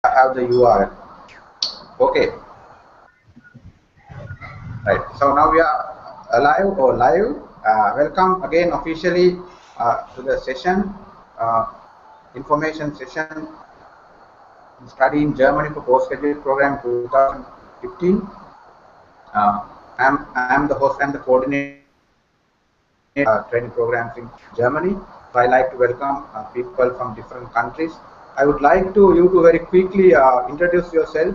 have the URL. Okay, right. So now we are alive or live. Welcome again officially to the session, information session, study in Germany for postgraduate program 2015. I'm the host and the coordinator training programs in Germany. So I like to welcome people from different countries. I would like you to very quickly introduce yourself,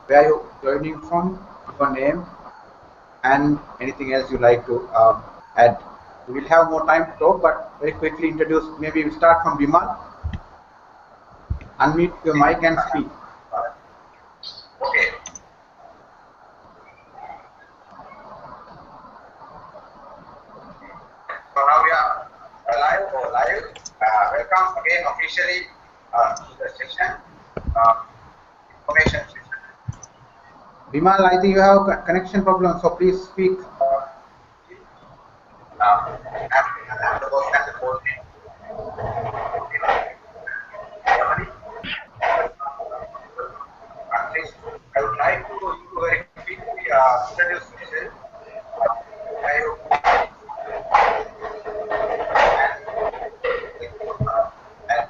where you joining from, your name, and anything else you like to add. We will have more time to talk, but very quickly introduce. Maybe we start from Bimal. Unmute your mic and speak. Okay. So now we are live. Welcome again officially to the session, information session. Bimal, I think you have a connection problem, so please speak. I'm the host and the coordinator. I would like you very quickly introduce yourself. And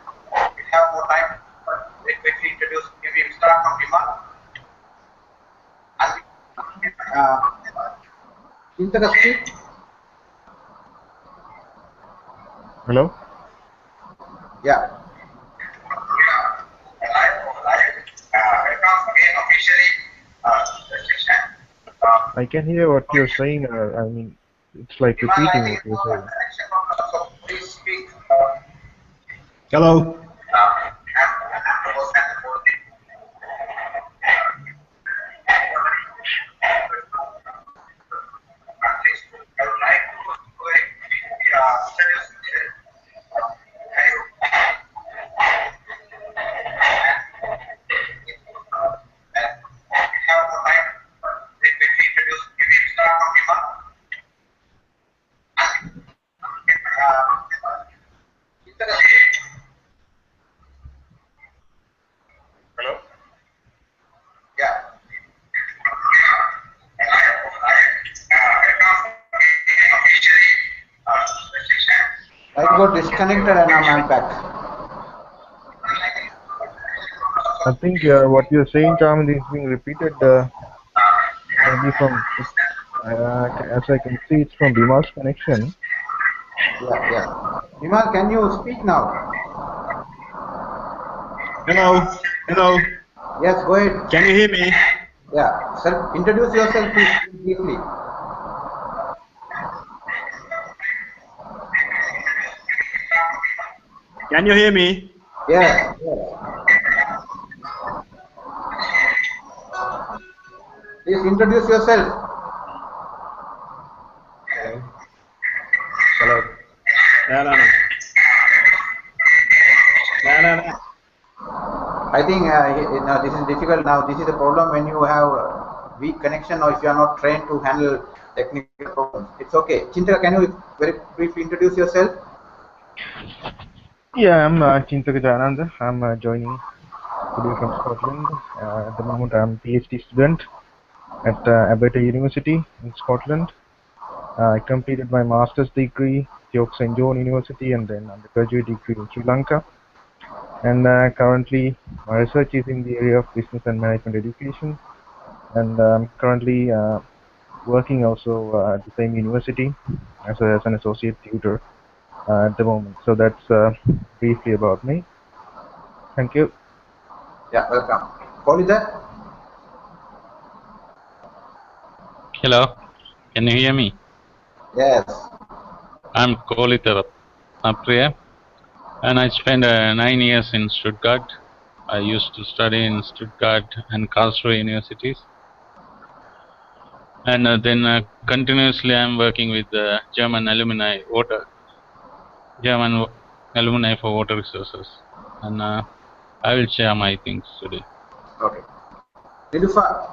we have more time. Very quickly introduce. Maybe we start from Bimal. Chintaka, speak. Hello? Yeah. I can hear what you're saying. I mean, it's like repeating what you're saying. Hello. Hello? I got disconnected and I'm back. I think what you're saying, Charmin, is being repeated maybe from, as I can see, it's from Bimal's connection. Yeah. Bimal, can you speak now? Hello. Yes, go ahead. Can you hear me? Yeah. Introduce yourself briefly. Can you hear me? Yes. Please introduce yourself. Hello. No. I think this is difficult now. This is a problem when you have weak connection or if you are not trained to handle technical problems. It's okay. Chintaka, can you very briefly introduce yourself? Yeah, I'm Chintaka Jananda. I'm joining today from Scotland. At the moment, I'm a PhD student at Alberta University in Scotland. I completed my master's degree at St. John University and then undergraduate degree in Sri Lanka. And currently, my research is in the area of business and management education. And I'm currently working also at the same university as an associate tutor at the moment. So that's briefly about me. Thank you. Yeah, welcome. Kolida? Hello, can you hear me? Yes. I'm Kolita Apriya, and I spent 9 years in Stuttgart. I used to study in Stuttgart and Karlsruhe universities. And then continuously I'm working with the German alumni for water resources. And I will share my things today. Okay. Nilufa?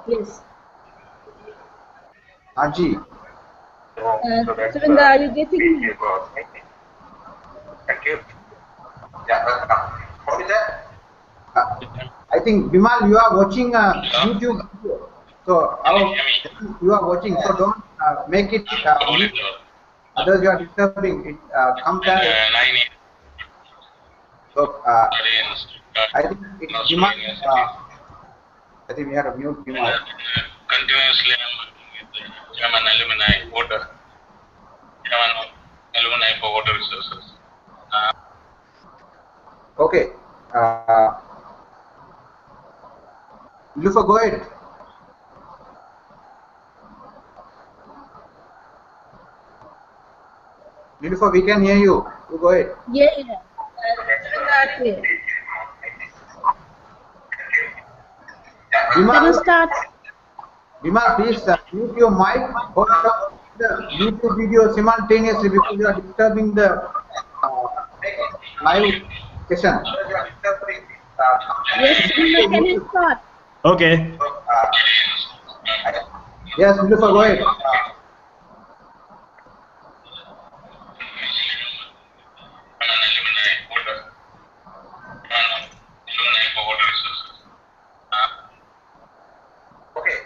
Yes. Aji? Surinder, are you getting me? Thank you. Yeah, welcome. What is that? I think Bimal, you are watching a YouTube video. So you are watching. So don't make it mute. Others you are disturbing. It comes as. So I think it's Bimal. I think we have to mute Bimal. Continuously, I'm working with the German alumni for water resources. Okay. Lufa, go ahead. Nilufa, we can hear you. You go ahead. Yeah. Okay. Can you start? Bimal, please mute your mic. Hold up the YouTube video simultaneously because you are disturbing the live session. Yes, Surinder, can you start? Okay. Yes, Nilufa, go ahead. Okay.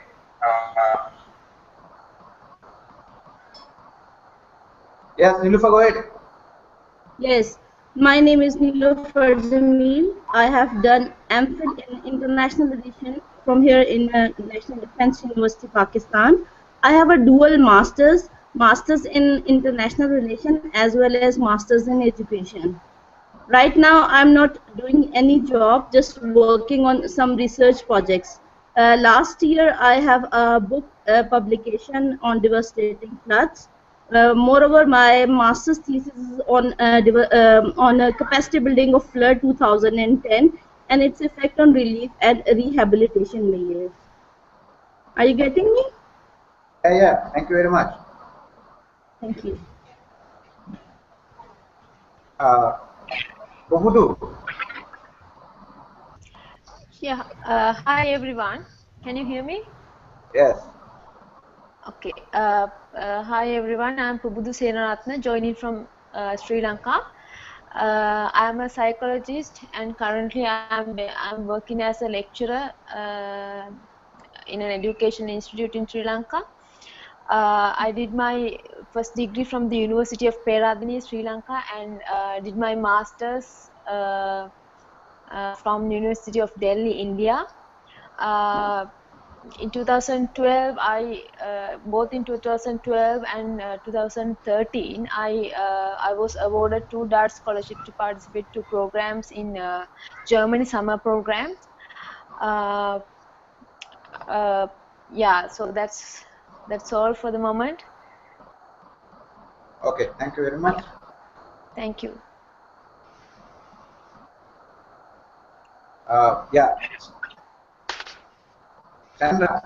Yes, Nilufa, go ahead. Yes, my name is Niloufar Jamil. I have done MPhil in International Relations from here in National Defense University, Pakistan. I have a dual masters in International Relations as well as masters in Education. Right now, I'm not doing any job, just working on some research projects. Last year, I have a book publication on devastating floods. Moreover, my master's thesis is on capacity building of flood 2010 and its effect on relief and rehabilitation measures. Are you getting me? Yeah. Thank you very much. Thank you. Bohudu. Yeah, hi everyone. Can you hear me? Yes. Okay. Hi everyone. I'm Pubudu Senaratna, joining from Sri Lanka. I am a psychologist and currently I'm working as a lecturer in an education institute in Sri Lanka. I did my first degree from the University of Peradeniya, Sri Lanka, and did my master's from University of Delhi, India. In 2012, both in 2012 and 2013, I was awarded 2 Daad scholarship to participate to programs in Germany summer programs. Yeah, so that's all for the moment. Okay. Thank you very much. Thank you. Yeah. Sandra.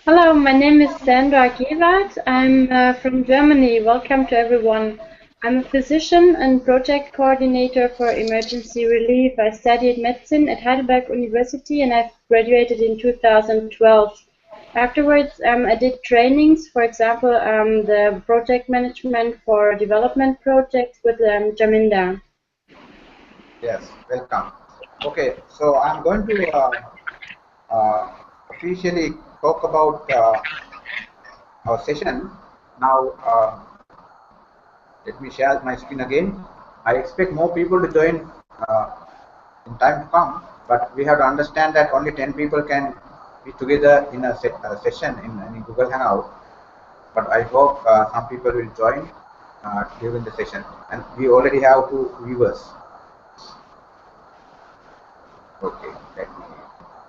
Hello, my name is Sandra Gewart. I'm from Germany. Welcome to everyone. I'm a physician and project coordinator for emergency relief. I studied medicine at Heidelberg University and I've graduated in 2012. Afterwards, I did trainings, for example, the project management for development projects with Jaminda. Yes. Welcome. Okay. So I'm going to officially talk about our session. Now, let me share my screen again. I expect more people to join in time to come, but we have to understand that only 10 people can be together in a session in Google Hangout. But I hope some people will join during the session, and we already have 2 viewers. Okay.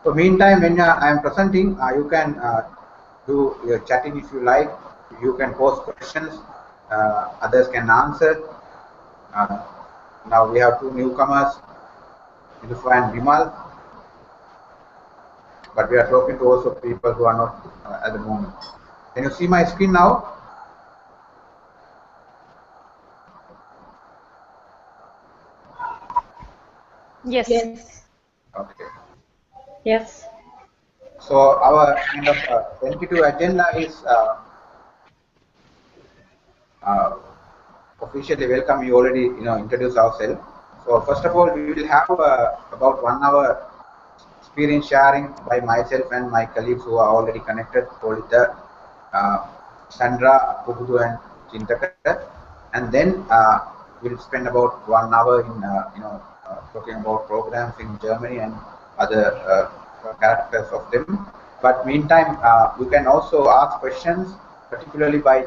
So meantime, when I am presenting, you can do your chatting if you like. You can post questions. Others can answer. Now we have 2 newcomers, Nilufa and Bimal. But we are talking to also people who are not at the moment. Can you see my screen now? Yes. Yes. Okay. Yes. So our kind of tentative agenda is uh, officially welcome. You already introduce ourselves. So first of all, we will have about 1 hour experience sharing by myself and my colleagues who are already connected, Polita, uh, Sandra, Pugudu, and Chintakar, and then we'll spend about 1 hour in talking about programs in Germany and other characters of them. But meantime, you can also ask questions, particularly by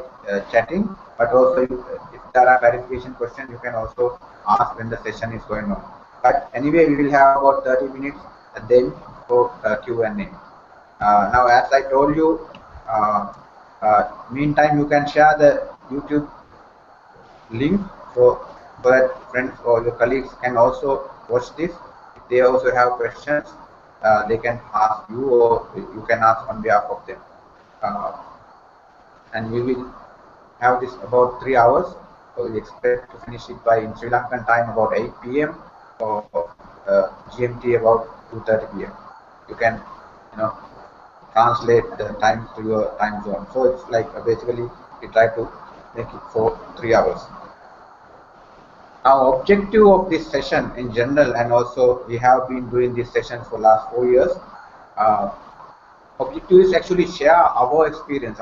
chatting. But also, if there are clarification questions, you can also ask when the session is going on. But anyway, we will have about 30 minutes and then for Q&A. Now, as I told you, meantime, you can share the YouTube link so that friends or your colleagues can also watch this. If they also have questions, they can ask you or you can ask on behalf of them. And we will have this about 3 hours. So we expect to finish it by in Sri Lankan time about 8 p.m. or GMT about 2:30 p.m. You can translate the time to your time zone. So it's like basically we try to make it for 3 hours. Now, objective of this session in general, and also we have been doing this session for last 4 years. Objective is actually share our experience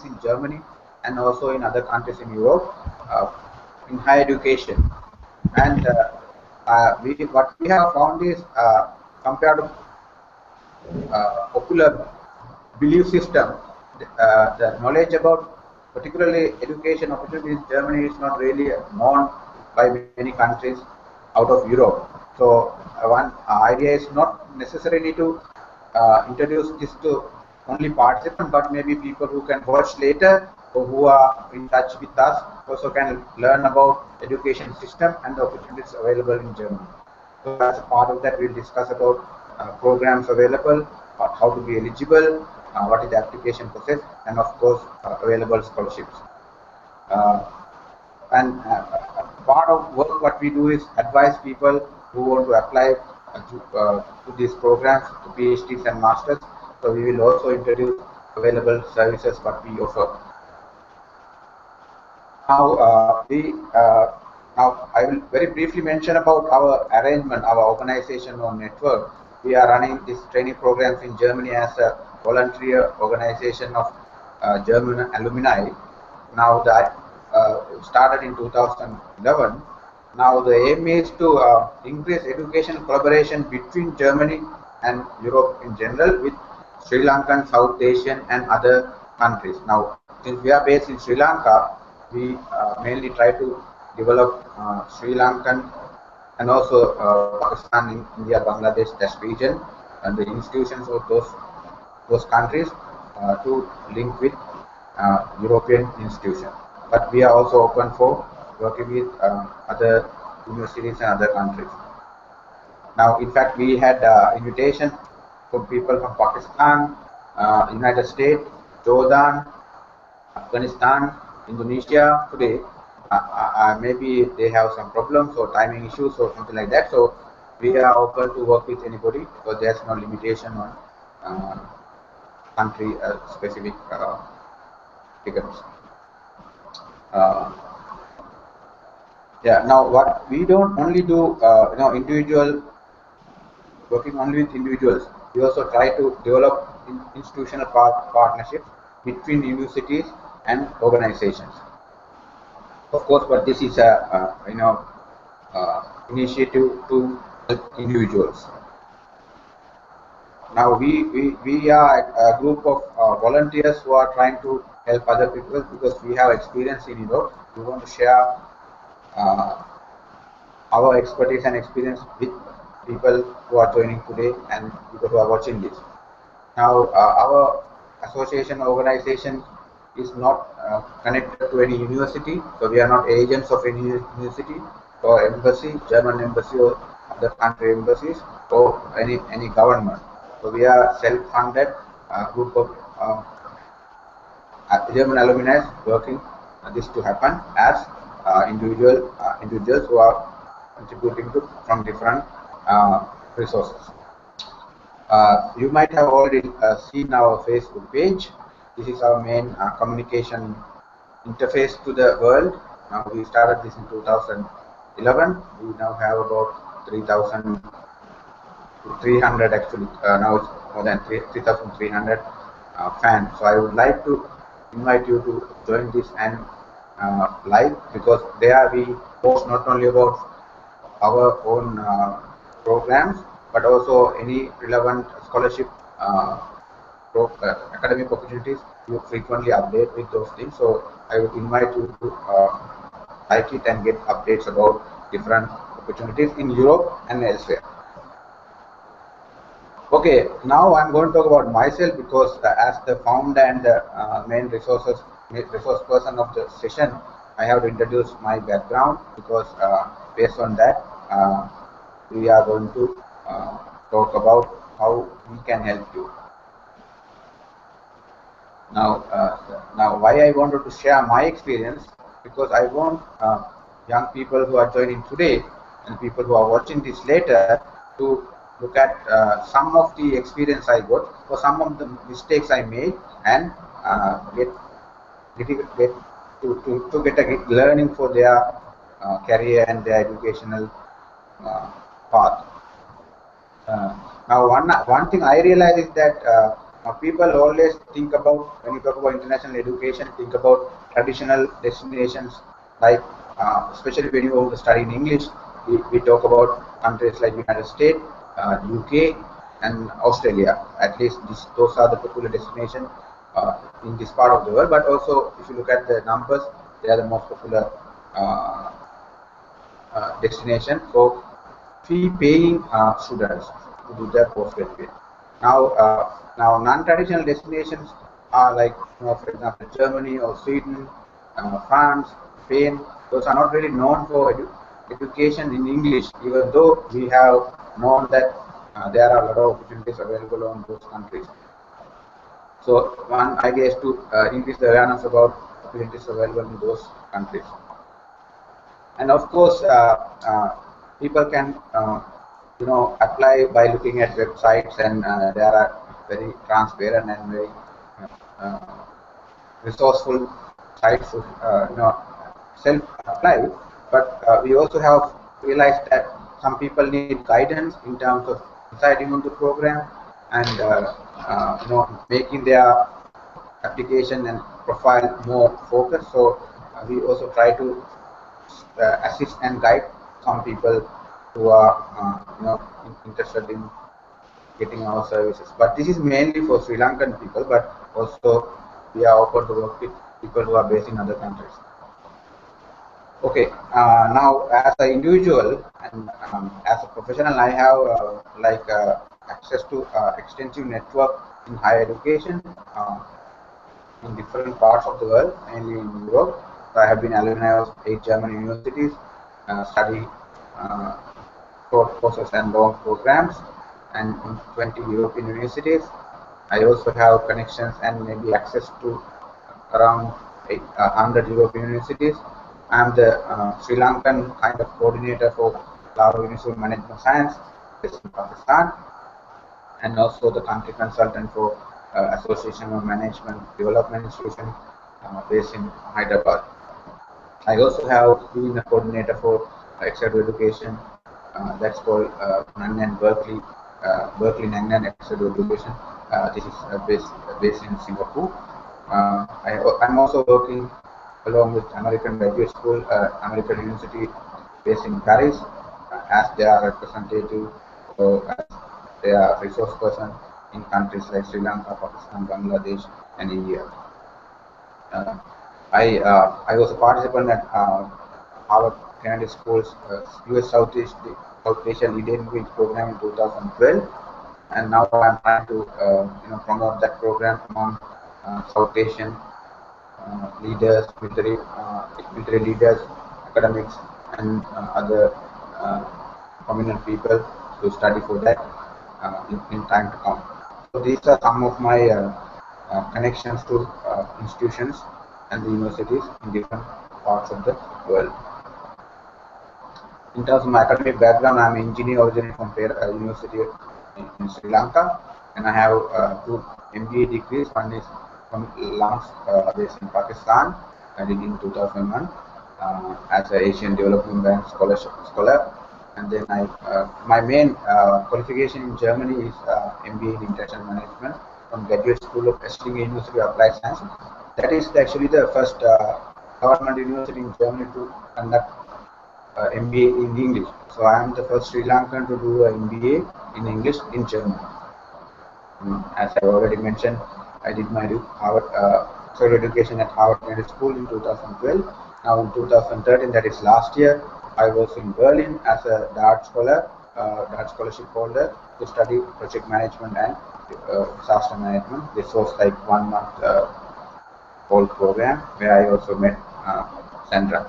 in Germany and also in other countries in Europe in higher education. And what we have found is compared to popular belief system, the knowledge about particularly education opportunities in Germany is not really known by many countries out of Europe. So one idea is not necessarily to introduce this to only participants, but maybe people who can watch later or who are in touch with us also can learn about education system and the opportunities available in Germany. So as a part of that, we'll discuss about programs available, how to be eligible, what is the application process, and of course available scholarships. And part of work what we do is advise people who want to apply to these programs, to PhDs and masters. So we will also introduce available services what we offer. Now now I will very briefly mention about our arrangement, our organization or network. We are running these training programs in Germany as a voluntary organization of German alumni. Now that started in 2011. Now the aim is to increase education collaboration between Germany and Europe in general with Sri Lankan, South Asian and other countries. Now since we are based in Sri Lanka, we mainly try to develop Sri Lankan and also Pakistan, India, Bangladesh, that region, and the institutions of those countries to link with European institutions. But we are also open for working with other universities and other countries. Now, in fact, we had invitation from people from Pakistan, United States, Jordan, Afghanistan, Indonesia today. Maybe they have some problems or timing issues or something like that. So we are open to work with anybody because there's no limitation on country specific figures. Yeah. Now, what we don't only do, individual working only with individuals. We also try to develop institutional partnerships between universities and organizations. Of course, but this is a initiative to help individuals. Now we are a group of volunteers who are trying to help other people because we have experience in Europe. We want to share our expertise and experience with people who are joining today and people who are watching this. Now our association organization is not connected to any university, so we are not agents of any university or embassy, German embassy or other country embassies or any government. So we are self-funded group of German alumni working this to happen as individuals who are contributing to from different resources. You might have already seen our Facebook page. This is our main communication interface to the world. We started this in 2011. We now have about 3,300 actually. Now it's more than 3,300 fans. So I would like to invite you to join this and live, because there we post not only about our own programs, but also any relevant scholarship academic opportunities. You frequently update with those things. So I would invite you to like it and get updates about different opportunities in Europe and elsewhere. Okay, now I'm going to talk about myself, because as the founder and the main resource person of the session, I have to introduce my background, because based on that, we are going to talk about how we can help you. Now, why I wanted to share my experience, because I want young people who are joining today and people who are watching this later to look at some of the experience I got, or some of the mistakes I made, and get a learning for their career and their educational path. Now, one thing I realize is that people always think about, when you talk about international education, think about traditional destinations, like especially when you want to study in English, we talk about countries like United States, UK, and Australia. At least those are the popular destinations in this part of the world. But also, if you look at the numbers, they are the most popular destination for fee-paying students to do their postgraduate. Now, non-traditional destinations are like, for example, Germany or Sweden, France, Spain. Those are not really known for education in English, even though we have known that there are a lot of opportunities available on those countries. So one idea is to increase the awareness about opportunities available in those countries. And of course, people can apply by looking at websites, and there are very transparent and very resourceful sites to self-apply. But we also have realized that some people need guidance in terms of deciding on the program and making their application and profile more focused. So we also try to assist and guide some people who are interested in getting our services. But this is mainly for Sri Lankan people, but also we are open to work with people who are based in other countries. Okay, now as an individual and as a professional, I have access to extensive network in higher education in different parts of the world, mainly in Europe. So I have been alumni of 8 German universities, study short courses and long programs, and in 20 European universities. I also have connections and maybe access to around 100 European universities. I am the Sri Lankan kind of coordinator for Lahore University of Management Science based in Pakistan, and also the country consultant for Association of Management Development Institution based in Hyderabad. I also have been a coordinator for executive education, that's called Nanyang Berkeley Nanyang Executive Education. This is based in Singapore. I'm also working along with American Graduate School, American University based in Paris, as their representative or as their resource person in countries like Sri Lanka, Pakistan, Bangladesh, and India. I was a participant at Harvard Kennedy School's US South Asia Leader Program in 2012, and now I'm trying to promote that program among South Asian leaders, military leaders, academics, and other prominent people to study for that in time to come. So these are some of my connections to institutions and the universities in different parts of the world. In terms of my academic background, I'm an engineer originally from University in Sri Lanka, and I have two MBA degrees. One is from LAMS based in Pakistan. I did in 2001 as an Asian Development Bank scholar. And then my main qualification in Germany is MBA in International Management from Graduate School of Esslingen University of Applied Science. That is actually the first government university in Germany to conduct MBA in English. So I am the first Sri Lankan to do an MBA in English in Germany. As I already mentioned, I did my Harvard further education at Harvard Medical School in 2012. Now in 2013, that is last year, I was in Berlin as a Daad scholar, Daad scholarship holder to study project management and disaster management. This was like 1 month old program where I also met Sandra.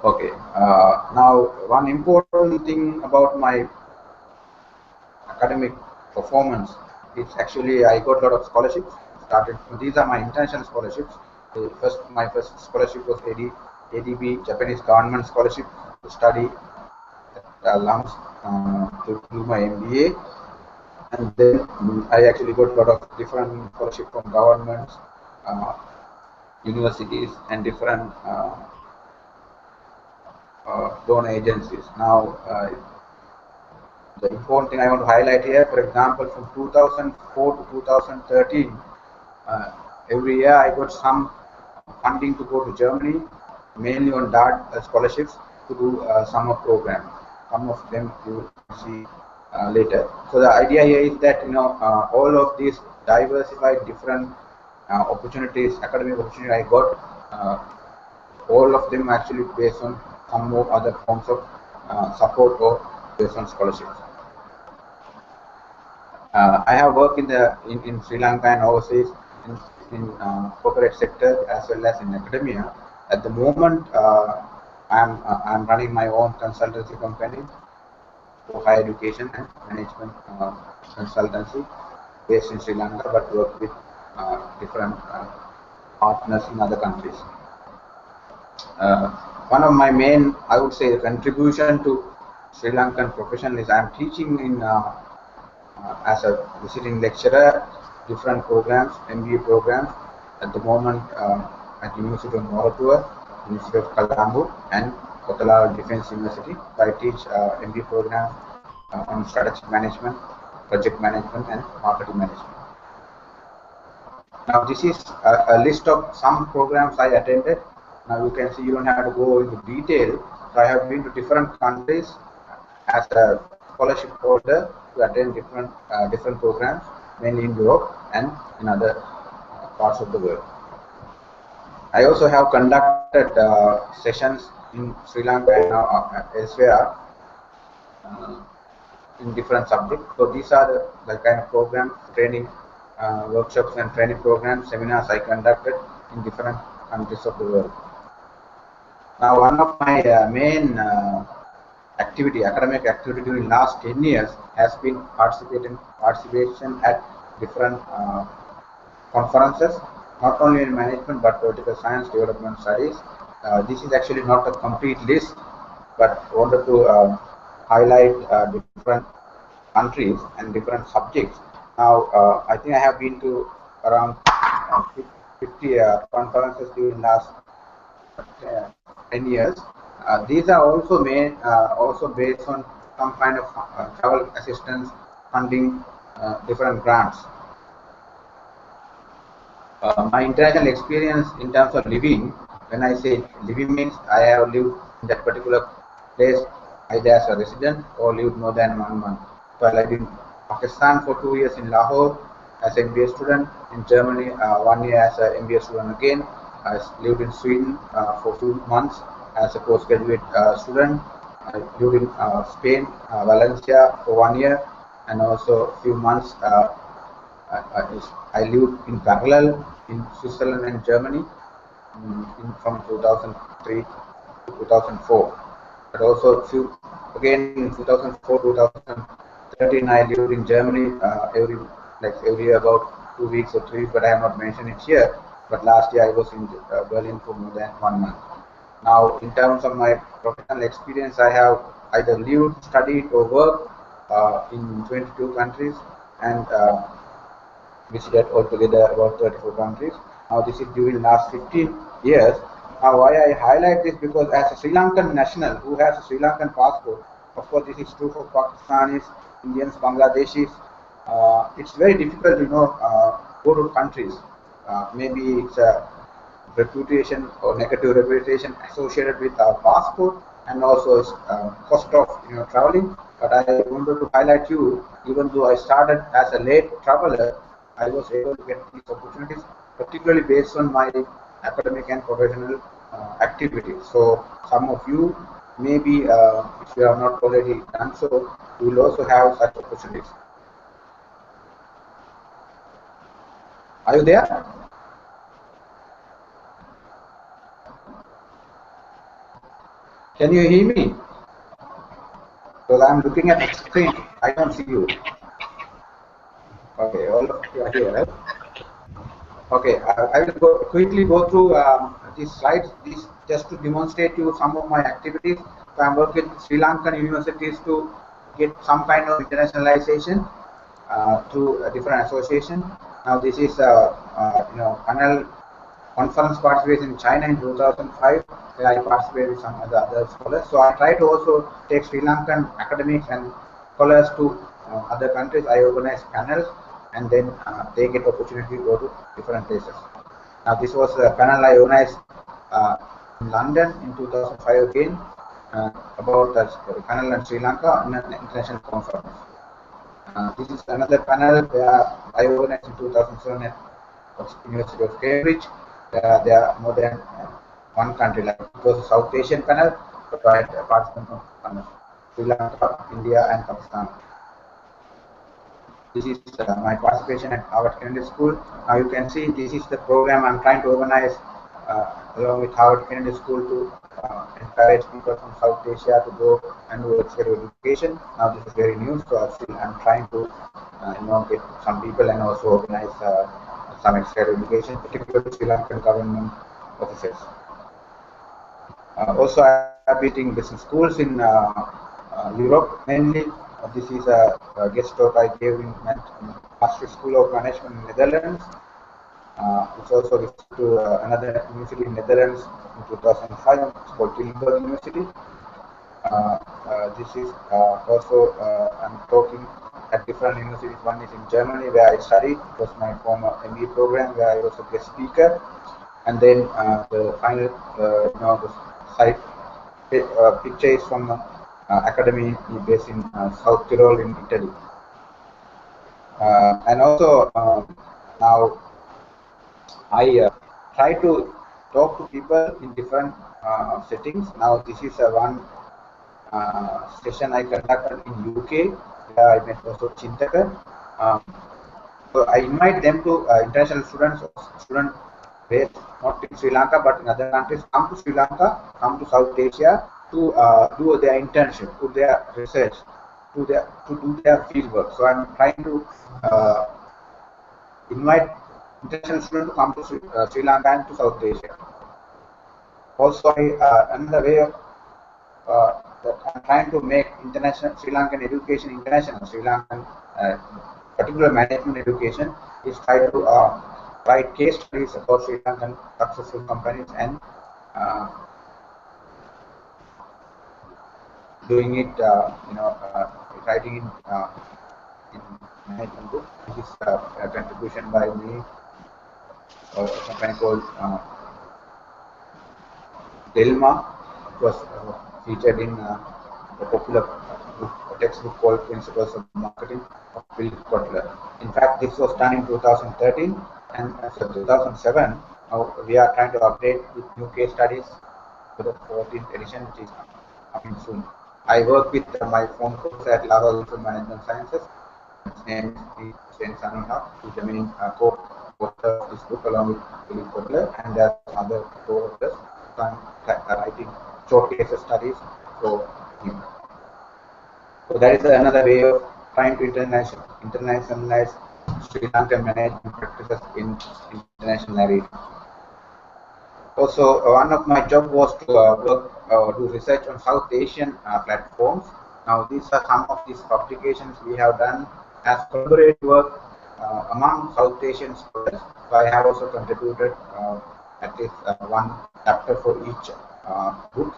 Okay, now one important thing about my academic performance, it's actually I got a lot of scholarships. These are my international scholarships. My first scholarship was ADB Japanese government scholarship to study at LAMS to do my MBA, and then I actually got a lot of different scholarships from governments, universities, and different donor agencies. Now, the important thing I want to highlight here, for example, from 2004 to 2013, every year I got some funding to go to Germany, mainly on Daad scholarships to do summer program. Some of them you will see later. So the idea here is that all of these diversified different opportunities, academic opportunities I got, all of them actually based on some more other forms of support or based on scholarships. I have worked in Sri Lanka and overseas in corporate sector as well as in academia. At the moment, I'm running my own consultancy company for higher education and management consultancy based in Sri Lanka, but work with different partners in other countries. One of my main, I would say, contribution to Sri Lankan profession is I'm teaching in as a visiting lecturer, different programs, MBA programs. At the moment, at University of Moratuwa, University of Colombo, and Kottala Defence University, I teach MBA programs on strategic management, project management, and marketing management. Now, this is a list of some programs I attended. Now, you can see you don't have to go into detail. So, I have been to different countries as a scholarship holder to attend different programs, mainly in Europe and in other parts of the world. I also have conducted sessions in Sri Lanka and elsewhere in different subjects. So these are the kind of programs, training, workshops and training programs, seminars I conducted in different countries of the world. Now, one of my main academic activity during last 10 years has been participation at different conferences, not only in management but political science, development studies. This is actually not a complete list, but wanted to highlight different countries and different subjects. Now, I think I have been to around 50 conferences during last 10 years. These are also also based on some kind of travel assistance, funding, different grants. My international experience in terms of living, when I say living means I have lived in that particular place either as a resident or lived more than 1 month. So I lived in Pakistan for 2 years in Lahore as an MBA student, in Germany 1 year as an MBA student again. I lived in Sweden for 2 months as a postgraduate student. I lived in Spain, Valencia for 1 year, and also a few months I lived in parallel in Switzerland and Germany from 2003 to 2004. But also again in 2004 2013 I lived in Germany every year about 2 weeks or 3 weeks, but I have not mentioned it here. But last year I was in Berlin for more than 1 month. Now, in terms of my professional experience, I have either lived, studied, or worked in 22 countries and visited altogether about 34 countries. Now this is during last 15 years. Now why I highlight this, because as a Sri Lankan national who has a Sri Lankan passport, of course this is true for Pakistanis, Indians, Bangladeshis, it's very difficult to go to countries. Maybe it's a reputation or negative reputation associated with our passport, and also cost of traveling. But I wanted to highlight you, even though I started as a late traveler, I was able to get these opportunities, particularly based on my academic and professional activities. So some of you, maybe if you have not already done so, you will also have such opportunities. Are you there? Can you hear me? Because I'm looking at the screen, I don't see you. Okay, all of you are here, right? Okay, I will quickly go through these slides, just to demonstrate you some of my activities. So I'm working with Sri Lankan universities to get some kind of internationalization through a different association. Now this is panel conference participation in China in 2005, where I participated with some other scholars. So I try to also take Sri Lankan academics and scholars to other countries. I organize panels, and then they get opportunity to go to different places. Now this was a panel I organized in London in 2005 again, about the panel in Sri Lanka in an international conference. This is another panel where I organized in 2007 at University of Cambridge. There are more than one country, like it was a South Asian panel, but I had participants from Sri Lanka, India, and Pakistan. This is my participation at Harvard Kennedy School. Now you can see this is the program I'm trying to organize along with Harvard Kennedy School to encourage people from South Asia to go and do executive education. Now this is very new, so I'm trying to get some people and also organize some executive education, particularly Sri Lankan government officers. Also, I have been teaching business schools in Europe mainly. This is a guest talk I gave in Master School of Management in Netherlands. It's also visited to another university in Netherlands in 2005. It's called Tilburg University. This is also I'm talking at different universities. One is in Germany, where I studied. It was my former MBA program, where I was a guest speaker. And then the final, the side picture is from academy based in South Tyrol in Italy. And also now I try to talk to people in different settings. Now this is one session I conducted in UK, where I met also Chintaka. So I invite them to international students, student based not in Sri Lanka but in other countries, come to Sri Lanka, come to South Asia to do their internship, do their research, to do their field work. So I'm trying to invite international students to come to Sri Lanka and to South Asia. Also, another way of that I'm trying to make international Sri Lankan education international. Sri Lankan particular management education is try to write case studies about Sri Lankan successful companies and doing it, writing in management book. This is a contribution by me, or a company called Delma. It was featured in a popular textbook called Principles of Marketing of Bill Kotler. In fact, this was done in 2013, and as of 2007, now we are trying to update with new case studies for the 14th edition, which is coming soon. I work with my phone course at Lahore Institute of Management Sciences. His name is Hussain Saniha, who is the main co-author of this book along with Bill Kotler, and there are other co-authors. So I'm writing short case studies for him. So that is another way of trying to internationalize Sri Lankan management practices in international arena. Also, one of my job was to do research on South Asian platforms. Now these are some of these publications we have done as collaborative work among South Asian students. So I have also contributed at least one chapter for each book.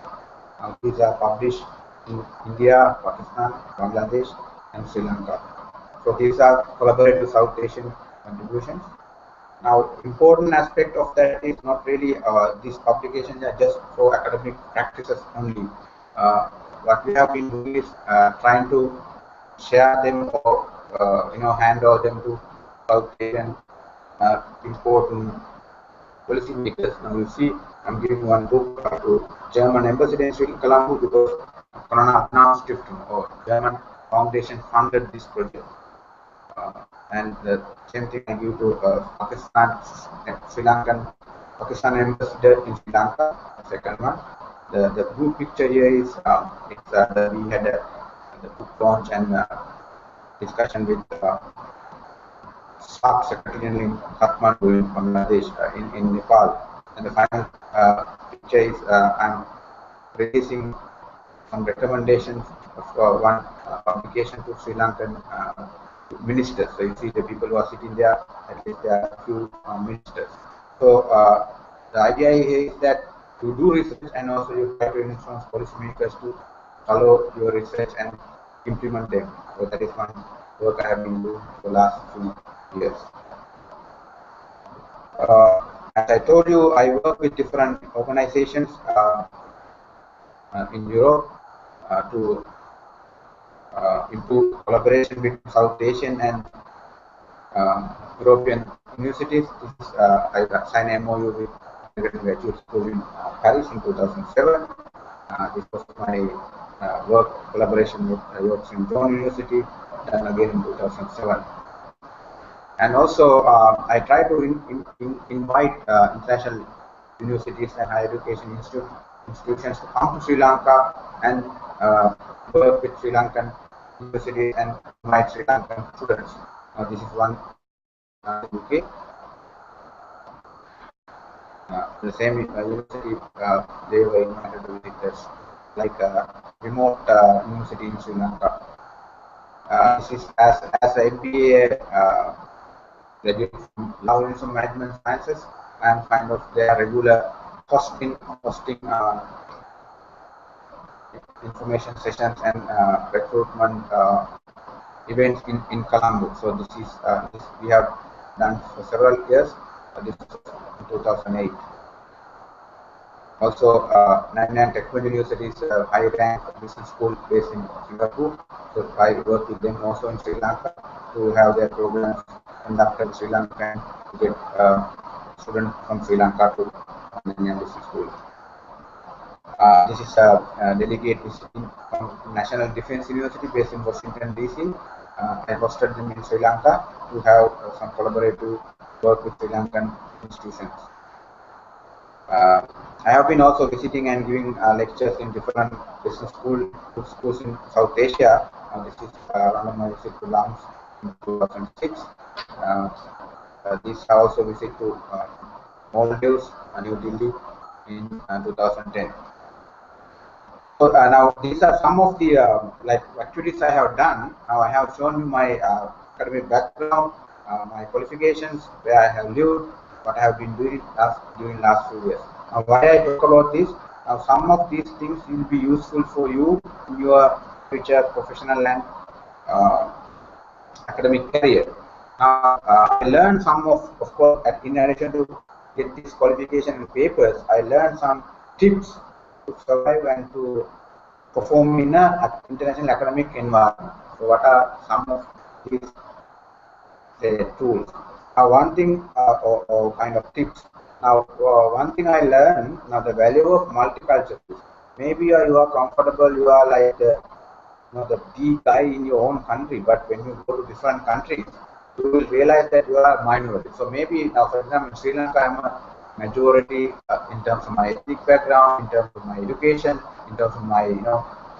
These are published in India, Pakistan, Bangladesh, and Sri Lanka. So these are collaborative South Asian contributions. Now, important aspect of that is not really these publications are just for academic practices only. What we have been doing is trying to share them or hand over them to South Asian important policymakers. Now you see, I'm giving one book to German Embassy in Colombo because Corona Stiftung or German Foundation funded this project. And the same thing I give to Pakistan, Sri Lankan, Pakistan ambassador in Sri Lanka. Second one, the blue picture here is we had the book launch and discussion with SAC Secretary in Kathmandu in Bangladesh, in Nepal. And the final picture is I'm releasing some recommendations of one publication to Sri Lankan ministers. So you see the people who are sitting there, at least there are a few ministers. So the idea is that you do research and also you try to influence policymakers to follow your research and implement them. So that is one work I have been doing for the last few years. As I told you, I work with different organizations in Europe to improve collaboration between South Asian and European universities. I signed an MOU with Graduate School in Paris in 2007. This was my work collaboration with York St. John University, and again in 2007. And also, I try to invite international universities and higher education institutions to come to Sri Lanka and work with Sri Lankan universities and invite Sri Lankan students. This is one UK. The same university, they were invited to visit us, like a remote university in Sri Lanka. This is as an MBA graduate from Law University of Management Sciences. I am kind of their regular hosting information sessions and recruitment events in Colombo. So this is this we have done for several years. This is in 2008. Also, 99 Technology University is a high-ranked business school based in Singapore. So I work with them also in Sri Lanka to have their programs conducted in Sri Lanka and to get students from Sri Lanka to 99 business school. This is a delegate visiting from National Defense University based in Washington DC. I hosted them in Sri Lanka to have some collaborative work with Sri Lankan institutions. I have been also visiting and giving lectures in different business schools in South Asia. This is one of my visits to Laos in 2006. This I also visit to Maldives, New Delhi in 2010. So now these are some of the like activities I have done. Now I have shown you my academic background, my qualifications, where I have lived, what I have been doing during last few years. Now why I talk about this? Now some of these things will be useful for you in your future professional and academic career. Now I learned some of course, in addition to get this qualification and papers, I learned some tips to survive and to perform in an international academic environment. So what are some of these tools? Now one thing or kind of tips. Now one thing I learned, now the value of multicultural. Maybe you are comfortable, you are like the guy in your own country, but when you go to different countries, you will realize that you are a minority. So maybe now, for example, in Sri Lanka, I am a majority in terms of my ethnic background, in terms of my education, in terms of my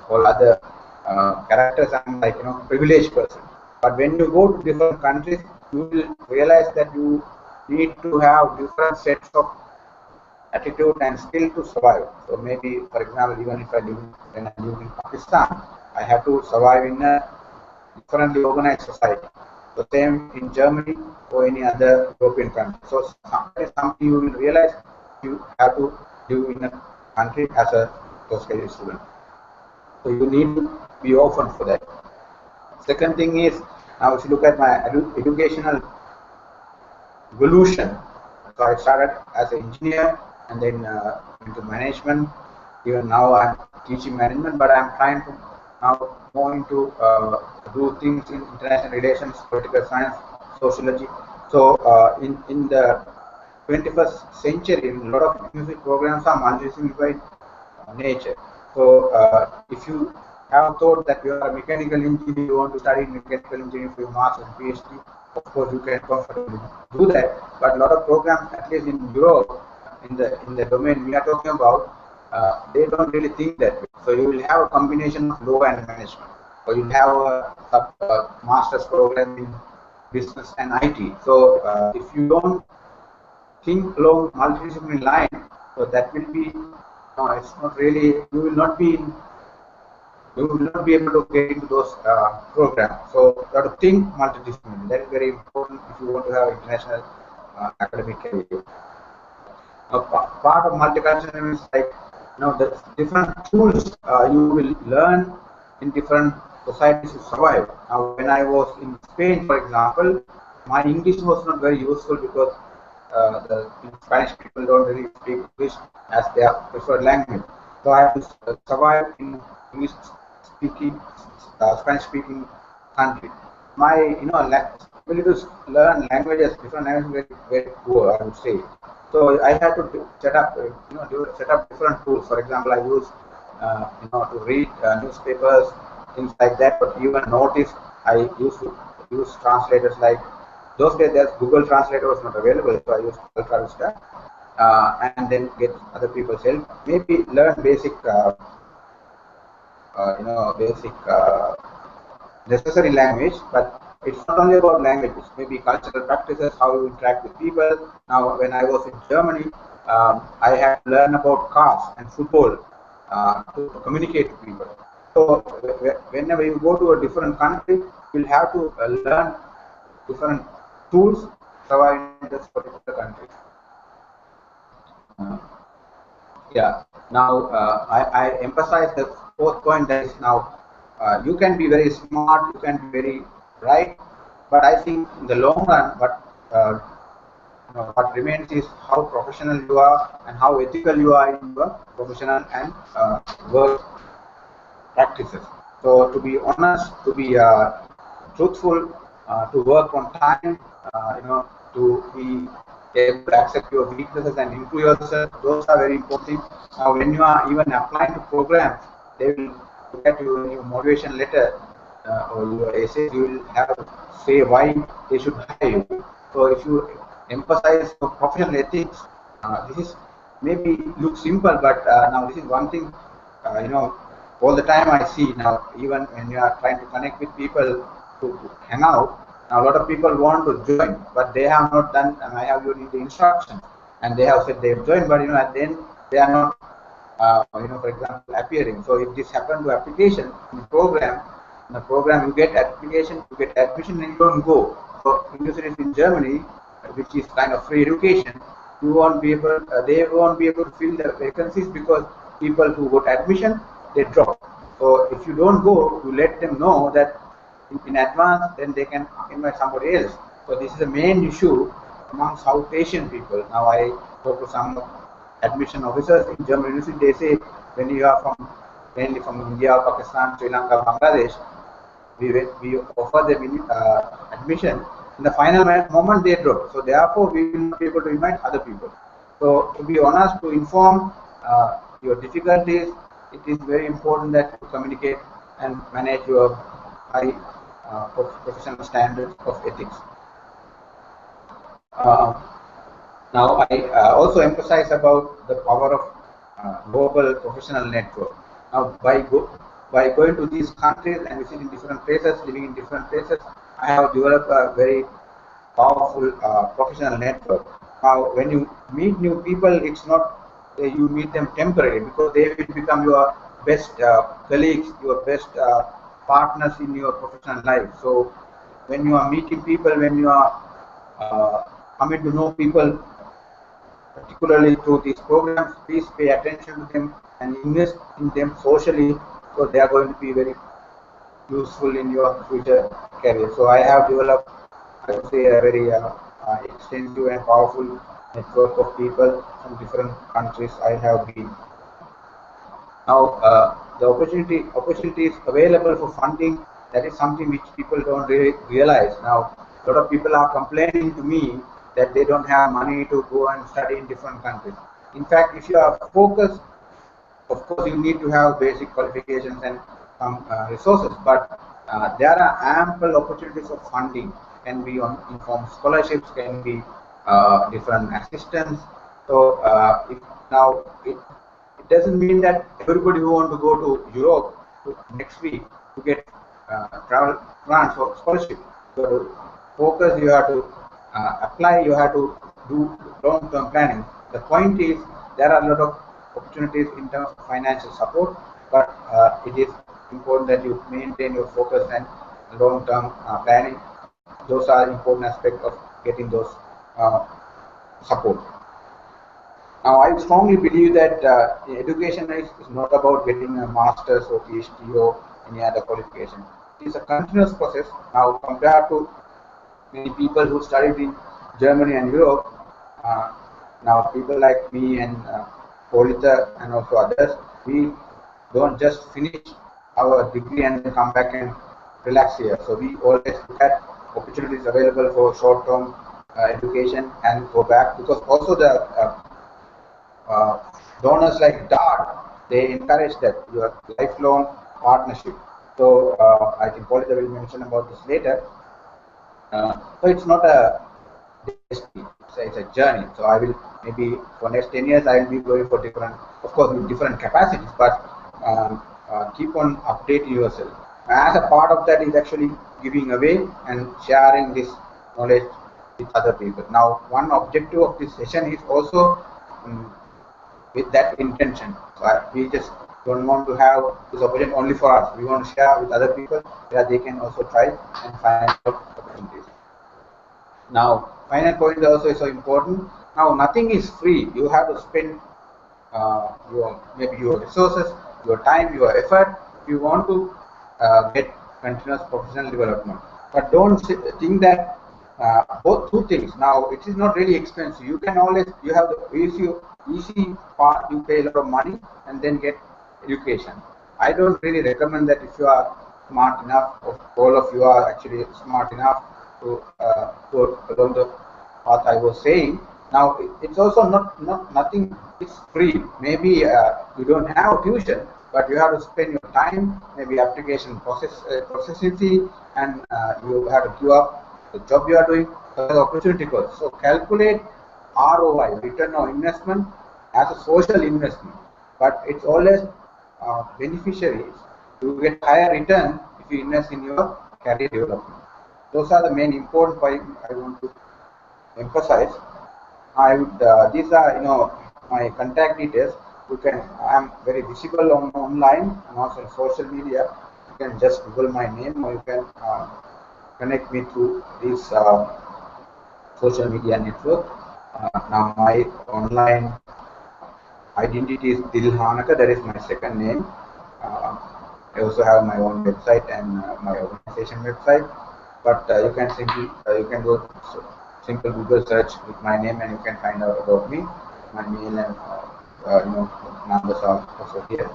all other characters. I'm like privileged person. But when you go to different countries, you will realize that you need to have different sets of attitude and skill to survive. So maybe, for example, even if I live in Pakistan, I have to survive in a differently organized society. The same in Germany or any other European country. So that is something you will realize you have to live in a country as a postgraduate student. So you need to be open for that. Second thing is, now if you look at my educational evolution, so I started as an engineer and then into management. Even now I'm teaching management, but I'm trying to now more into do things in international relations, political science, sociology. So in the 21st century, a lot of music programs are multidisciplinary by nature. So if you have thought that you are a mechanical engineer, you want to study mechanical engineering for your master's and PhD, of course you can comfortably do that. But a lot of programs, at least in Europe, in the domain we are talking about, they don't really think that way. So you will have a combination of law and management, or you have a master's program in business and IT. So if you don't think along multidisciplinary line, so that will be no, it's not really. You will not be able to get into those programs. So you have to think multidisciplinary. That is very important if you want to have international academic career. Part of multiculturalism is like the different tools you will learn in different societies to survive. Now, when I was in Spain, for example, my English was not very useful because the Spanish people don't really speak English as their preferred language. So I have to survive in English speaking, Spanish speaking country. My ability to learn languages, different languages, very poor, I would say. So I had to set up, set up different tools. For example, I use, to read newspapers, things like that. But even notice, I used to use translators like those days. There's Google Translator was not available, so I used Ultra and then get other people's help. Maybe learn basic, basic necessary language, but it's not only about languages, maybe cultural practices, how you interact with people. Now, when I was in Germany, I had to learn about cars and football to communicate to people. So, whenever you go to a different country, you'll have to learn different tools to survive in this particular country. Yeah. Now, I emphasize the fourth point, that is now you can be very smart, you can be very bright, but I think in the long run, what remains is how professional you are and how ethical you are in your professional and work practices. So to be honest, to be truthful, to work on time, to be able to accept your weaknesses and improve yourself, those are very important. Now, when you are even applying to programs, they will look at your motivation letter or your essays. You will have to say why they should hire you. So, if you emphasize your professional ethics, this is maybe looks simple, but now this is one thing. All the time I see now, even when you are trying to connect with people to hang out. Now, a lot of people want to join, but they have not done, and I have given the instructions, and they have said they have joined, but at the end they are not, for example, appearing. So if this happens to application in the program you get application, you get admission, and you don't go. So universities in Germany, which is kind of free education, you won't be able, they won't be able to fill the vacancies because people who got admission, they drop. So if you don't go, you let them know that in advance, then they can invite somebody else. So this is the main issue among South Asian people. Now I talk to some admission officers in German university. They say when you are mainly from India, Pakistan, Sri Lanka, Bangladesh, we offer them admission. In the final moment, they drop. So therefore, we will not be able to invite other people. So to be honest, to inform your difficulties, it is very important that you communicate and manage your high professional standards of ethics. Now, I also emphasize about the power of global professional network. Now, by going to these countries and visiting different places, living in different places, I have developed a very powerful professional network. Now, when you meet new people, it's not you meet them temporarily, because they will become your best colleagues, your best partners in your professional life. So when you are meeting people, when you are coming to know people, particularly through these programs, please pay attention to them and invest in them socially, so they are going to be very useful in your future career. So I have developed, I would say, a very extensive and powerful network of people from different countries I have been. Now, the opportunities available for funding, that is something which people don't really realize. Now, a lot of people are complaining to me that they don't have money to go and study in different countries. In fact, if you are focused, of course, you need to have basic qualifications and some resources, but there are ample opportunities of funding. Can be on in form of scholarships, can be different assistance. So, if now it doesn't mean that everybody who want to go to Europe next week to get travel grants or scholarship. So to focus, you have to apply, you have to do long-term planning. The point is there are a lot of opportunities in terms of financial support, but it is important that you maintain your focus and long-term planning. Those are important aspects of getting those support. Now, I strongly believe that education is not about getting a master's or PhD or any other qualification. It is a continuous process. Now, compared to many people who studied in Germany and Europe, uh, now people like me and Polita and also others, we don't just finish our degree and then come back and relax here. So we always look at opportunities available for short-term education and go back, because also the donors like Daad, they encourage that your lifelong partnership. So I think Polita will mention about this later. So it's not a destiny, it's a journey. So I will maybe for next 10 years I will be going for different, of course with different capacities, but keep on updating yourself. As a part of that is actually giving away and sharing this knowledge with other people. Now, one objective of this session is also with that intention. So we just don't want to have this opportunity only for us. We want to share with other people where they can also try and find out opportunities. Now, final point also is so important. Now, nothing is free. You have to spend maybe your resources, your time, your effort if you want to get continuous professional development. But don't think that both two things. Now, it is not really expensive. You can always, you have the easy part, you pay a lot of money and then get education. I don't really recommend that if you are smart enough, or all of you are actually smart enough to go along the path I was saying. Now, it's also nothing is free. Maybe you don't have tuition, but you have to spend your time, maybe application processing fee, and you have to give up the job you are doing for the opportunity cost. So calculate ROI, return on investment, as a social investment, but it's always beneficiaries. You get higher return if you invest in your career development. Those are the main important points I want to emphasize. I would these are my contact details. You can, I am very visible online and also on social media. You can just Google my name, or you can connect me through this social media network. Now my online identity is Dilhanaka, that is my second name. I also have my own website and my organization website, but you can simply you can do simple Google search with my name and you can find out about me. My mail and numbers are also here.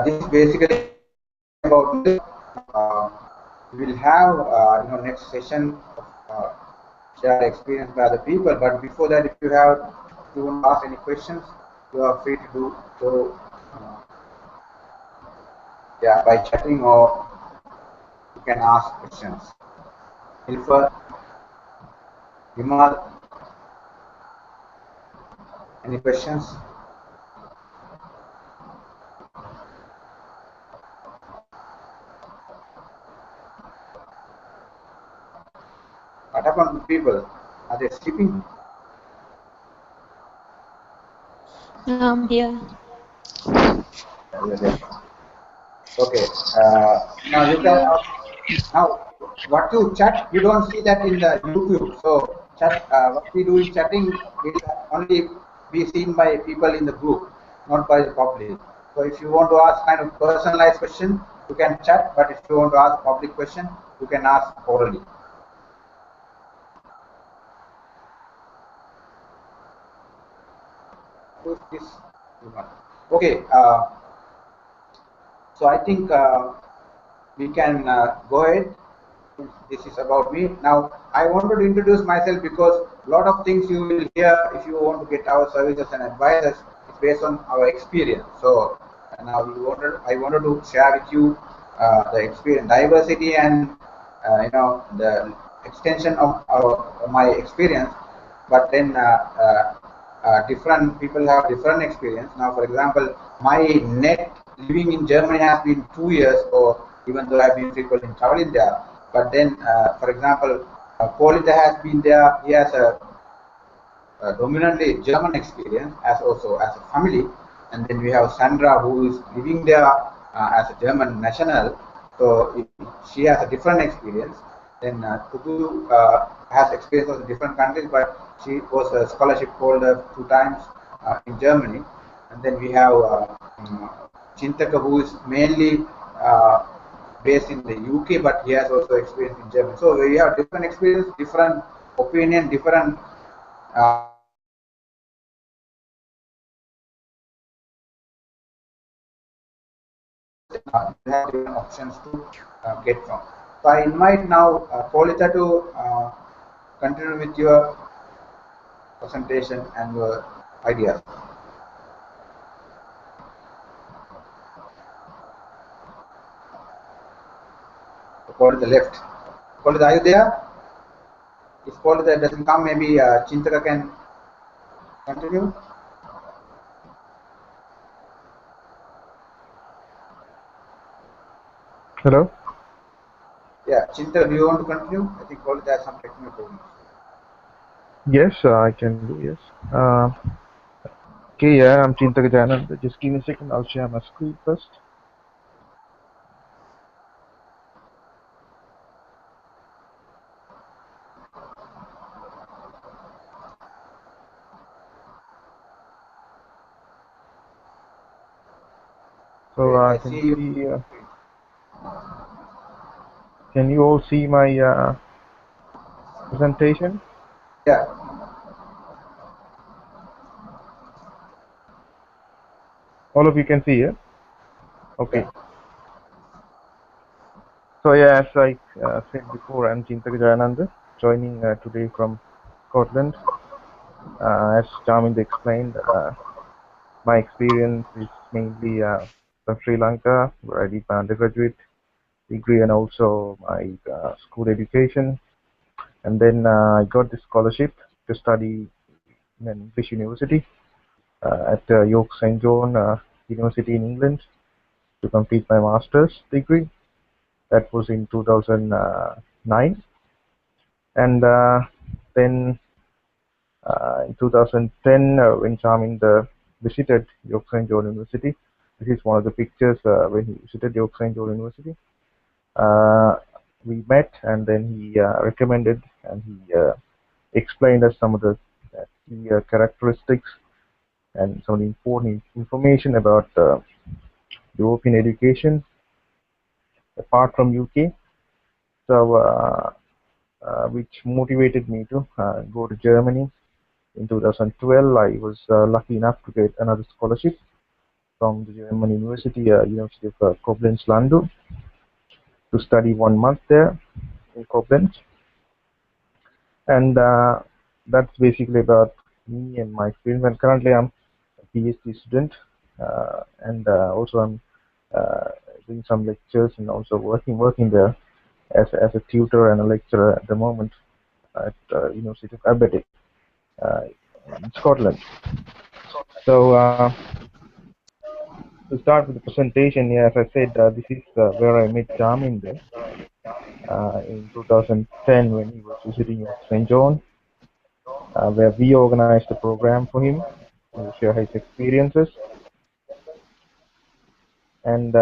This is basically about this. We will have next session share experience by other people. But before that, if you want to ask any questions, you are free to do so. By chatting, or you can ask questions. Hilfer, Vimal, any questions? What happened to people? Are they sleeping? Here. Okay. Now you Thank can you. now what you chat you don't see that in the YouTube. So chat what we do in chatting will only be seen by people in the group, not by the public. So if you want to ask kind of personalized question, you can chat. But if you want to ask public question, you can ask orally. Who is this? Okay. So I think we can go ahead. This is about me. Now, I wanted to introduce myself because a lot of things you will hear if you want to get our services and advisors is based on our experience. So now I wanted to share with you the experience, diversity, and the extension of my experience. But then different people have different experience. Now, for example, my net living in Germany has been 2 years, or even though I've been frequently traveling there. But then, for example, Polita has been there. He has a dominantly German experience as also as a family, and then we have Sandra who is living there as a German national. So she has a different experience. Then Tugu has experience of different countries, but she was a scholarship holder 2 times in Germany. And then we have Chintaka who is mainly based in the UK, but he has also experience in Germany. So we have different experience, different opinion, different you have different options to get from. So I invite now Polita to continue with your presentation and your ideas. Polita left. Polita, are you there? If Polita doesn't come, maybe Chintaka can continue. Hello? Yeah, Chintaka, do you want to continue? I think Polita has some technical problems. Yes, I can do, yes. Okay, yeah, I'm Chintaka Janand. Just give me a second, I'll share my screen first. So I can see you you. see, can you all see my presentation? Yeah. All of you can see it? Okay. Yeah. So yeah, as I said before, I'm Chintaka Jayananda, joining today from Scotland. As Charmind explained, my experience is mainly from Sri Lanka, where I did my undergraduate degree and also my school education. And then I got this scholarship to study in an English university at York St. John University in England to complete my master's degree. That was in 2009. And then in 2010, when Charming visited York St. John University, this is one of the pictures when he visited York St. John University. We met, and then he recommended and he explained us some of the key characteristics and some of the important information about European education apart from UK. So, which motivated me to go to Germany. In 2012, I was lucky enough to get another scholarship from the German University, University of Koblenz-Landau, to study 1 month there in Koblenz. And that's basically about me and my experience. And currently, I'm a PhD student, and also I'm doing some lectures and also working there as a tutor and a lecturer at the moment at University of Aberdeen in Scotland. So to start with the presentation, yeah, as I said, this is where I met Charminder in 2010 when he was visiting St. John, where we organized a program for him to share his experiences. and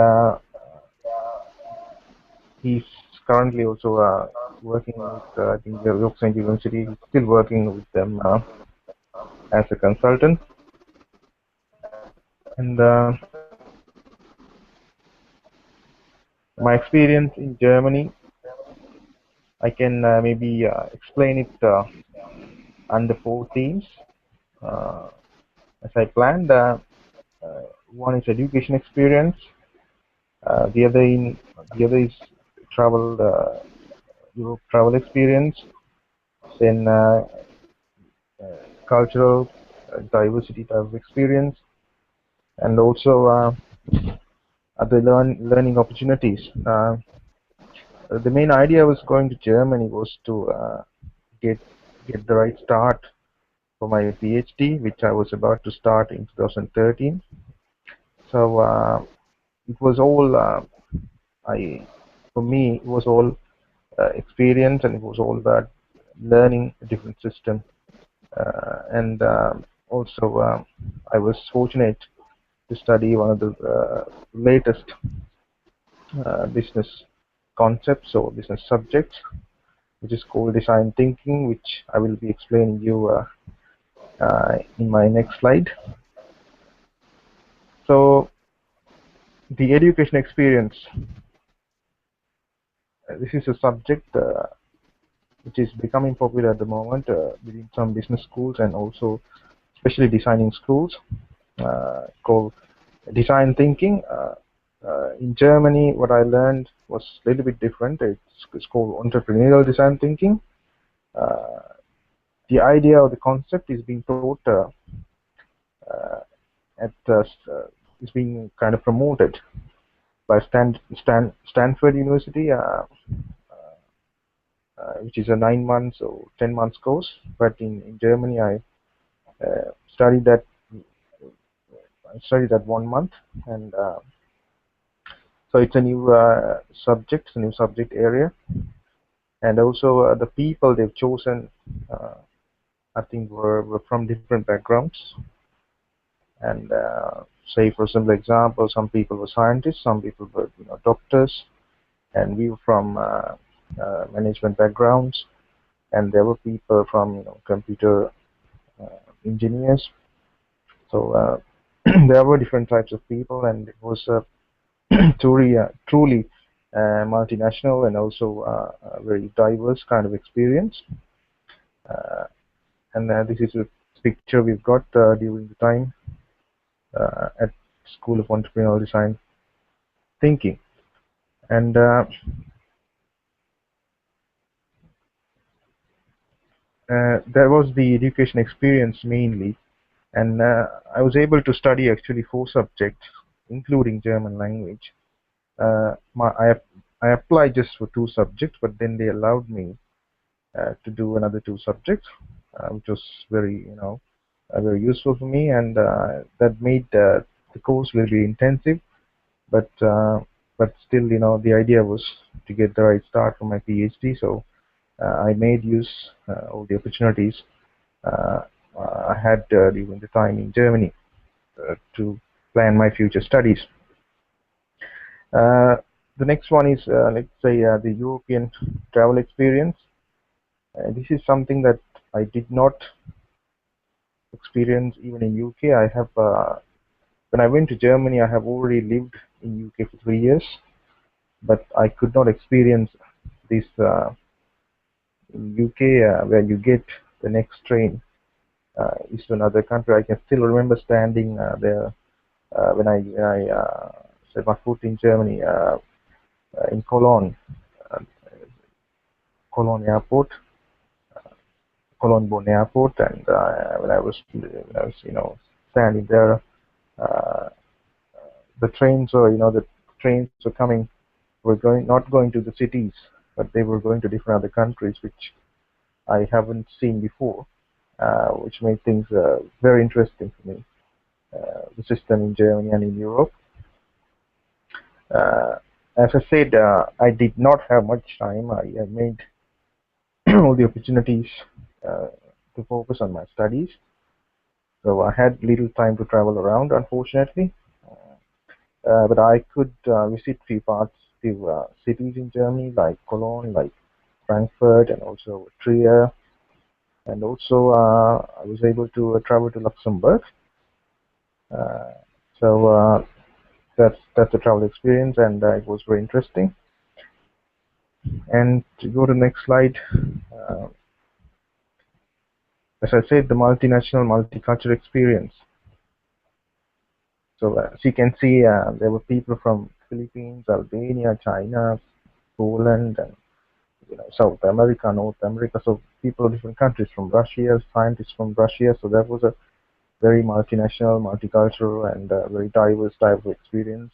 he's currently also working with I think York University. He's still working with them as a consultant, and my experience in Germany, I can maybe explain it under 4 themes as I planned. One is education experience. The other is travel Europe travel experience. Then cultural diversity type of experience, and also other learning opportunities. The main idea was going to Germany was to get the right start for my PhD, which I was about to start in 2013. So it was all for me it was all experience, and it was all about learning a different system. And also I was fortunate to study one of the latest business concepts or business subjects, which is called design thinking, which I will be explaining you in my next slide. So the education experience, this is a subject which is becoming popular at the moment within some business schools and also especially designing schools, called design thinking. In Germany, what I learned was a little bit different. It's called entrepreneurial design thinking. The idea or the concept is being taught is being kind of promoted by Stanford University, which is a 9 months or 10 months course. But in Germany, I studied that 1 month, and so it's a new subject, a new subject area, and also the people they've chosen, I think, were from different backgrounds. And say, for example, some people were scientists, some people were doctors, and we were from management backgrounds, and there were people from computer engineers. So there were different types of people, and it was truly multinational and also a very diverse kind of experience. And this is a picture we've got during the time at School of Entrepreneurial Design Thinking. And that was the education experience mainly. And I was able to study actually 4 subjects, including German language. I applied just for 2 subjects, but then they allowed me to do another 2 subjects, which was very very useful for me, and that made the course very intensive. But still, the idea was to get the right start for my PhD. So I made use of the opportunities I had during the time in Germany to plan my future studies. The next one is, let's say, the European travel experience. This is something that I did not experience even in UK. I have, when I went to Germany, I have already lived in UK for 3 years, but I could not experience this in UK, where you get the next train is to another country. I can still remember standing there when I set my foot in Germany, in Cologne, Cologne Airport, Cologne Bonn Airport, and when I was standing there, the trains were coming, were not going to the cities, but they were going to different other countries, which I haven't seen before, which made things very interesting for me. The system in Germany and in Europe. As I said, I did not have much time. I made all the opportunities to focus on my studies. So I had little time to travel around, unfortunately. but I could visit few cities in Germany, like Cologne, like Frankfurt, and also Trier, and also I was able to travel to Luxembourg. Uh, so that's a travel experience, and it was very interesting. And to go to the next slide, uh, as I said, the multinational, multicultural experience. So as you can see, there were people from Philippines, Albania, China, Poland, and South America, North America. So people of different countries, from Russia, scientists from Russia. So that was a very multinational, multicultural, and very diverse type of experience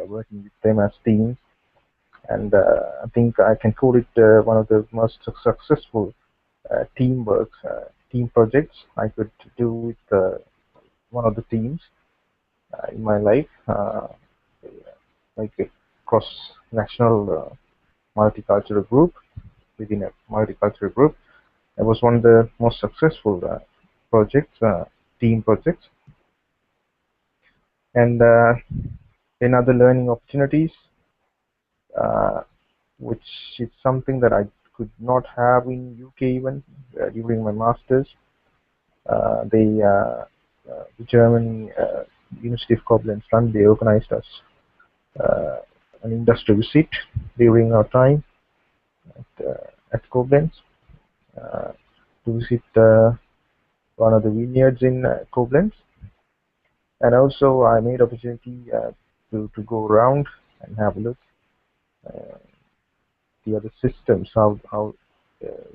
working with them as teams. And I think I can call it one of the most successful team projects I could do with one of the teams in my life, like a cross-national multicultural group within a multicultural group. It was one of the most successful projects, team projects. And in other learning opportunities, uh, which is something that I could not have in UK even during my masters. The German University of Koblenz, they organized us an industry visit during our time at Koblenz to visit one of the vineyards in Koblenz, and also I made opportunity to go around and have a look the other systems, how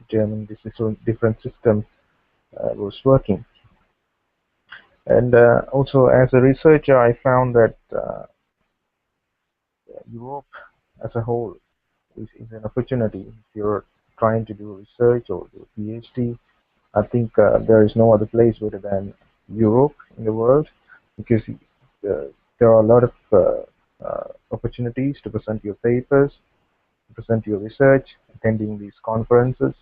German different system was working. And also as a researcher, I found that Europe as a whole is an opportunity. If you're trying to do research or do a PhD, I think there is no other place better than Europe in the world, because there are a lot of opportunities to present your papers, to present your research, attending these conferences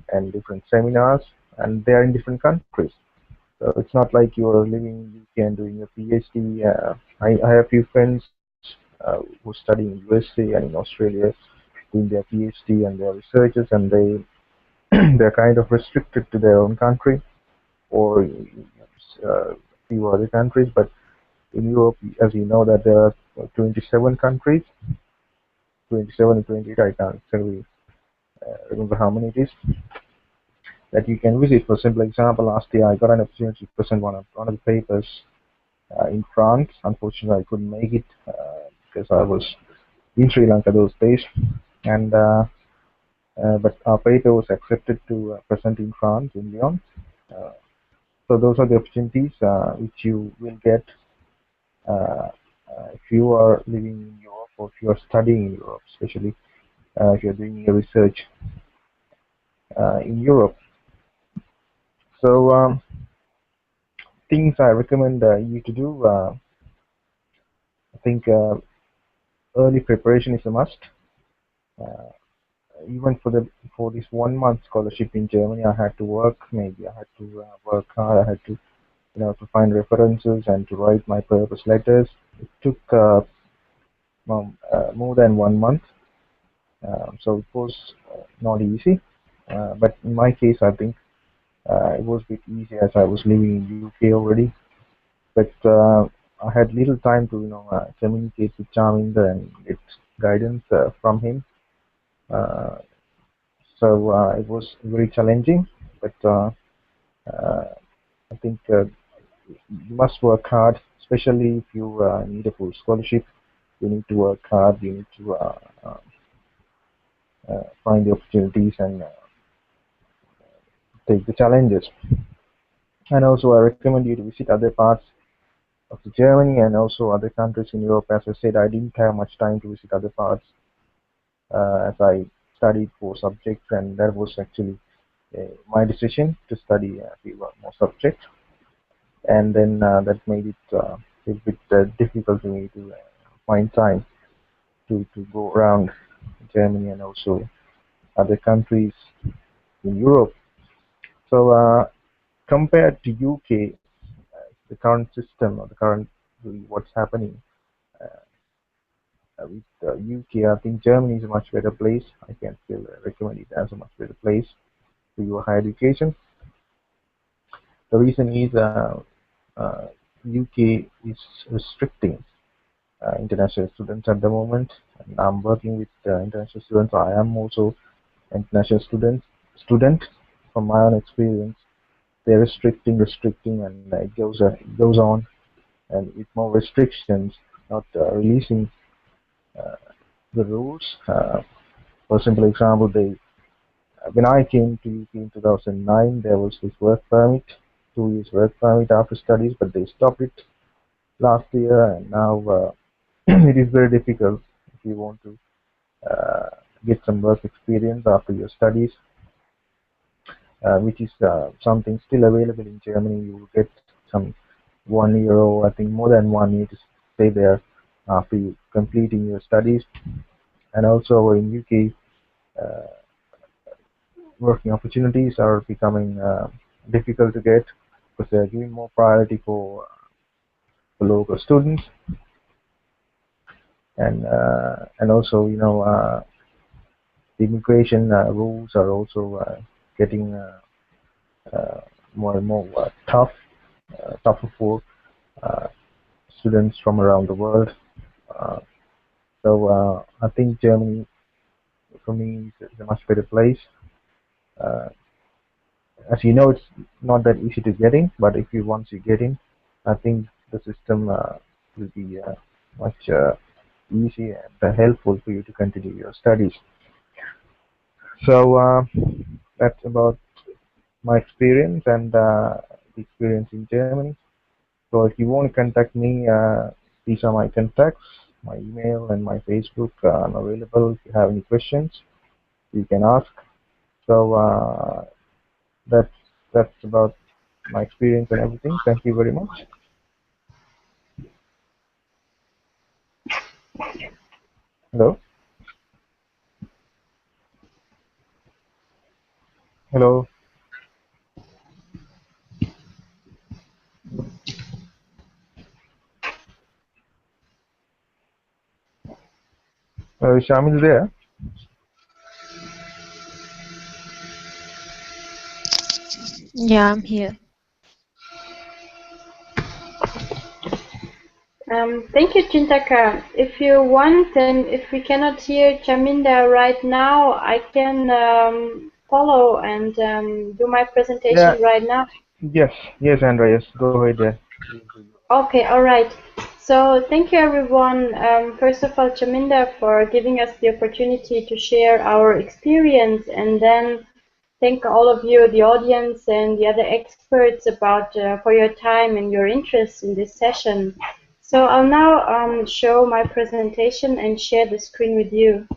and different seminars, and they are in different countries. So it's not like you are living in UK and doing a PhD. I have few friends who study in USA and in Australia doing their PhD and their researches, and they're kind of restricted to their own country or few other countries. But in Europe, as you know, that there are 27 countries, 27 or 28, I can't exactly remember how many it is, that you can visit. For simple example, last year I got an opportunity to present one of the papers in France. Unfortunately, I couldn't make it because I was in Sri Lanka those days, and but our paper was accepted to present in France, in Lyon. So those are the opportunities which you will get if you are living in Europe, or if you are studying in Europe, especially if you're doing your research in Europe. So things I recommend you to do. I think early preparation is a must. Even for this 1 month scholarship in Germany, I had to work. Maybe I had to work hard. I had to to find references and to write my purpose letters. It took more than 1 month, so it was not easy. But in my case, I think it was a bit easy as I was living in UK already. But I had little time to communicate with Charminder and get guidance from him. So it was very challenging, but I think you must work hard, especially if you need a full scholarship. You need to work hard. You need to find the opportunities and take the challenges. And also, I recommend you to visit other parts of Germany and also other countries in Europe. As I said, I didn't have much time to visit other parts as I studied 4 subjects, and that was actually my decision to study a few more subjects. And then that made it a bit difficult for me to find time to go around Germany and also other countries in Europe. So compared to UK, the current system or the current what's happening with UK, I think Germany is a much better place. I can still recommend it as a much better place for your higher education. The reason is UK is restricting international students at the moment, and I'm working with international students. I am also an international student. From my own experience, they're restricting, and it goes on, and with more restrictions, not releasing uh, the rules. For simple example, when I came to UK in 2009, there was this work permit, 2 years work permit after studies, but they stopped it last year, and now it is very difficult if you want to get some work experience after your studies, which is something still available in Germany. You will get some 1 year, or I think more than 1 year, to stay there after you completing your studies. And also in UK, uh, working opportunities are becoming difficult to get because they are giving more priority for local students, and also the immigration rules are also getting uh, more and more tougher for uh, students from around the world. Uh, so I think Germany, for me, is a much better place. Uh, as you know, it's not that easy to get in, but if you once you get in, I think the system will be much easy and helpful for you to continue your studies. So that's about my experience and the experience in Germany. So if you want to contact me, these are my contacts, my email and my Facebook. I'm available. If you have any questions, you can ask. So that's that's about my experience and everything. Thank you very much. Hello. Hello. Shamil there? Yeah, I'm here. Thank you, Chintaka. If you want, and if we cannot hear Chaminda right now, I can follow and do my Yeah. presentation right now. Yes, Andrea. Yes, go ahead there. Okay, all right. So thank you, everyone. First of all, Chaminda, for giving us the opportunity to share our experience, and then thank all of you, the audience, and the other experts about for your time and your interest in this session. So I'll now show my presentation and share the screen with you.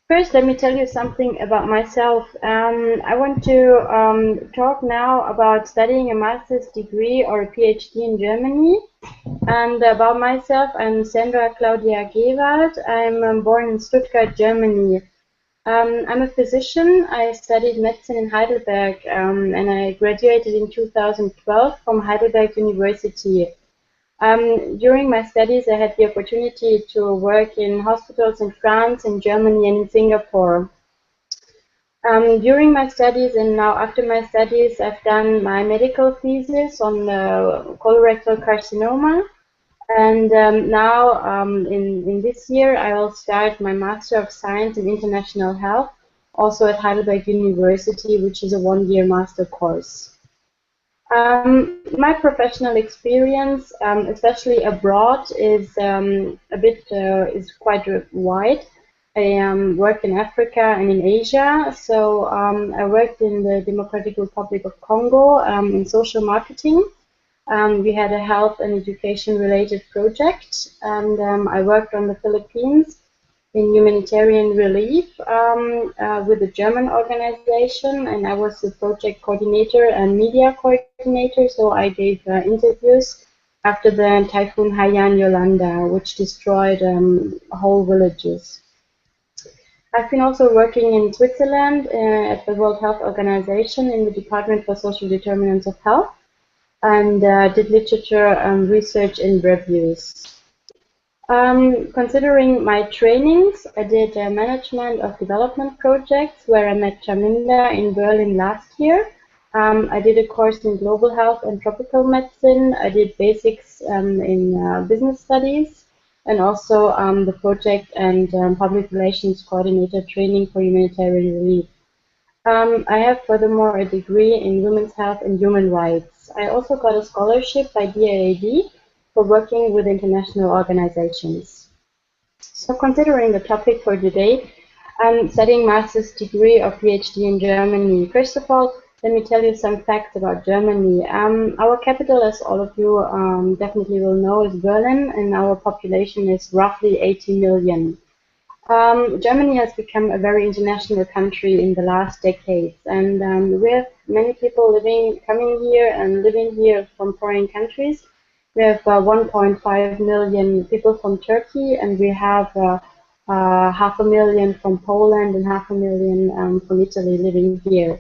First, let me tell you something about myself. I want to talk now about studying a master's degree or a PhD in Germany. And about myself, I'm Sandra Claudia Gewald. I'm born in Stuttgart, Germany. I'm a physician. I studied medicine in Heidelberg, and I graduated in 2012 from Heidelberg University. During my studies, I had the opportunity to work in hospitals in France, in Germany, and in Singapore. During my studies and now after my studies, I've done my medical thesis on colorectal carcinoma. And now, in this year, I will start my Master of Science in International Health, also at Heidelberg University, which is a one-year master course. My professional experience, especially abroad, is is quite wide. I work in Africa and in Asia. So I worked in the Democratic Republic of Congo in social marketing. We had a health and education related project, and I worked on the Philippines in humanitarian relief with a German organization, and I was the project coordinator and media coordinator, so I gave interviews after the Typhoon Haiyan Yolanda, which destroyed whole villages. I've been also working in Switzerland at the World Health Organization in the Department for Social Determinants of Health. and did literature research and reviews. Considering my trainings, I did management of development projects where I met Chaminda in Berlin last year. I did a course in global health and tropical medicine. I did basics in business studies, and also the project and public relations coordinator training for humanitarian relief. I have furthermore a degree in women's health and human rights. I also got a scholarship by DAAD for working with international organizations. So considering the topic for today, I'm studying master's degree or PhD in Germany. First of all, let me tell you some facts about Germany. Our capital, as all of you definitely will know, is Berlin, and our population is roughly 80 million. Germany has become a very international country in the last decades, and we have many people coming here and living here from foreign countries. We have 1.5 million people from Turkey, and we have 500,000 from Poland and 500,000 from Italy living here.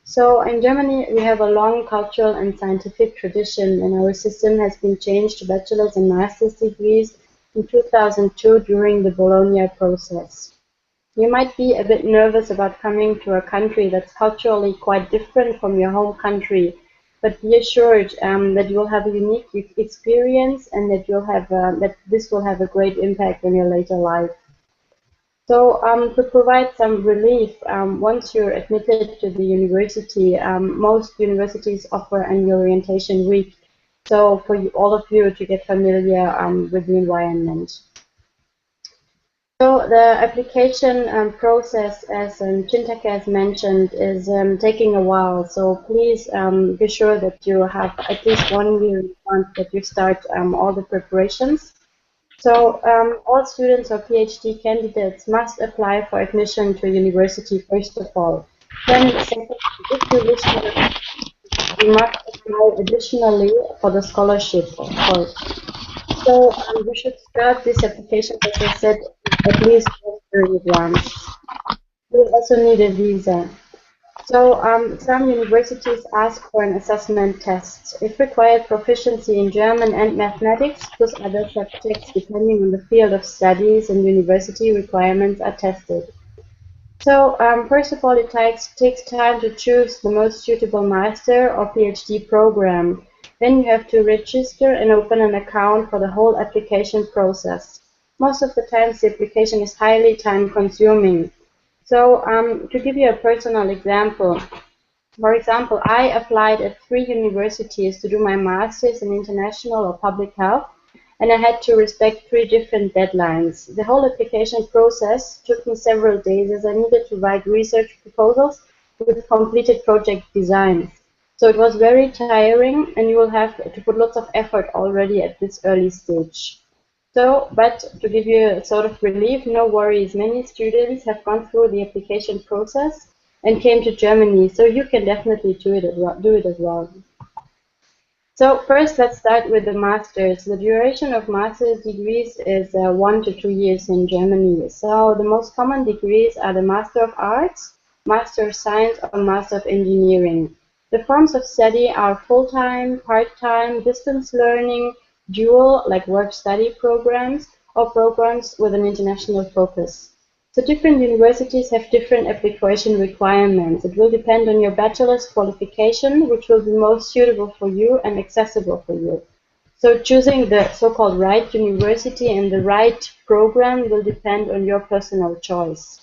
So in Germany, we have a long cultural and scientific tradition, and our system has been changed to bachelor's and master's degrees in 2002 during the Bologna process. You might be a bit nervous about coming to a country that's culturally quite different from your home country, but be assured that you will have a unique experience and that that this will have a great impact on your later life. So to provide some relief, once you're admitted to the university, most universities offer an orientation week. So for all of you to get familiar with the environment. So the application process, as Chintaka has mentioned, is taking a while. So please be sure that you have at least 1 year in advance that you start all the preparations. So all students or PhD candidates must apply for admission to a university first of all. Then second, if you wish to, you must apply additionally for the scholarship, of course. So we should start this application, as I said, at least 1 year in advance. We also need a visa. So some universities ask for an assessment test. If required, proficiency in German and mathematics plus other subjects depending on the field of studies and university requirements are tested. So first of all, it takes time to choose the most suitable master or PhD program. Then you have to register and open an account for the whole application process. Most of the times the application is highly time consuming. So to give you a personal example, for example, I applied at 3 universities to do my master's in international or public health, and I had to respect 3 different deadlines. The whole application process took me several days as I needed to write research proposals with completed project designs. So it was very tiring, and you will have to put lots of effort already at this early stage. So, but to give you a sort of relief, no worries. Many students have gone through the application process and came to Germany, so you can definitely do it as well. So first, let's start with the masters. The duration of master's degrees is 1 to 2 years in Germany. So the most common degrees are the Master of Arts, Master of Science, or Master of Engineering. The forms of study are full-time, part-time, distance learning, dual, like work-study programs, or programs with an international focus. So different universities have different application requirements. It will depend on your bachelor's qualification, which will be most suitable for you and accessible for you. So choosing the so-called right university and the right program will depend on your personal choice.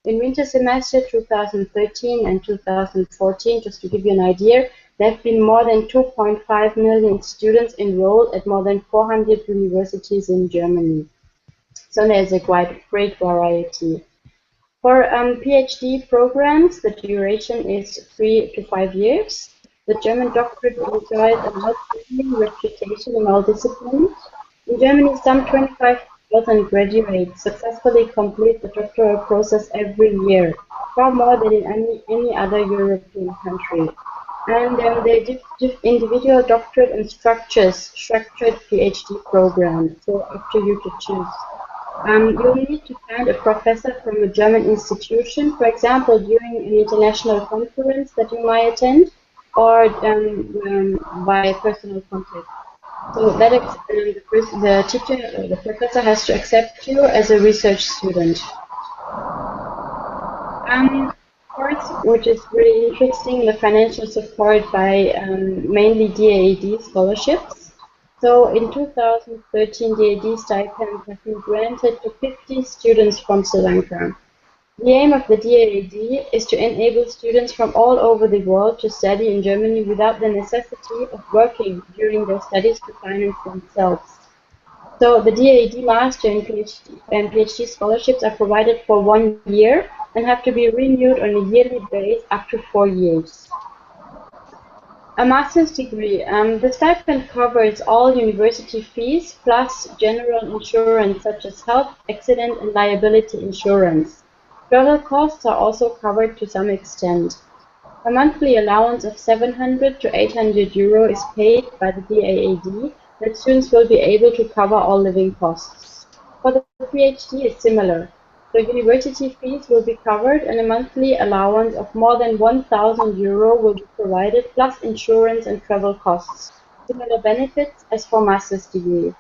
In winter semester 2013 and 2014, just to give you an idea, there have been more than 2.5 million students enrolled at more than 400 universities in Germany. So there's a great variety. For PhD programs, the duration is 3 to 5 years. The German doctorate enjoys an outstanding reputation in all disciplines. In Germany, some 25,000 graduates successfully complete the doctoral process every year, far more than in any other European country. And they individual doctorate and structured PhD programs, so up to you to choose. You'll need to find a professor from a German institution, for example, during an international conference that you might attend. or by personal contact. So that the teacher or the professor has to accept you as a research student. Of course, which is really interesting, the financial support by mainly DAAD scholarships. So in 2013, DAAD stipends have been granted to 50 students from Sri Lanka. The aim of the DAAD is to enable students from all over the world to study in Germany without the necessity of working during their studies to finance themselves. So the DAAD Master and PhD scholarships are provided for 1 year and have to be renewed on a yearly basis up to 4 years. A master's degree. The stipend covers all university fees plus general insurance such as health, accident, and liability insurance. Travel costs are also covered to some extent. A monthly allowance of 700 to 800 euro is paid by the DAAD that students will be able to cover all living costs. For the PhD, it's similar. The university fees will be covered and a monthly allowance of more than 1,000 euro will be provided, plus insurance and travel costs. Similar benefits as for master's degree.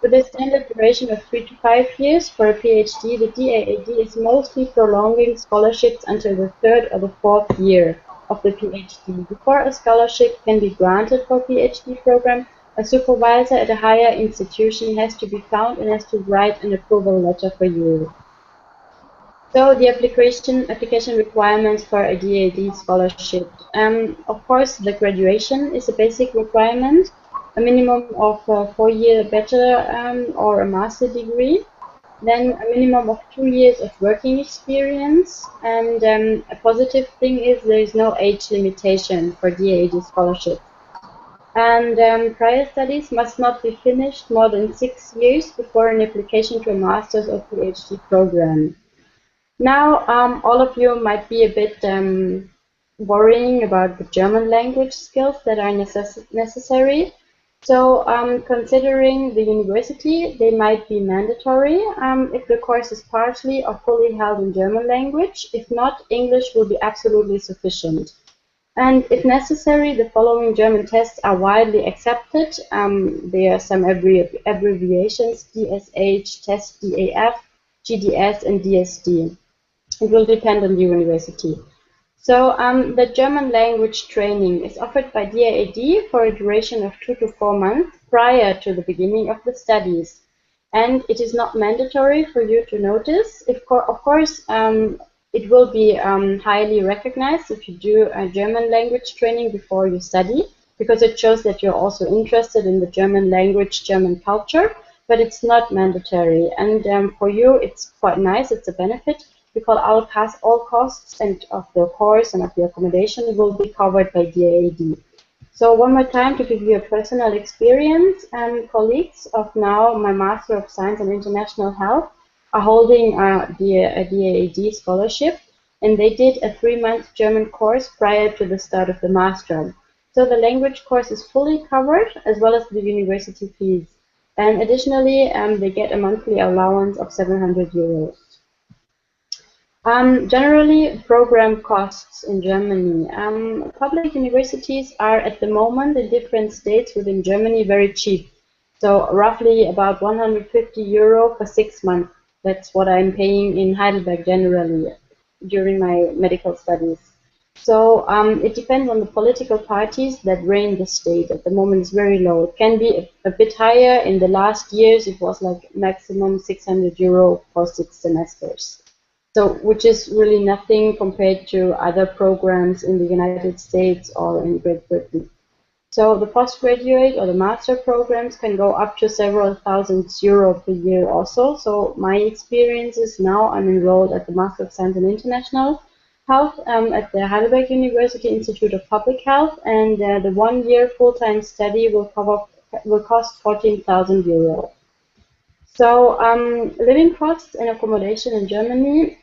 With a standard duration of 3 to 5 years for a PhD, the DAAD is mostly prolonging scholarships until the 3rd or the 4th year of the PhD. Before a scholarship can be granted for a PhD program, a supervisor at a higher institution has to be found and has to write an approval letter for you. So the application requirements for a DAAD scholarship. Of course, the graduation is a basic requirement, a minimum of a 4-year bachelor or a master degree, then a minimum of 2 years of working experience, and a positive thing is there is no age limitation for DAAD scholarship. And prior studies must not be finished more than 6 years before an application to a master's or PhD program. Now, all of you might be a bit worrying about the German language skills that are necessary. So, considering the university, they might be mandatory if the course is partially or fully held in German language. If not, English will be absolutely sufficient. And if necessary, the following German tests are widely accepted. There are some abbreviations: DSH, Test DAF, GDS, and DSD. It will depend on the university. So the German language training is offered by DAAD for a duration of 2 to 4 months prior to the beginning of the studies. And it is not mandatory for you to notice. Of course, it will be highly recognized if you do a German language training before you study, because it shows that you're also interested in the German language, German culture, but it's not mandatory. And for you, it's quite nice, it's a benefit, because all costs and of the course and of the accommodation will be covered by DAAD. So one more time to give you a personal experience, colleagues of now my Master of Science in International Health are holding a DAAD scholarship, and they did a 3-month German course prior to the start of the master. So the language course is fully covered, as well as the university fees. And additionally, they get a monthly allowance of 700 euros. Generally, program costs in Germany. Public universities are at the moment in different states within Germany very cheap. So roughly about 150 euro for 6 months. That's what I'm paying in Heidelberg generally during my medical studies. So it depends on the political parties that reign the state. At the moment it's very low. It can be a bit higher. In the last years it was like maximum 600 euro for 6 semesters. So, which is really nothing compared to other programs in the United States or in Great Britain. So the postgraduate or the master programs can go up to several thousand euro per year also. So my experience is now I'm enrolled at the Master of Science in International Health at the Heidelberg University Institute of Public Health, and the 1-year full-time study will cost 14,000 euro. So living costs and accommodation in Germany.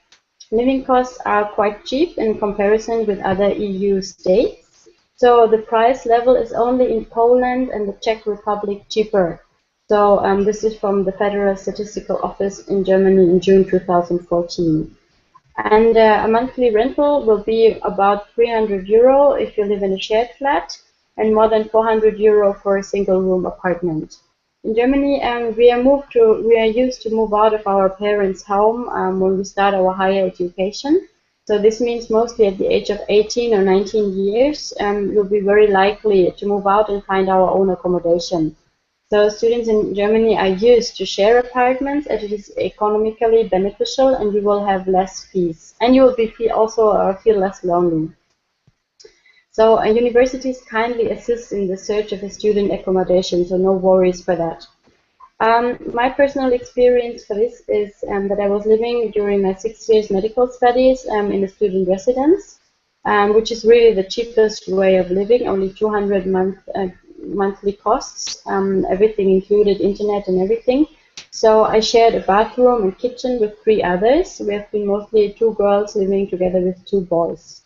Living costs are quite cheap in comparison with other EU states. So the price level is only in Poland and the Czech Republic cheaper. So this is from the Federal Statistical Office in Germany in June 2014. And a monthly rental will be about 300 euro if you live in a shared flat, and more than 400 euro for a single room apartment. In Germany, we are used to move out of our parents' home when we start our higher education. So this means mostly at the age of 18 or 19 years, you'll be very likely to move out and find our own accommodation. So students in Germany are used to share apartments as it is economically beneficial, and you will have less fees. And you will also feel less lonely. So universities kindly assist in the search of a student accommodation, so no worries for that. My personal experience for this is that I was living during my 6 years medical studies in a student residence, which is really the cheapest way of living, only 200 monthly costs, everything included, internet and everything. So I shared a bathroom and kitchen with 3 others. We have been mostly 2 girls living together with 2 boys.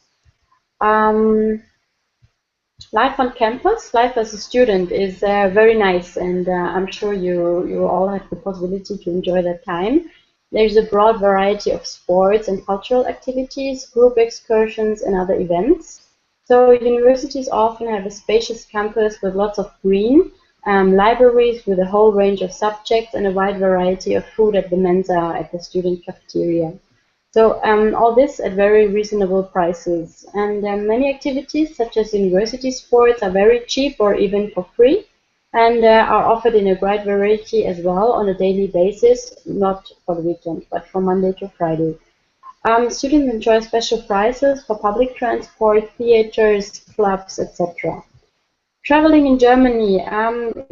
Life on campus, life as a student is very nice, and I'm sure you all have the possibility to enjoy that time. There's a broad variety of sports and cultural activities, group excursions, and other events. So universities often have a spacious campus with lots of green, libraries with a whole range of subjects, and a wide variety of food at the mensa at the student cafeteria. So all this at very reasonable prices. And many activities such as university sports are very cheap or even for free, and are offered in a wide variety as well on a daily basis, not for the weekend, but from Monday to Friday. Students enjoy special prices for public transport, theaters, clubs, etc. Traveling in Germany.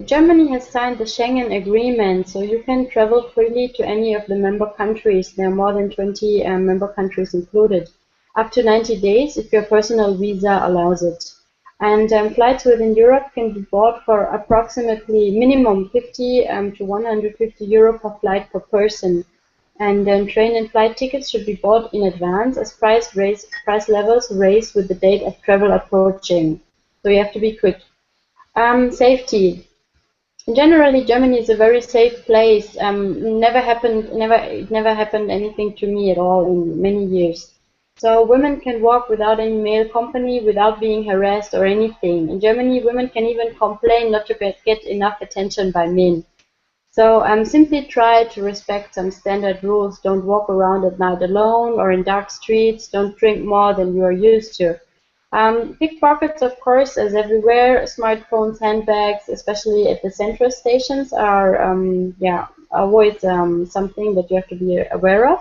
Germany has signed the Schengen Agreement, so you can travel freely to any of the member countries. There are more than 20 member countries included, up to 90 days if your personal visa allows it. And flights within Europe can be bought for approximately minimum 50 to 150 euro per flight per person. And then train and flight tickets should be bought in advance as price levels raise with the date of travel approaching. So you have to be quick. Safety. Generally, Germany is a very safe place. It never happened anything to me at all in many years. So women can walk without any male company, without being harassed or anything. In Germany, women can even complain not to get enough attention by men. So simply try to respect some standard rules. Don't walk around at night alone or in dark streets. Don't drink more than you are used to. Pickpockets, of course, as everywhere. Smartphones, handbags, especially at the central stations, are always something that you have to be aware of.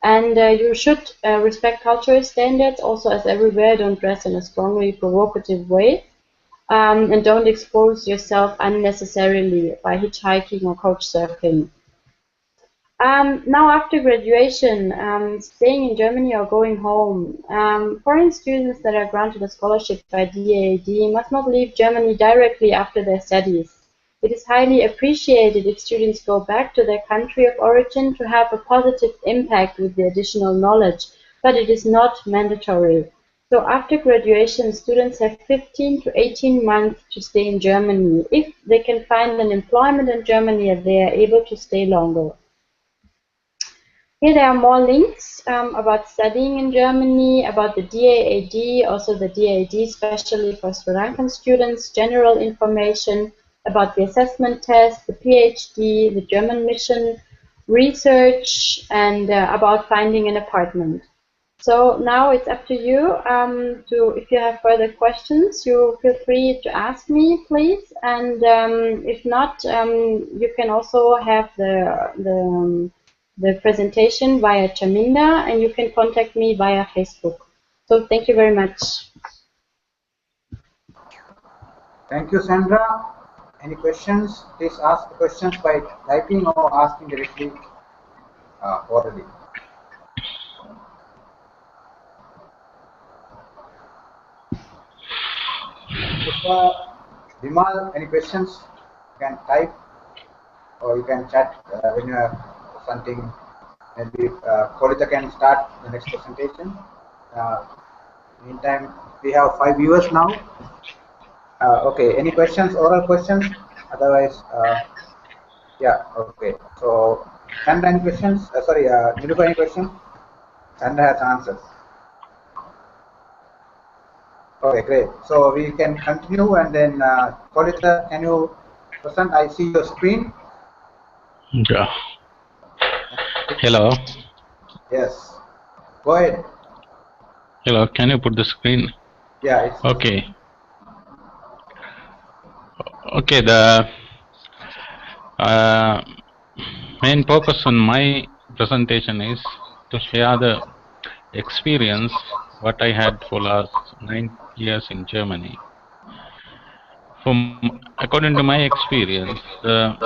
And you should respect cultural standards, also as everywhere. Don't dress in a strongly provocative way, and don't expose yourself unnecessarily by hitchhiking or couch surfing. Now after graduation, staying in Germany or going home, foreign students that are granted a scholarship by DAAD must not leave Germany directly after their studies. It is highly appreciated if students go back to their country of origin to have a positive impact with the additional knowledge, but it is not mandatory. So after graduation, students have 15 to 18 months to stay in Germany. If they can find an employment in Germany, they are able to stay longer. Here there are more links about studying in Germany, about the DAAD, also the DAAD especially for Sri Lankan students, general information about the assessment test, the PhD, the German mission, research, and about finding an apartment. So now it's up to you. If you have further questions, you feel free to ask me, please. And if not, you can also have the presentation via Chaminda, and you can contact me via Facebook. So thank you very much. Thank you, Sandra. Any questions? Please ask the questions by typing or asking directly orally. Pushpa, Vimal, any questions? You can type or you can chat when you are presenting. Maybe Kolita can start the next presentation. Meantime, we have 5 viewers now. Okay, any questions, oral questions? Otherwise, yeah, okay. So, Sandra, any questions? Sorry, Nilufa, any question? Sandra has answered. Okay, great. So we can continue, and then Kolita, can you present? I see your screen. Yeah. Hello. Yes. Go ahead. Hello. Can you put the screen? Yeah, it's Okay. Okay. The main focus on my presentation is to share the experience what I had for last 9 years in Germany. According to my experience, the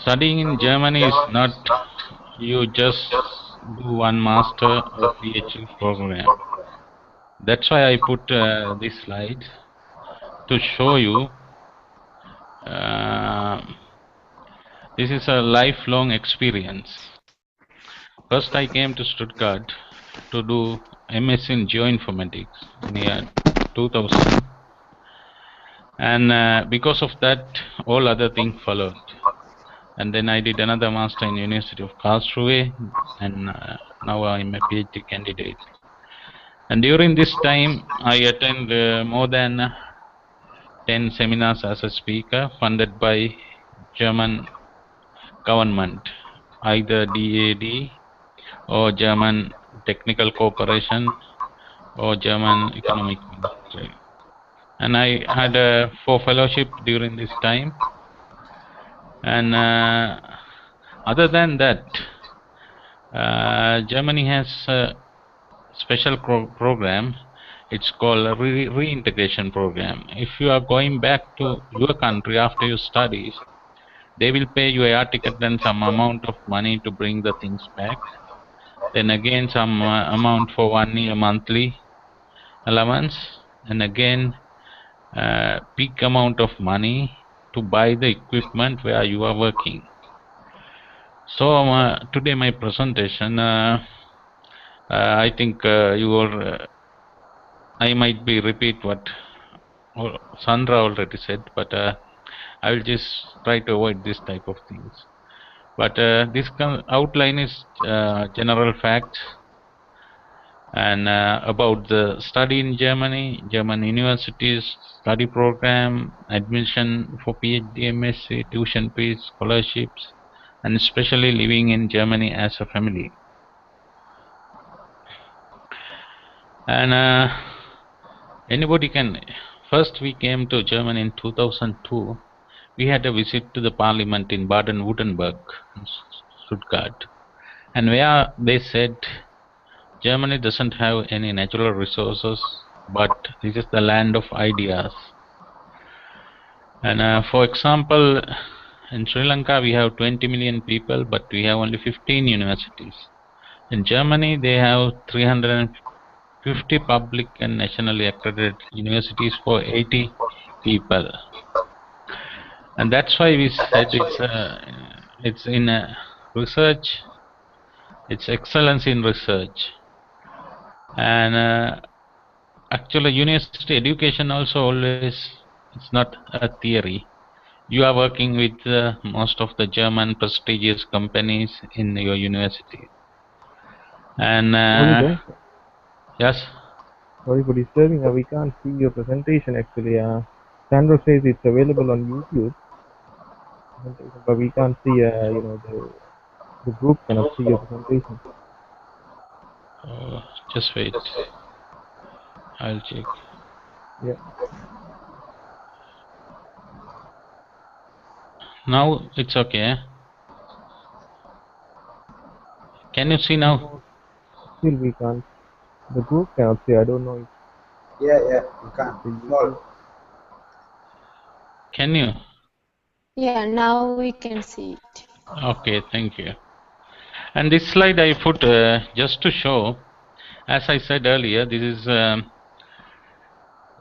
studying in Germany is not you just do one master or PhD program. That's why I put this slide to show you this is a lifelong experience. First, I came to Stuttgart to do MS in Geoinformatics in year 2000, and because of that, all other things followed. And then I did another master in University of Karlsruhe, and now I'm a PhD candidate. And during this time, I attend more than 10 seminars as a speaker funded by German government, either DAD or German Technical Cooperation or German Economic Ministry. And I had 4 fellowship during this time. And other than that, Germany has a special program. It's called a Reintegration Program. If you are going back to your country after your studies, they will pay you air ticket and some amount of money to bring the things back. Then again some amount for 1 year monthly allowance, and again big amount of money to buy the equipment where you are working. So today my presentation, I think I might be repeat what Sandra already said, but I will just try to avoid this type of things. But this outline is general facts and about the study in Germany, German universities, study program, admission for PhD, MSc, tuition fees, scholarships, and especially living in Germany as a family. And anybody can. First, we came to Germany in 2002. We had a visit to the parliament in Baden-Württemberg, Stuttgart, and where they said Germany doesn't have any natural resources, but this is the land of ideas. And for example, in Sri Lanka we have 20 million people, but we have only 15 universities. In Germany they have 350 public and nationally accredited universities for 80 people. And that's why we said it's in research, it's excellence in research. And actually university education also always, it's not a theory. You are working with most of the German prestigious companies in your university. And yes. Sorry for disturbing. We can't see your presentation actually. Sandra says it's available on YouTube, but we can't see. The group cannot see your presentation. Just wait. I'll check. Yeah. Now it's okay. Can you see now? Still we can't. The group cannot see. I don't know if. Yeah, you can't. Small. Can you? Yeah, now we can see it. Okay, thank you. And this slide I put just to show, as I said earlier, this is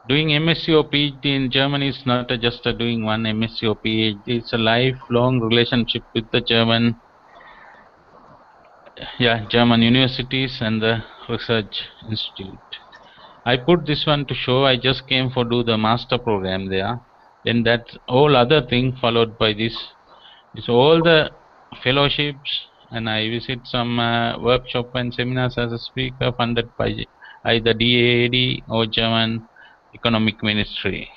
doing MSc or PhD in Germany is not just doing one MSc or PhD. It's a lifelong relationship with the German universities and the research institute. I put this one to show. I just came for do the master program there. Then that all other thing followed by this is all the fellowships and I visit some workshop and seminars as a speaker funded by either DAAD or German Economic Ministry.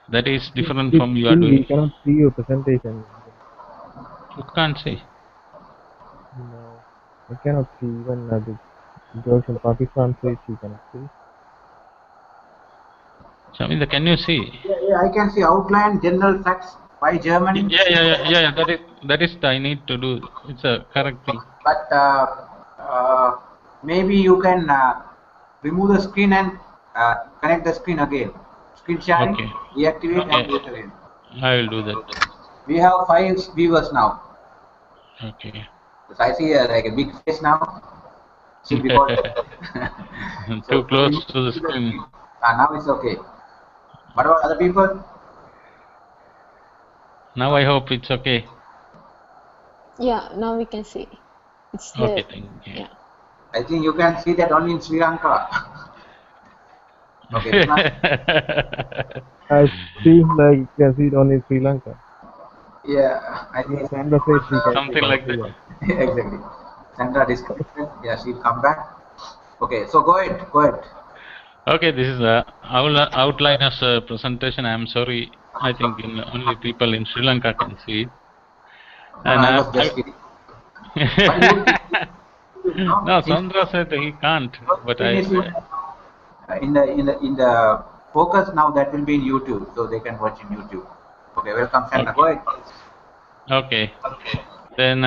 That is different from you are Still, we doing. cannot see your presentation. You can't see. No, I cannot see even the girls in Pakistan face you cannot see. Shaminda, can you see? Yeah, I can see outline general facts by Germany. Yeah. That is the I need to do. It's a correct thing. But maybe you can remove the screen and connect the screen again. Screen sharing, Okay. deactivate Okay. and do it again. I will do that. We have 5 viewers now. Okay. So I see like a big face now. See because Too close to the screen. Now it's okay. What about other people? Now I hope it's okay. Yeah, now we can see. It's there. Okay, thank you. Yeah. I think you can see that only in Sri Lanka. Okay. I seems like you can see it only in Sri Lanka. Yeah, I think Sandra said she can Something like that. exactly. Sandra disconnected. Yeah, she'll come back. Okay, so go ahead. Okay, this is the outline of the presentation. I'm sorry. I think only people in Sri Lanka can see it. And I was just kidding. no, Sandra said he can't. But in the focus now that will be in YouTube, so they can watch in YouTube. Okay, welcome, Sandra. Okay. Go ahead. Okay. Then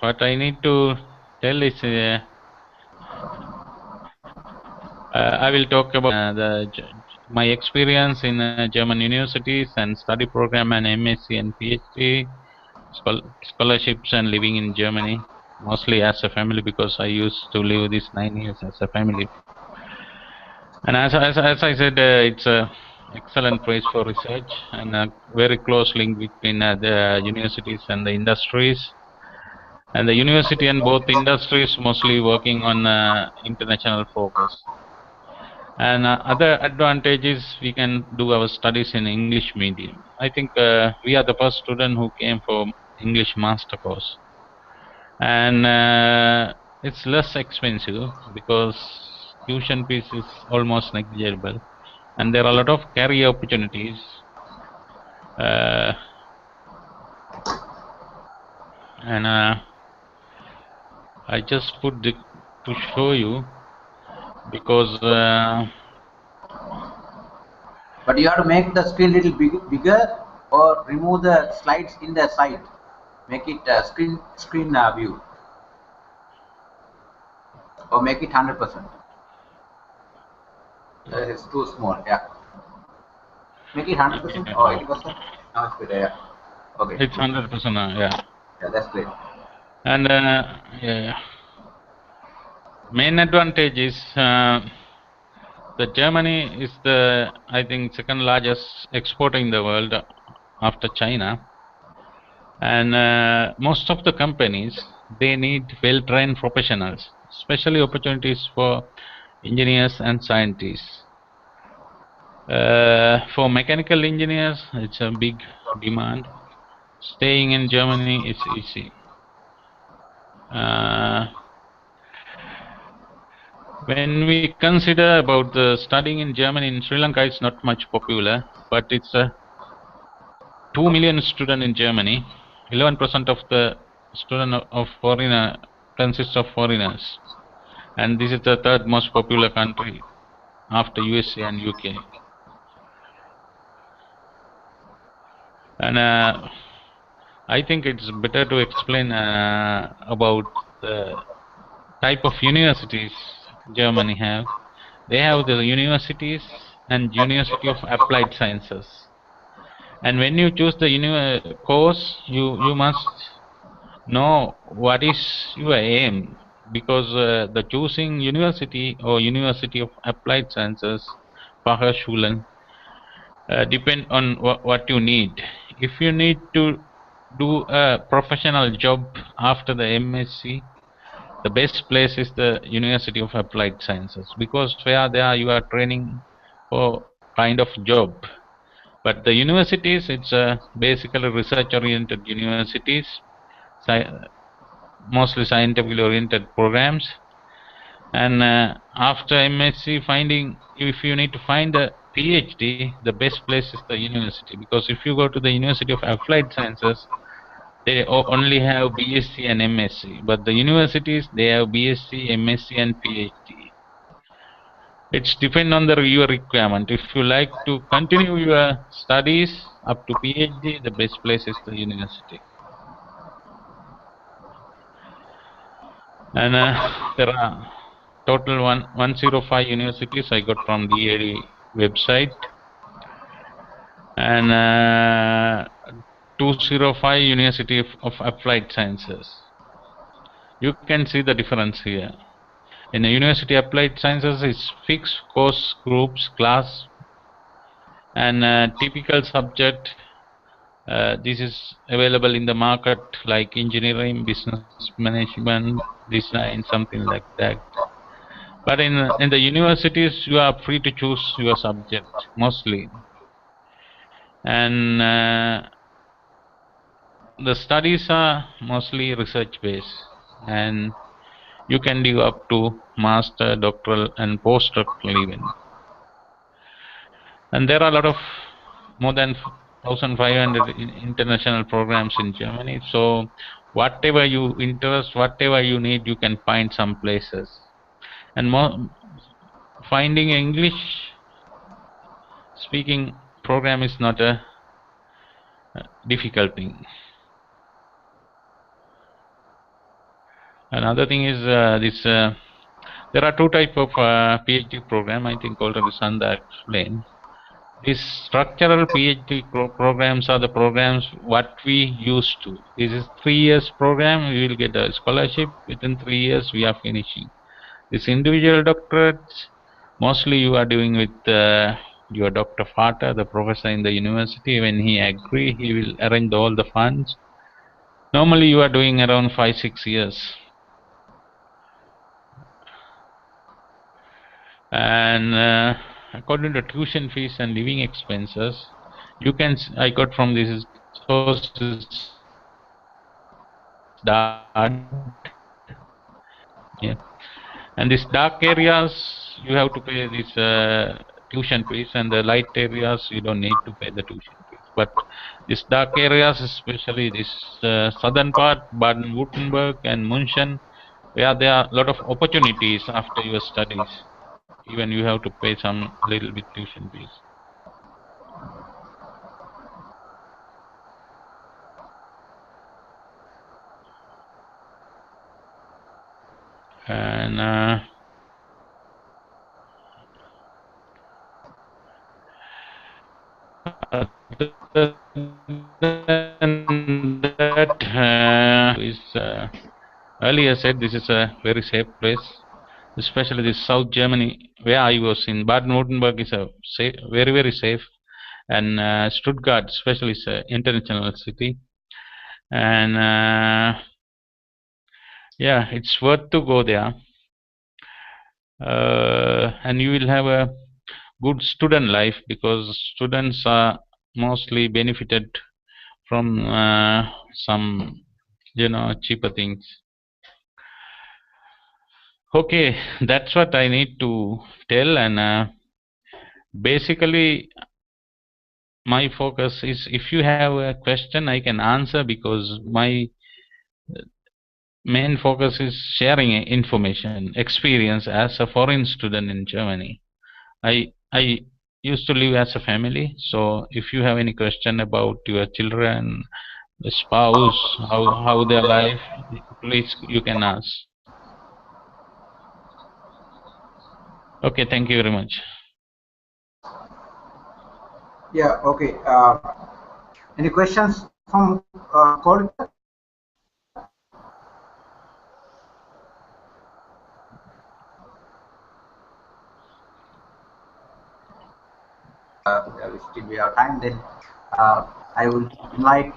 what I need to tell is I will talk about my experience in German universities and study program and MSc and PhD, scholarships and living in Germany, mostly as a family because I used to live these 9 years as a family. And as I said, it's a excellent place for research and a very close link between the universities and the industries. And the university and both industries mostly working on international focus. And other advantages, we can do our studies in English medium. I think we are the first student who came for English master course. And it's less expensive because tuition fees is almost negligible. And there are a lot of career opportunities. And I just put to show you because but you have to make the screen little bigger or remove the slides in the side. Make it screen view or make it 100%. It's too small. Yeah. Make it 100% or 80%. Now it's better. Yeah. Okay. It's 100%. Yeah. Yeah, that's great. And main advantage is the Germany is the I think second largest exporter in the world after China, and most of the companies they need well-trained professionals, especially opportunities for engineers and scientists. For mechanical engineers, it's a big demand. Staying in Germany is easy. When we consider about the studying in Germany, in Sri Lanka, it's not much popular, but it's 2 million students in Germany. 11% of the student of foreigner consists of foreigners, and this is the third most popular country after USA and UK. And I think it's better to explain about the type of universities Germany have. They have the universities and University of Applied Sciences. And when you choose the course, you must know what is your aim, because the choosing university or University of Applied Sciences, Fachhochschulen, depend on what you need. If you need to do a professional job after the MSc, the best place is the University of Applied Sciences, because there you are training for kind of job. But the universities, it's basically research-oriented universities, mostly scientifically oriented programs. And after MSc, if you need to find a PhD, the best place is the university, because if you go to the University of Applied Sciences, they only have BSc and MSc, but the universities, they have BSc, MSc and PhD. It's depend on your requirement. If you like to continue your studies up to PhD, the best place is the university. And there are total 105 universities I got from the website, and 205 University of Applied Sciences. You can see the difference here. In the University of Applied Sciences, it's fixed course groups, class, and typical subject. This is available in the market like engineering, business management, design, something like that. But in the universities, you are free to choose your subject mostly, and the studies are mostly research based, and you can do up to master, doctoral, and postdoctoral even. And there are a lot of more than 1,500 international programs in Germany. So whatever you interest, whatever you need, you can find some places. And finding English speaking program is not a difficult thing. Another thing is there are two types of PhD program. I think already Sandha explained. These structural PhD programs are the programs what we used to. This is 3 years program. We will get a scholarship. Within 3 years, we are finishing. This individual doctorates, mostly you are doing with your Dr. Fata, the professor in the university. When he agree, he will arrange all the funds. Normally, you are doing around 5-6 years. And according to tuition fees and living expenses, I got from this sources Daad, yeah. And these dark areas, you have to pay this tuition fees, and the light areas you don't need to pay the tuition fees. But these dark areas, especially this southern part, Baden-Württemberg and München, where there are a lot of opportunities after your studies. Even you have to pay some little bit tuition fees. And other than that, earlier said this is a very safe place, especially this South Germany, where I was in. Baden-Württemberg is a safe, very, very safe, and Stuttgart, especially, is an international city, and yeah, it's worth to go there, and you will have a good student life, because students are mostly benefited from some cheaper things. Okay, that's what I need to tell. And basically my focus is, if you have a question, I can answer, because my main focus is sharing information, experience as a foreign student in Germany. I used to live as a family, so if you have any question about your children, the spouse, how their life, please, you can ask. Okay, thank you very much. Yeah, okay. Any questions from coordinator? Still we have time, then I will invite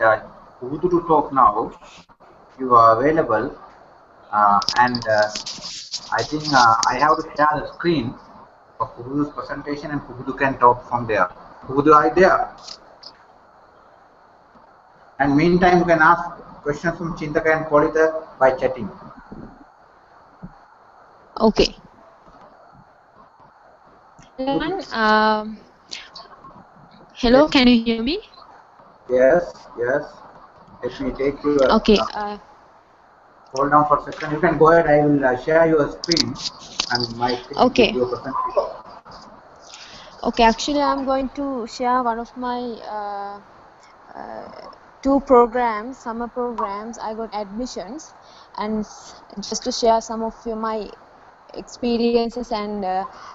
Udu to talk now. You are available, and I think I have to share the screen of Pubudu's presentation, and Pubudu can talk from there. Pubudu, are you there? And meantime, you can ask questions from Chintaka and Polita by chatting. Okay. Hello, can you hear me? Yes, yes. Let me take you. Okay. Hold on for a second. You can go ahead. I will share your screen and my screen Okay. with your presentation. Okay, actually, I'm going to share one of my two programs, summer programs. I got admissions, and just to share some of my experiences and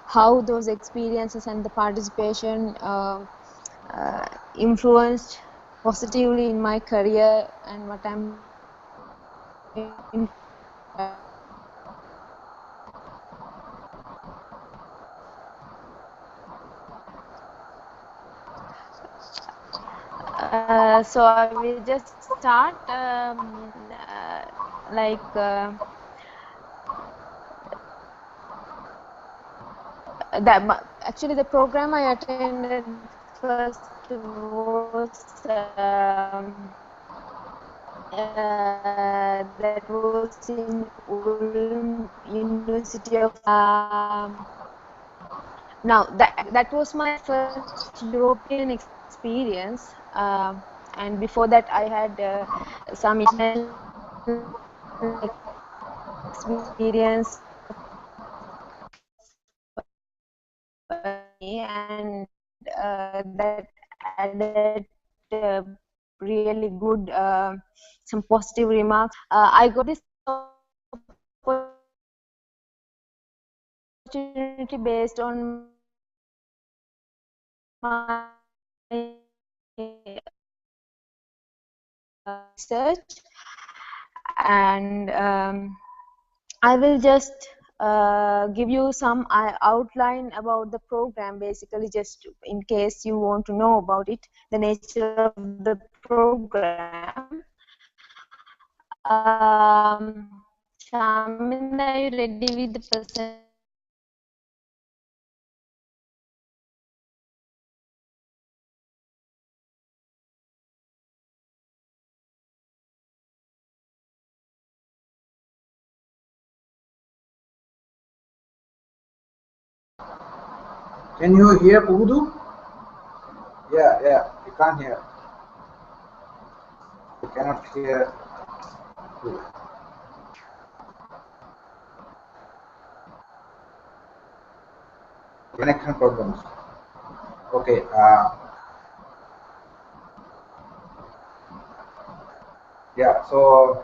how those experiences and the participation influenced positively in my career and what I'm doing. So I will just start actually the program I attended first was that was in Ulm University of now that was my first European experience, and before that I had some international experience and that added really good some positive remarks. I got this opportunity based on my research, and I will just give you some outline about the program, basically just in case you want to know about it, the nature of the program. Shamin, are you ready with the presentation? Can you hear Pubudu? Yeah, you can't hear. You cannot hear. Connection problems. Okay. Yeah. So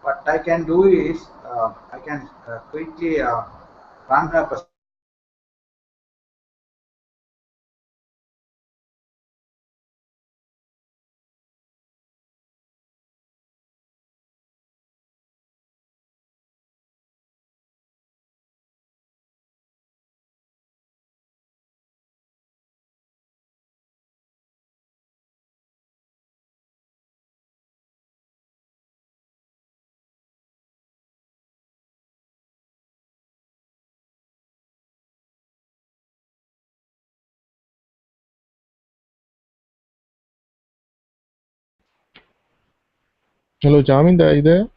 what I can do is I can quickly run her presentation. Hello, Jamin, are you there?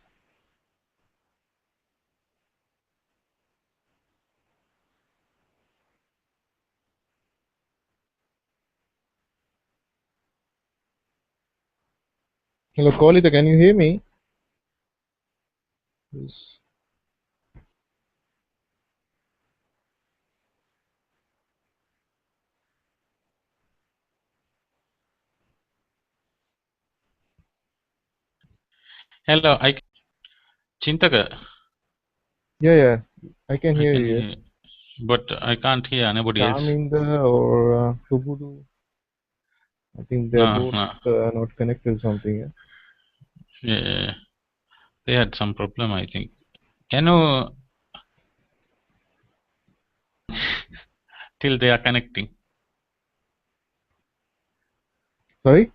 Hello, Kolita, can you hear me? Yes. Hello, Chintaka. Yeah, I can I hear can you. Yes. hear, but I can't hear anybody else. Chaminda or Pubudu, I think they're No, both no. not connected or something. Yeah, they had some problem, I think. Can you till they are connecting? Sorry?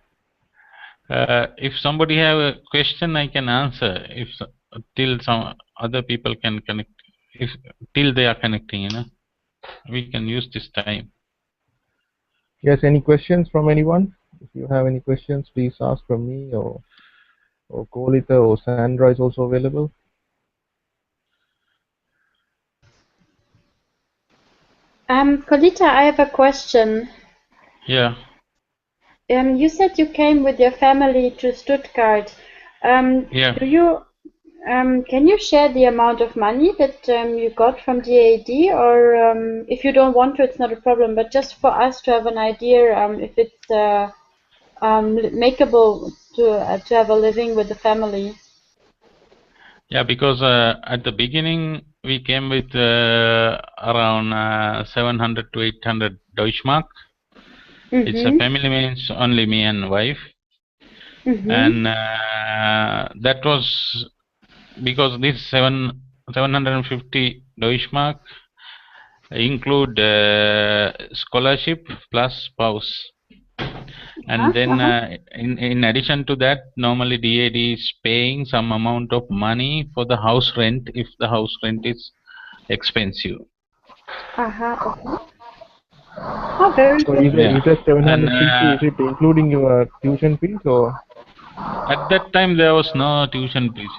If somebody have a question, I can answer. If till some other people can connect, if till they are connecting, we can use this time. Yes, any questions from anyone? If you have any questions, please ask from me or Kolita or Sandra is also available. Kolita, I have a question. Yeah. You said you came with your family to Stuttgart. Yeah. Can you share the amount of money that you got from DAD, or if you don't want to, it's not a problem. But just for us to have an idea, if it's makeable to have a living with the family. Yeah, because at the beginning we came with around 700 to 800 Deutschmark. It's a family, means only me and wife, and that was because this 750 Deutschmark include scholarship plus spouse. And then in addition to that, normally DAD is paying some amount of money for the house rent if the house rent is expensive. Okay. Oh, very So good. you said And 750, is it including your tuition fees or? at that time there was no tuition fees,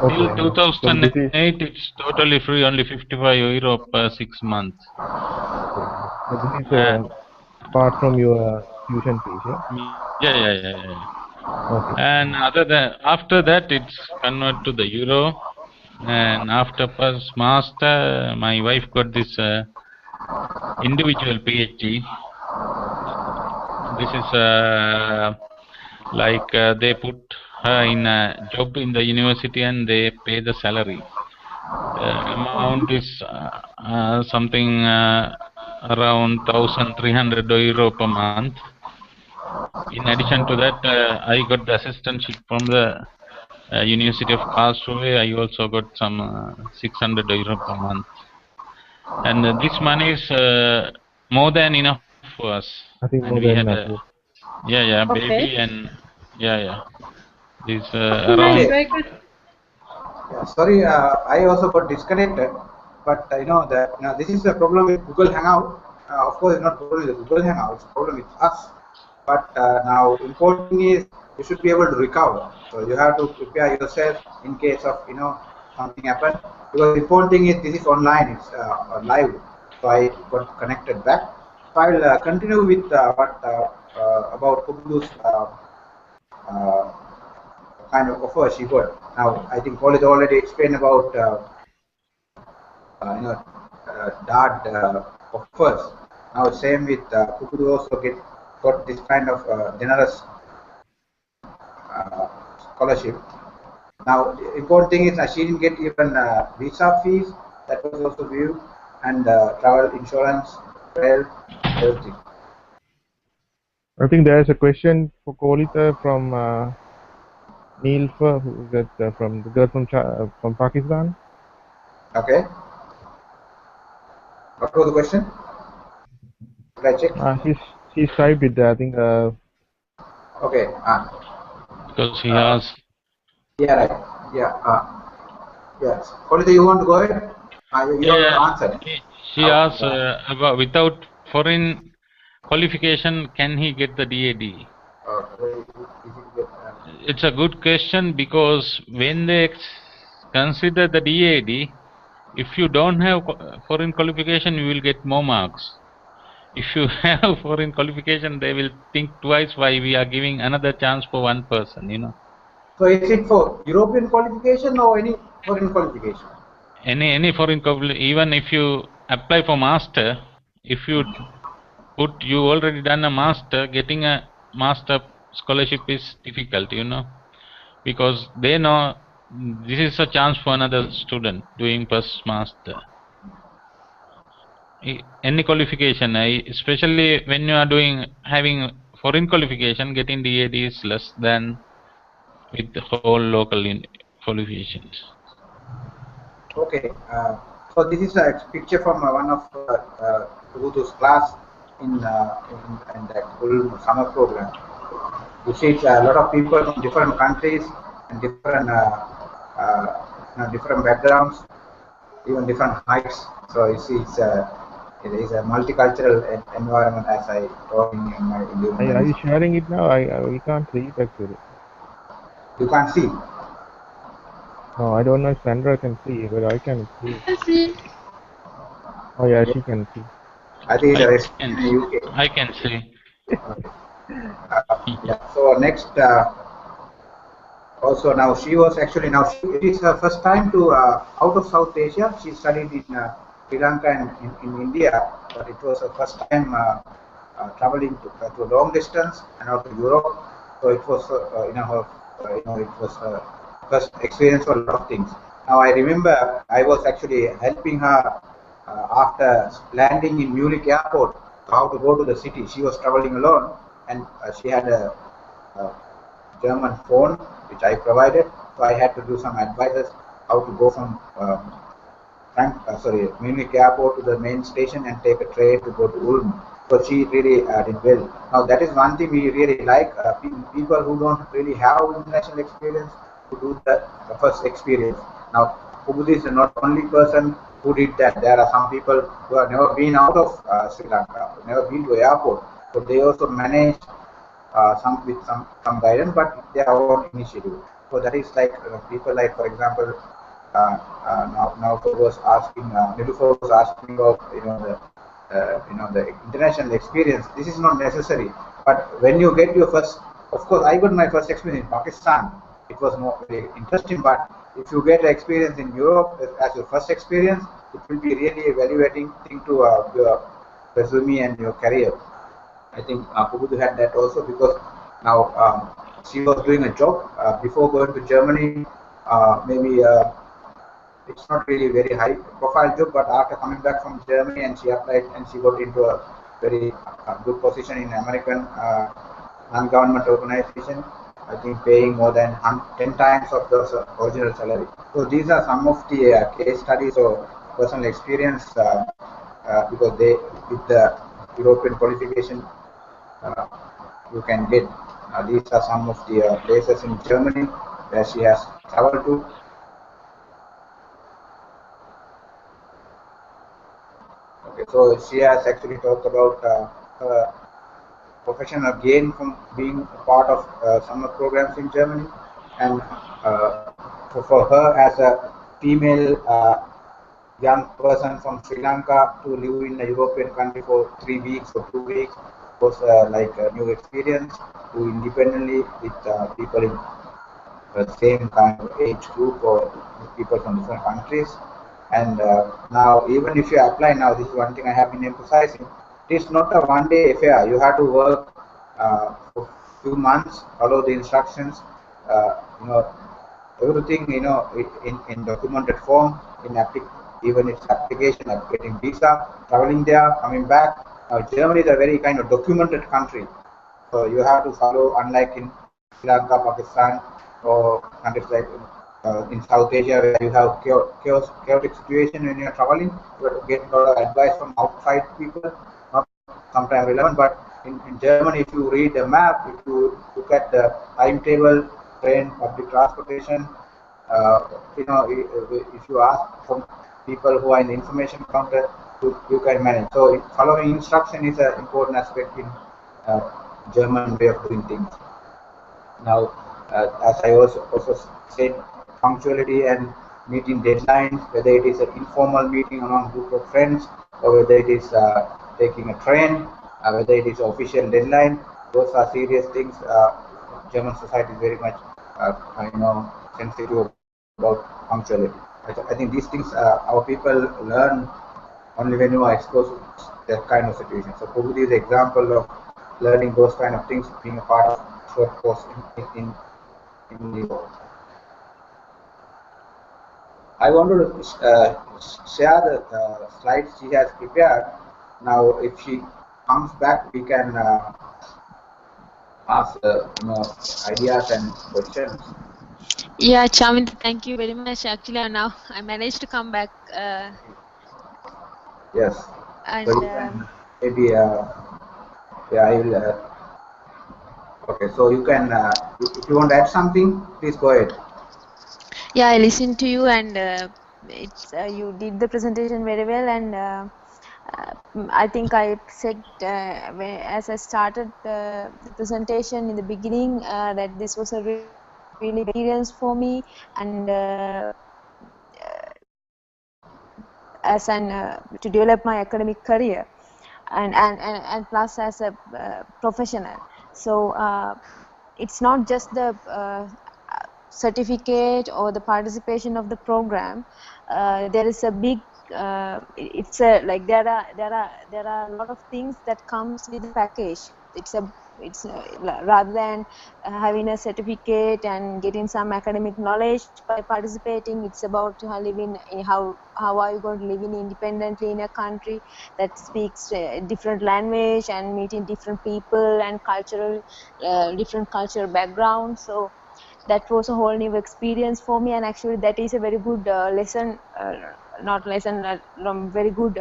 Okay. Till So this is 2008 it's totally free, only 55 euro per 6 months. okay. So this is apart from your tuition fees, yeah? Yeah. Okay. And after that it's converted to the euro, and after first master my wife got this individual PhD. This is like they put her in a job in the university and they pay the salary. The amount is something around 1,300 euro per month. In addition to that, I got the assistantship from the University of Karlsruhe. I also got some 600 euro per month. And this money is more than enough for us. I think And more we than had enough. a Yeah. baby, and this Okay, nice, around. very good. Yeah, sorry, I also got disconnected, but you know that this is a problem with Google Hangout. Of course, it's not problem with Google Hangout; it's a problem with us. But now, important thing is you should be able to recover. So you have to prepare yourself in case of something happen. Because the important thing is this is online; it's live. So I got connected back. So I will continue with what about Kubudu's uh, kind of offer she got. Now, I think college already explained about Daad offers. Now, same with Kukudu also got this kind of generous scholarship. Now, the important thing is that she didn't get even visa fees. That was also due, and travel insurance, health, everything. I think there is a question for Kolita from Neelfa, who is that from the girl from Pakistan. Okay. What was the question? Should I check? She's typed it there. I think. Okay. Because he has. Yeah, right. Yeah. Yes. Kolita, you want to go ahead? You have answered. She asked about without foreign qualification, can he get the DAD? It's a good question, because when they consider the DAD, if you don't have foreign qualification, you will get more marks. If you have foreign qualification, they will think twice why we are giving another chance for one person, So is it for European qualification or any foreign qualification? Any foreign qualification, even if you apply for master, if you you already done a master, getting a master scholarship is difficult, because they know this is a chance for another student doing first master. Any qualification, especially when you are having foreign qualification, getting DAD is less than with the whole local qualifications. Okay. So this is a picture from one of Ubudu's class in the full summer program. You see, it's a lot of people from different countries and different different backgrounds. even different heights. So you see, it is a multicultural environment, as I told in my Are you sharing it now? We can't see it actually. You can't see. No, I don't know if Sandra can see, but I can see. I see. Oh yeah, she can see. I think it's a I rest can, in the UK. I can see. Okay. Yeah. So next, also now she was actually now it is her first time to out of South Asia. She studied in Sri Lanka and in India, but it was her first time traveling to long distance and out to Europe. So it was it was her first experience for a lot of things. Now I remember I was actually helping her after landing in Munich airport how to go to the city. She was traveling alone, and she had a German phone which I provided. So I had to do some advices how to go from Munich airport to the main station and take a train to go to Ulm. So she really did well. Now that is one thing we really like. People who don't really have international experience to do the first experience. Now Ubudhi is not only person who did that. There are some people who have never been out of Sri Lanka, never been to airport. So they also manage some with some guidance, but their own initiative. So that is like people like, for example, now was asking, Nilufer was asking about the international experience. This is not necessary, but when you get your first, of course, I got my first experience in Pakistan. It was not very interesting, but if you get experience in Europe as your first experience, it will be really evaluating thing to your resume and your career. I think Pubudu had that also, because now she was doing a job before going to Germany. Maybe it's not really very high profile job, but after coming back from Germany, and she applied and she got into a very good position in American non-government organization. I think paying more than 10 times of the original salary. So these are some of the case studies or personal experience because they with the European qualification you can get. These are some of the places in Germany where she has traveled to. Okay, so she has actually talked about her professional gain from being a part of summer programs in Germany, and for her as a female young person from Sri Lanka to live in a European country for 3 weeks or 2 weeks was like a new experience, to independently with people in the same kind of age group or people from different countries. And now, even if you apply now, this is one thing I have been emphasizing. It is not a one-day affair. You have to work for a few months, follow the instructions. Everything in documented form, even its application of getting visa, traveling there, coming back. Germany is a very kind of documented country, so you have to follow, unlike in Sri Lanka, Pakistan, or countries like in South Asia where you have chaotic situation when you are traveling. You have to get a lot of advice from outside people, not sometimes relevant. But in Germany, if you read the map, if you look at the timetable, train, public transportation, if you ask from people who are in the information counter, you can manage. So following instruction is an important aspect in German way of doing things. Now, as I also said, punctuality and meeting deadlines, whether it is an informal meeting among a group of friends, or whether it is taking a train, whether it is official deadline, those are serious things. German society is very much, sensitive about punctuality. I think these things our people learn only when you are exposed to that kind of situation. So Pugudi is an example of learning those kind of things, being a part of short course in the world. I want to share the slides she has prepared. Now, if she comes back, we can ask ideas and questions. Yeah, Chaminda, thank you very much. Actually, now I managed to come back. Yes. And So you can maybe I will. Okay, so you can if you want to add something, please go ahead. yeah, I listened to you, and it's you did the presentation very well, and I think I said as I started the presentation in the beginning that this was a really experience for me, and as an to develop my academic career, and plus as a professional. So it's not just the certificate or the participation of the program. There is a big it's a like there are a lot of things that comes with the package. It's rather than having a certificate and getting some academic knowledge by participating, it's about living in how are you going to live in independently in a country that speaks different language and meeting different people and cultural different cultural backgrounds. So that was a whole new experience for me, and actually that is a very good lesson, not lesson, very good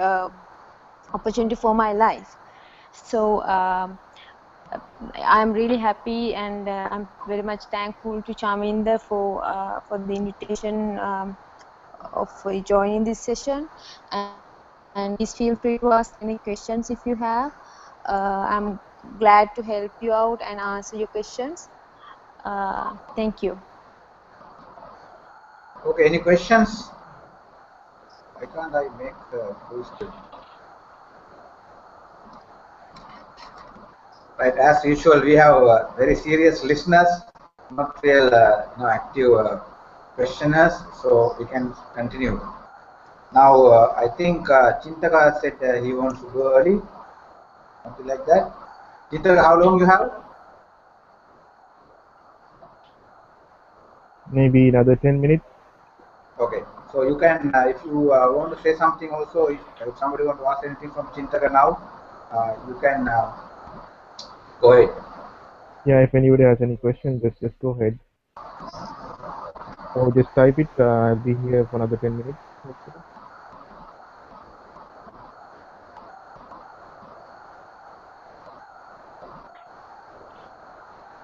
opportunity for my life. So I'm really happy, and I'm very much thankful to Chaminda for the invitation of joining this session. And please feel free to ask any questions if you have. I'm glad to help you out and answer your questions. Thank you. Okay, any questions? Why can't I make the full screen? Right, as usual, we have very serious listeners, not real active questioners, so we can continue. Now, I think Chintaka said he wants to go early, something like that. Chintaka, how long you have? Maybe another 10 minutes. Okay, so you can, if you want to say something also, if somebody want to ask anything from Chintaka now, you can go ahead. Yeah, if anybody has any questions, just go ahead. Or just type it. I'll be here for another 10 minutes. Hopefully.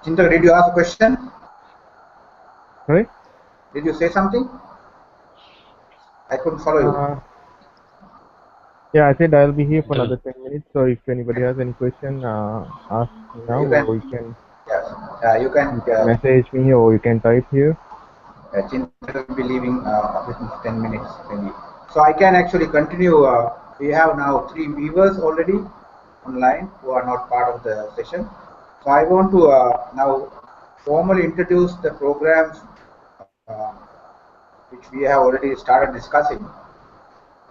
Chintaka, did you ask a question? Sorry? Did you say something? I couldn't follow you. Yeah, I said I'll be here for another 10 minutes. So if anybody has any question, ask me now, You can, or you can, yes, you can message me, or you can type here. Chintan will be leaving within 10 minutes maybe. So I can actually continue. We have now 3 viewers already online who are not part of the session. So I want to now formally introduce the programs which we have already started discussing.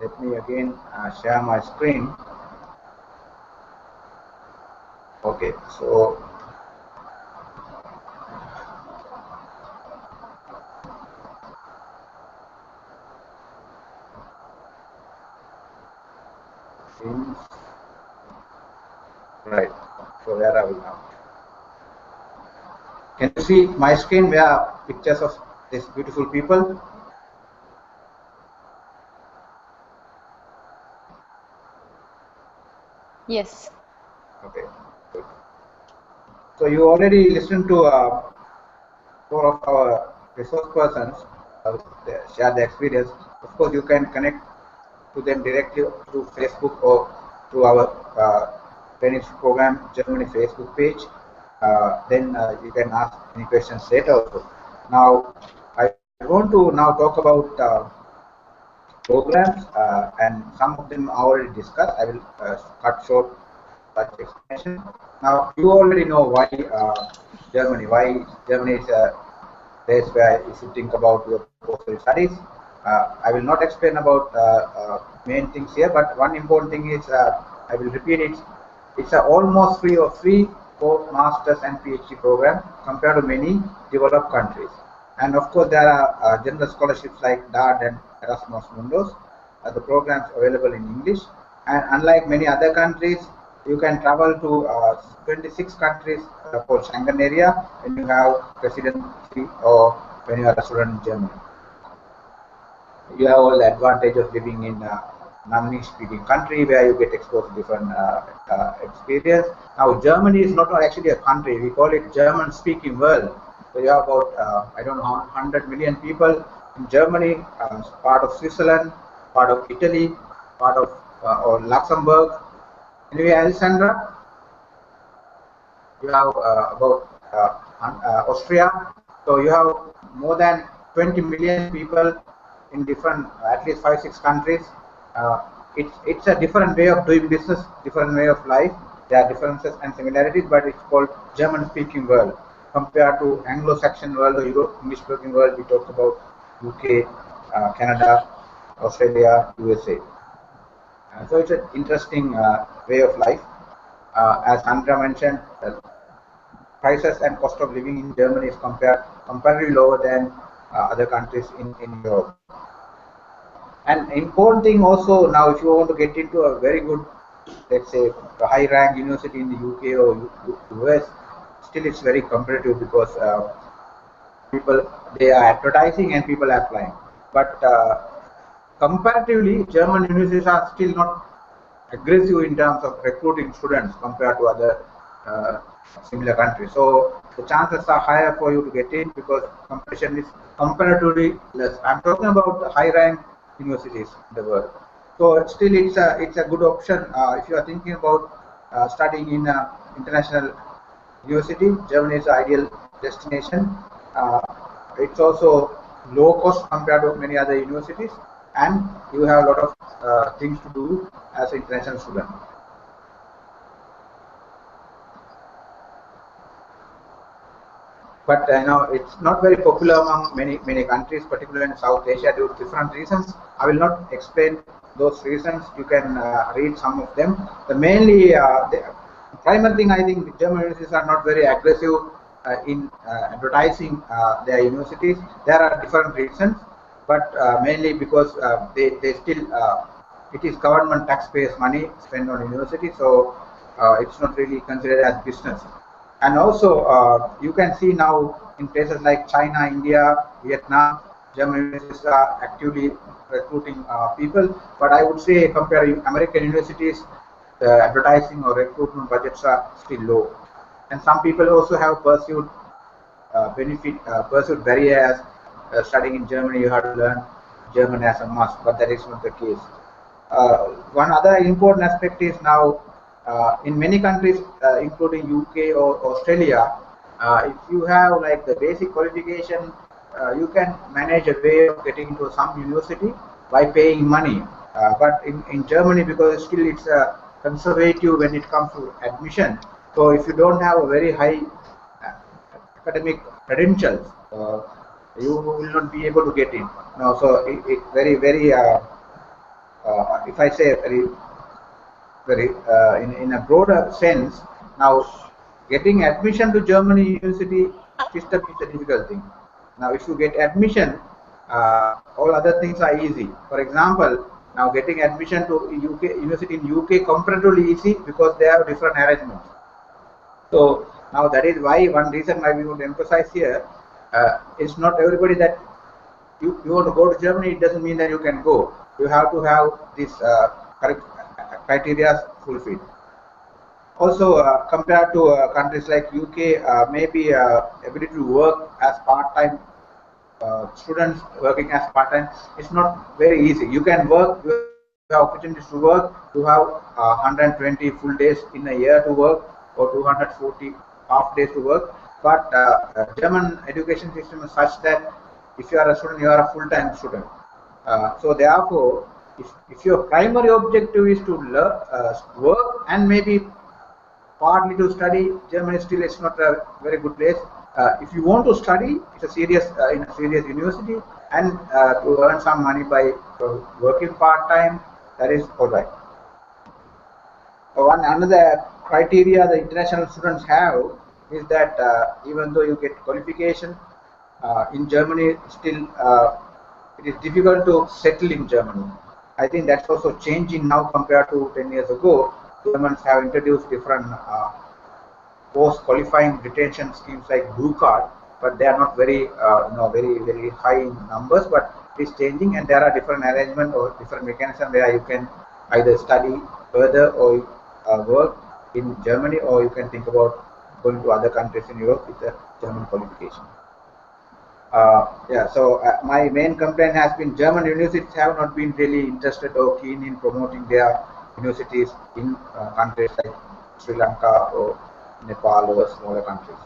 Let me again share my screen. Okay, so right. So where are we now? Can you see my screen? Where are pictures of these beautiful people? Yes. Okay, good. So you already listened to 4 of our resource persons share the experience. Of course, you can connect to them directly through Facebook or through our Traineeship Program Germany Facebook page. Then you can ask any questions later also. Now, I want to now talk about programs, and some of them are already discussed. I will cut short such explanation. Now, you already know why Germany. Why Germany is a place where you should think about your postgraduate studies. I will not explain about main things here, but one important thing is I will repeat it. It's almost free for masters and PhD program compared to many developed countries. And of course, there are general scholarships like Daad and Erasmus Mundus. The programs available in English. And unlike many other countries, you can travel to 26 countries for Schengen area when you have residency or when you are a student in Germany. You have all the advantage of living in a non-English speaking country where you get exposed to different experience. Now, Germany is not actually a country. We call it German speaking world. So you have about, I don't know, 100 million people in Germany, part of Switzerland, part of Italy, part of or Luxembourg. Anyway, Alessandra, you have about Austria. So you have more than 20 million people in different, at least 5-6 countries. It's a different way of doing business, different way of life. There are differences and similarities, but it's called German-speaking world compared to Anglo-Saxon world or Europe English-speaking world. We talk about UK, Canada, Australia, USA. So it's an interesting way of life. As Andrea mentioned, prices and cost of living in Germany is comparatively lower than other countries in Europe. And important thing also now, if you want to get into a very good, let's say, a high rank university in the UK or US, still it's very competitive because people, they are advertising and people are applying. But comparatively, German universities are still not aggressive in terms of recruiting students compared to other similar countries. So the chances are higher for you to get in because competition is comparatively less. I'm talking about the high rank universities in the world. So still it's a good option if you are thinking about studying in an international university. Germany is the ideal destination. It's also low cost compared to many other universities, and you have a lot of things to do as an international student. But it's not very popular among many countries, particularly in South Asia, due to different reasons. I will not explain those reasons. You can read some of them. The primary thing, I think, German universities are not very aggressive in advertising their universities. There are different reasons, but mainly because they still it is government taxpayers' money spent on university, so it's not really considered as business. And also, you can see now in places like China, India, Vietnam, German universities are actively recruiting people. But I would say, compared to American universities, the advertising or recruitment budgets are still low. And some people also have pursued pursued barriers. Studying in Germany, you have to learn German as a must, but that is not the case. One other important aspect is now in many countries, including UK or Australia, if you have like the basic qualification, you can manage a way of getting into some university by paying money. But in Germany, because still it's conservative when it comes to admission, so if you don't have a very high academic credentials, you will not be able to get in. No, so it very if I say very in a broader sense, now getting admission to Germany university system is a difficult thing. Now, if you get admission, all other things are easy. For example, now getting admission to UK university in UK comparatively easy because they have different arrangements. So now that is why one reason why we want to emphasize here, it's not everybody that you want to go to Germany, it doesn't mean that you can go. You have to have this correct criteria fulfilled. Also, compared to countries like UK, maybe ability to work as part-time students working as part-time, it's not very easy. You can work, you have opportunities to work, you have 120 full days in a year to work or 240 half days to work, but German education system is such that if you are a student, you are a full-time student. So therefore, if your primary objective is to learn, work and maybe partly to study, Germany still is not a very good place. If you want to study, it's a serious in a serious university, and to earn some money by working part time, that is all right. Another criteria the international students have is that even though you get qualification in Germany, still it is difficult to settle in Germany. I think that's also changing now compared to 10 years ago. Germans have introduced different post-qualifying retention schemes like Blue Card, but they are not very, very high in numbers. But it is changing, and there are different arrangements or different mechanisms where you can either study further or work in Germany, or you can think about going to other countries in Europe with a German qualification. Yeah, so my main complaint has been German universities have not been really interested or keen in promoting their universities in countries like Sri Lanka or Nepal or smaller countries.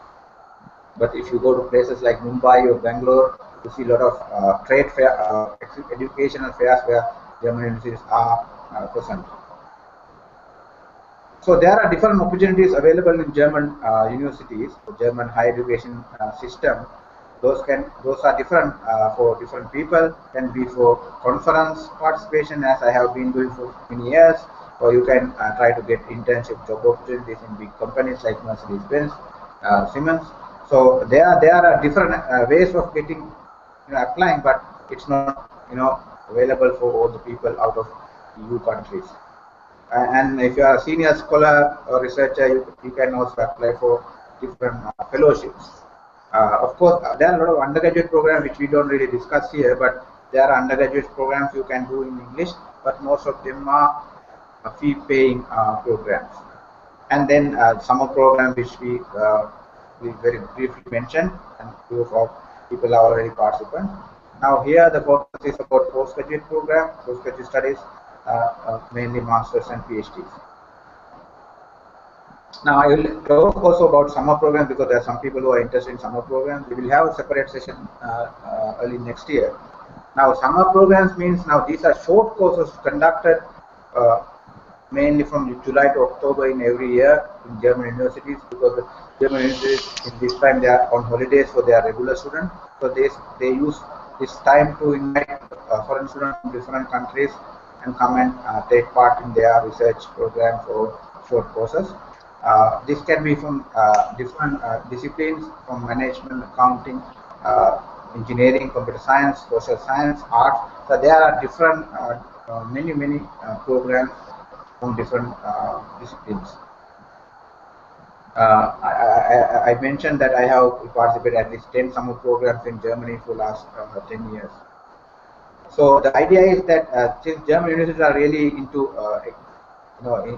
But if you go to places like Mumbai or Bangalore, you see a lot of trade fair, educational fairs where German universities are present. So there are different opportunities available in German universities, German higher education system. Those are different for different people. Can be for conference participation, as I have been doing for many years, or you can try to get internship job opportunities in big companies like Mercedes-Benz, Siemens. So there are different ways of getting applying, but it's not available for all the people out of EU countries. And if you are a senior scholar or researcher, you can also apply for different fellowships. Of course, there are a lot of undergraduate programs which we don't really discuss here, but there are undergraduate programs you can do in English, but most of them are fee-paying programs. And then summer program which we very briefly mentioned, and few of people are already participants. Now here the focus is about postgraduate program, postgraduate studies, mainly masters and PhDs. Now I will talk also about summer program because there are some people who are interested in summer programs. We will have a separate session early next year. Now summer programs means now these are short courses conducted mainly from July to October in every year in German universities, because the German universities in this time they are on holidays for their regular students. So they use this time to invite foreign students from different countries and come and take part in their research programs or short courses. This can be from different disciplines, from management, accounting, engineering, computer science, social science, arts. So there are different many programs from different disciplines. I mentioned that I have participated at least 10 summer programs in Germany for the last 10 years. So the idea is that since German universities are really into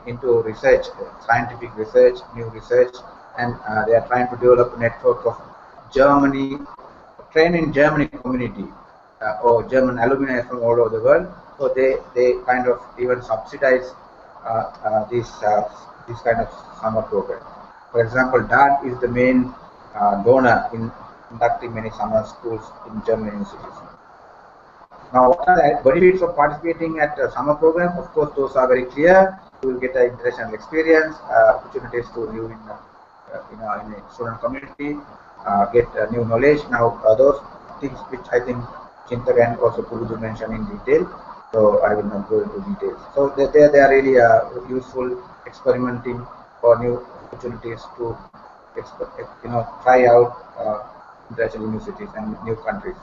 into research, scientific research, new research, and they are trying to develop a network of Germany, train in Germany community or German alumni from all over the world. So they kind of even subsidize this kind of summer program. For example, Daad is the main donor in conducting many summer schools in German universities. Now, what are the benefits of participating at a summer program? Of course, those are very clear. You will get an international experience, opportunities to live in a student community, get new knowledge. Now, those things which I think Chintak and also Purudu mentioned in detail, so I will not go into details. So they are really useful experimenting for new opportunities to try out international universities and new countries.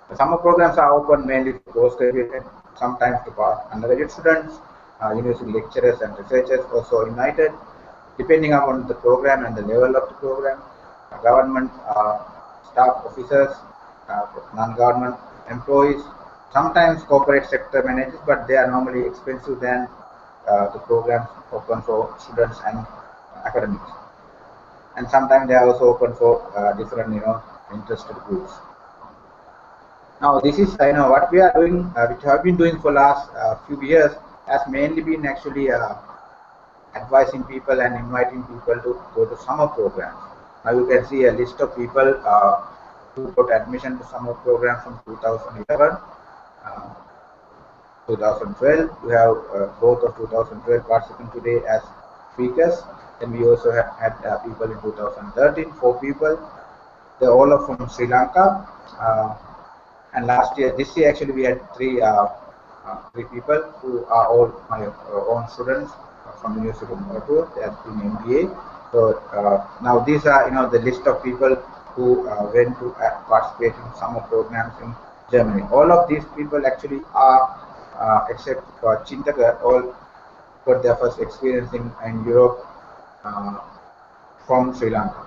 The summer programs are open mainly to postgraduate, sometimes to undergraduate students, university lecturers and researchers also invited, depending upon the program and the level of the program. Government staff officers, non-government employees, sometimes corporate sector managers, but they are normally expensive than the programs open for students and academics. And sometimes they are also open for different interested groups. Now this is what we are doing, which have been doing for last few years, has mainly been actually advising people and inviting people to go to summer programs. Now you can see a list of people who got admission to summer programs from 2011, 2012. We have both of 2012 participants today as speakers. Then we also had people in 2013, 4 people. They're all are from Sri Lanka. And this year actually we had three people who are all my own students from University of Multicultural. They are doing MBA. So now these are the list of people who went to participate in summer programs in Germany. All of these people actually are, except Chintak, all got their first experience in Europe from Sri Lanka.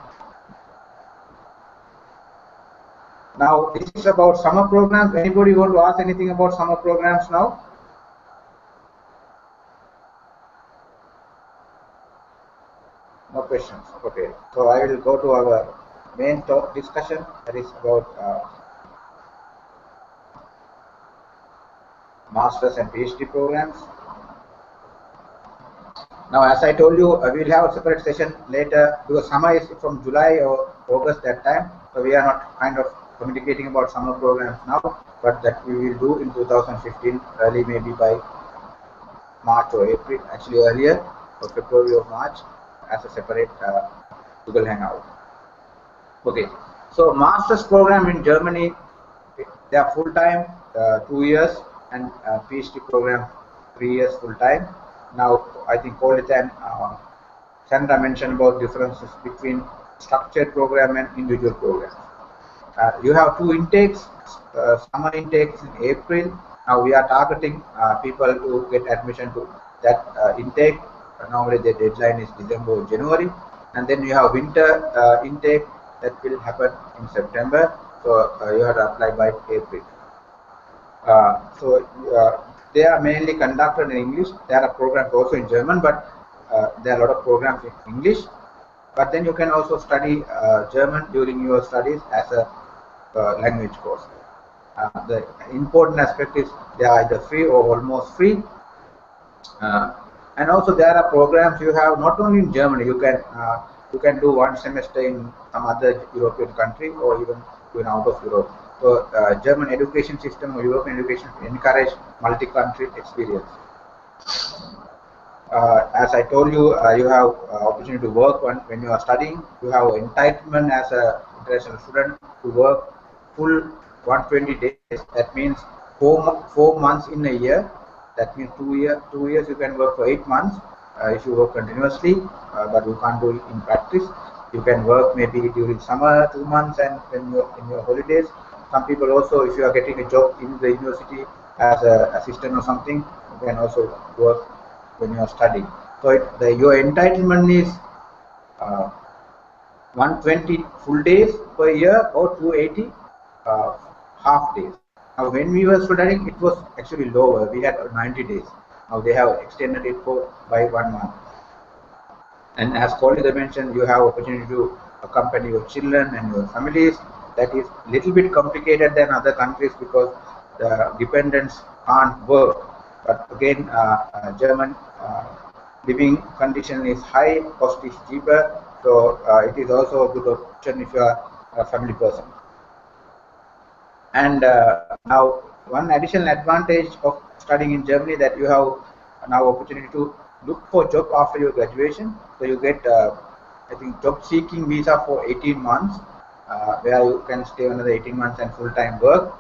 Now, this is about summer programs. Anybody want to ask anything about summer programs now? No questions. Okay. So I will go to our main talk discussion, that is about Masters and PhD programs. Now, as I told you, we will have a separate session later because summer is from July or August that time. So we are not kind of communicating about summer programs now, but that we will do in 2015, early maybe by March or April, actually earlier, or February or March, as a separate Google Hangout. Okay, so Master's program in Germany, they are full time, 2 years, and PhD program 3 years full time. Now, I think Kolita and Sandra mentioned about differences between structured program and individual programs. You have 2 intakes, summer intakes in April. Now we are targeting people to get admission to that intake. Normally the deadline is December or January. And then you have winter intake that will happen in September. So you have to apply by April. They are mainly conducted in English. There are programs also in German, but there are a lot of programs in English. But then you can also study German during your studies as a language course. The important aspect is they are either free or almost free. And also there are programs you have not only in Germany. You can do 1 semester in some other European country or even out of Europe. So German education system or European education encourage multi-country experience. As I told you, you have opportunity to work when you are studying. You have entitlement as an international student to work full 120 days. That means 4 months in a year. That means 2 years you can work for 8 months if you work continuously, but you can't do it in practice. You can work maybe during summer 2 months and when you're in your holidays. Some people also, if you are getting a job in the university as an assistant or something, you can also work when you are studying. So your entitlement is 120 full days per year or 280 half days. Now when we were studying, it was actually lower. We had 90 days. Now they have extended it by 1 month. And as Kolita mentioned, you have opportunity to accompany your children and your families. That is a little bit complicated than other countries because the dependents can't work. But again, German living condition is high, cost is cheaper, so it is also a good option if you are a family person. And now one additional advantage of studying in Germany that you have now opportunity to look for job after your graduation. So you get I think job seeking visa for 18 months where you can stay another 18 months and full-time work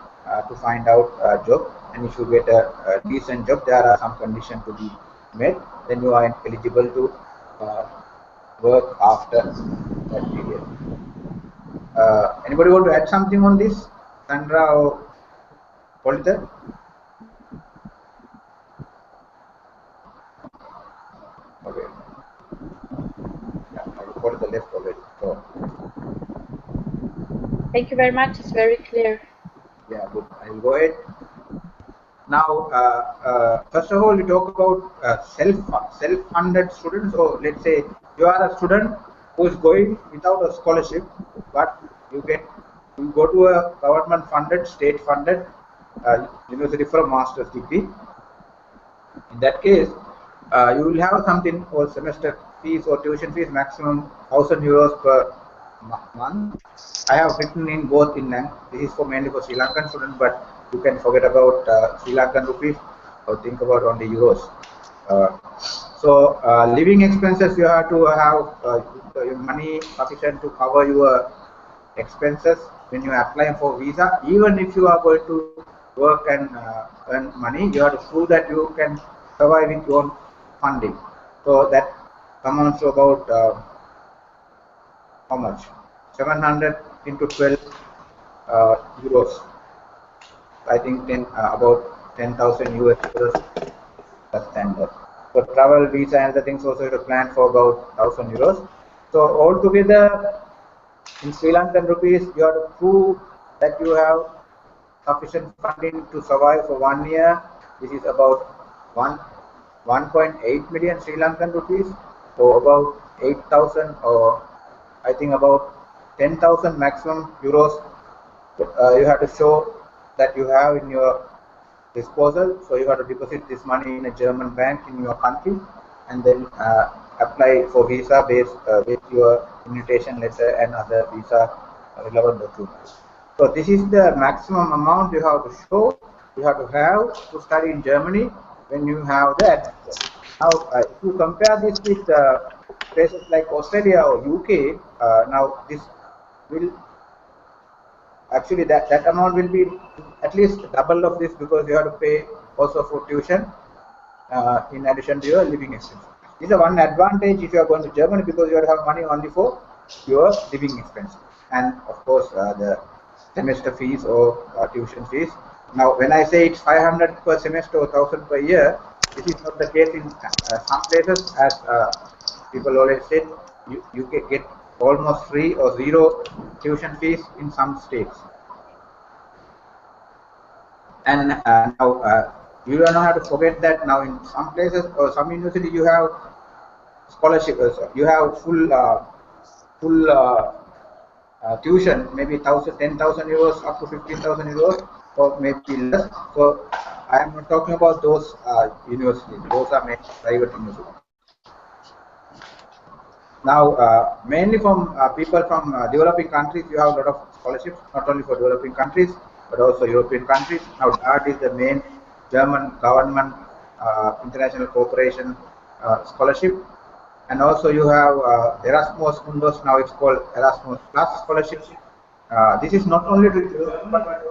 to find out a job. And if you get a decent job, there are some conditions to be met, then you are eligible to work after that period. Anybody want to add something on this, Sandra or Kolita? Okay. Yeah, Kolita left already. So. Thank you very much. It's very clear. Yeah, good. I will go ahead. Now, first of all, we talk about self-funded students. So let's say you are a student who is going without a scholarship, but you go to a government-funded, state-funded university for a master's degree. In that case, you will have something called semester fees or tuition fees, maximum 1,000 euros per month. I have written in both in this is mainly for Sri Lankan students, but you can forget about Sri Lankan rupees or think about only euros. So living expenses, you have to have money sufficient to cover your expenses when you are applying for visa. Even if you are going to work and earn money, you have to prove that you can survive with your own funding. So that amounts to about how much? 700 into 12 euros. I think about 10,000 US euros the standard. So travel, visa, and other things also you have to plan for about 1,000 euros. So altogether, in Sri Lankan rupees, you have to prove that you have sufficient funding to survive for 1 year. This is about 1.8 million Sri Lankan rupees, so about 8,000 or I think about 10,000 maximum euros you have to show that you have in your disposal. So you have to deposit this money in a German bank in your country, and then apply for visa based with your invitation letter and other visa relevant documents. So this is the maximum amount you have to show, you have to have to study in Germany when you have that. Now, if you compare this with places like Australia or UK, now this will actually that amount will be at least double of this, because you have to pay also for tuition in addition to your living expenses. This is one advantage if you are going to Germany, because you have to have money only for your living expenses, and of course the semester fees or tuition fees. Now, when I say it's 500 per semester or 1,000 per year, this is not the case in some places. As people always say, you can get almost free or zero tuition fees in some states. And now you don't have to forget that now in some places or some university you have scholarship, you have full tuition, maybe 10,000 euros up to 15,000 euros or maybe less. So I am not talking about those universities. Those are private universities. Now, mainly from people from developing countries, you have a lot of scholarships, not only for developing countries, but also European countries. Now, Daad is the main German government international cooperation scholarship. And also you have Erasmus Mundus, now it's called Erasmus Plus scholarship. This is not only to Europe, but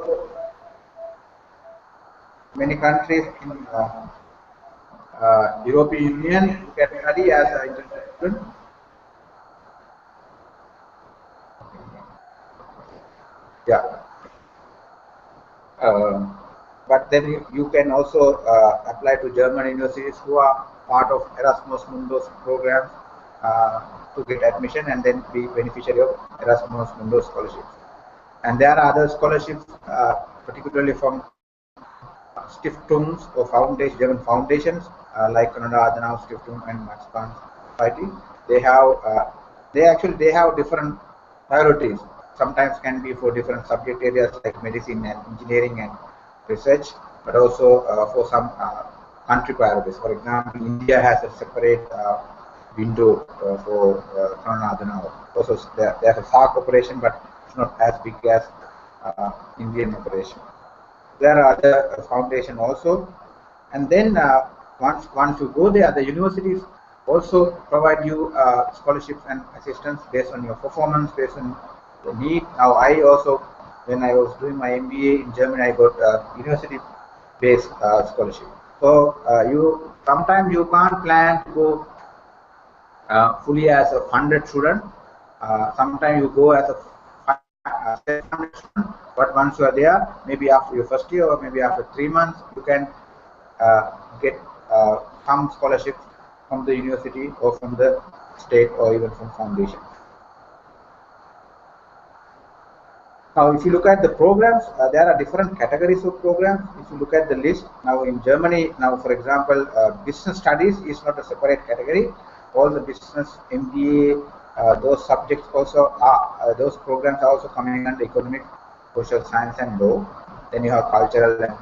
many countries in European Union you can study as an international student. Yeah. But then you can also apply to German universities who are part of Erasmus Mundus programs to get admission and then be beneficiary of Erasmus Mundus scholarships. And there are other scholarships, particularly from Stiftungs or foundation, German foundations like Konrad Adenauer Stiftung and Max Planck Society. They have different priorities. Sometimes can be for different subject areas like medicine and engineering and research, but also for some country priorities. For example, India has a separate window for Konrad Adenauer. Also, there's a SARC operation, but it's not as big as Indian operation. There are other foundation also, and then once you go there, the universities also provide you scholarships and assistance based on your performance, based on the need. Now, I also, when I was doing my MBA in Germany, I got university-based scholarship. So sometimes you can't plan to go fully as a funded student. Sometimes you go as a self-funded student, but once you are there, maybe after your first year or maybe after 3 months, you can get some scholarships from the university or from the state or even from foundation. Now, if you look at the programs, there are different categories of programs. If you look at the list, now in Germany, now for example, business studies is not a separate category. All the business, MBA, those subjects also are, those programs are also coming under economic, social science and law. Then you have cultural and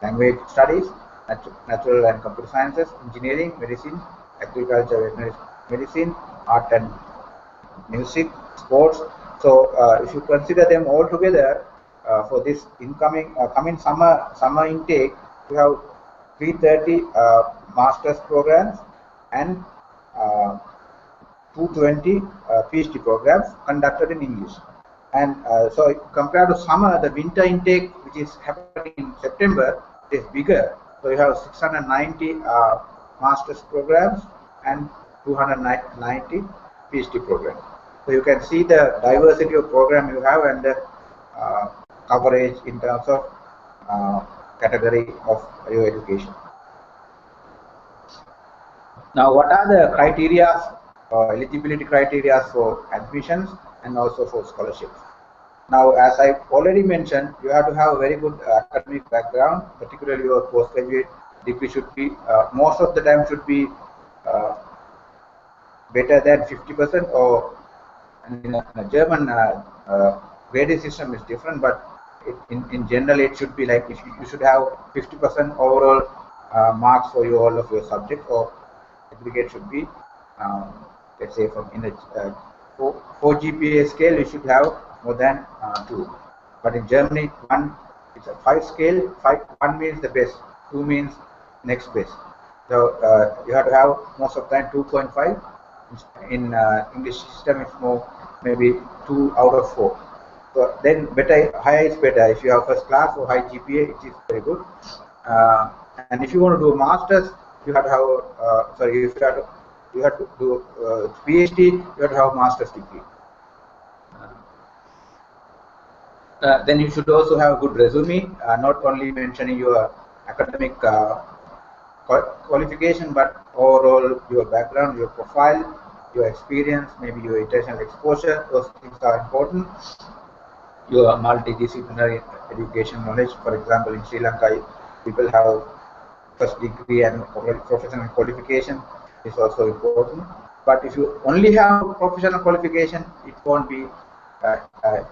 language studies, natural and computer sciences, engineering, medicine, agriculture, veterinary medicine, art and music, sports. So if you consider them all together for this coming summer intake, we have 330 master's programs and 220 PhD programs conducted in English. And so compared to summer, the winter intake, which is happening in September, is bigger. So you have 690 master's programs and 290 PhD programs. So you can see the diversity of program you have and the coverage in terms of category of your education. Now, what are the criteria, eligibility criteria for admissions and also for scholarships? Now, as I already mentioned, you have to have a very good academic background, particularly your postgraduate degree should be, most of the time should be better than 50% or and in a German grading system is different, but in general it should be like if you should have 50% overall marks for all of your subjects, or aggregate should be let's say from in a 4 GPA scale you should have more than 2, but in Germany it's a 5 scale. 1 means the best, 2 means next best. So you have to have most of the time 2.5. In English system it's more maybe 2 out of 4. So then better, higher is better. If you have first class or high GPA, it is very good. And if you want to do a master's, you have to have sorry, if you have to do PhD, you have to have a master's degree. Then you should also have a good resume, not only mentioning your academic qualification, but overall your background, your profile, your experience, maybe your international exposure. Those things are important. Your multidisciplinary education knowledge. For example, in Sri Lanka, people have first degree and professional qualification is also important. But if you only have professional qualification, it won't be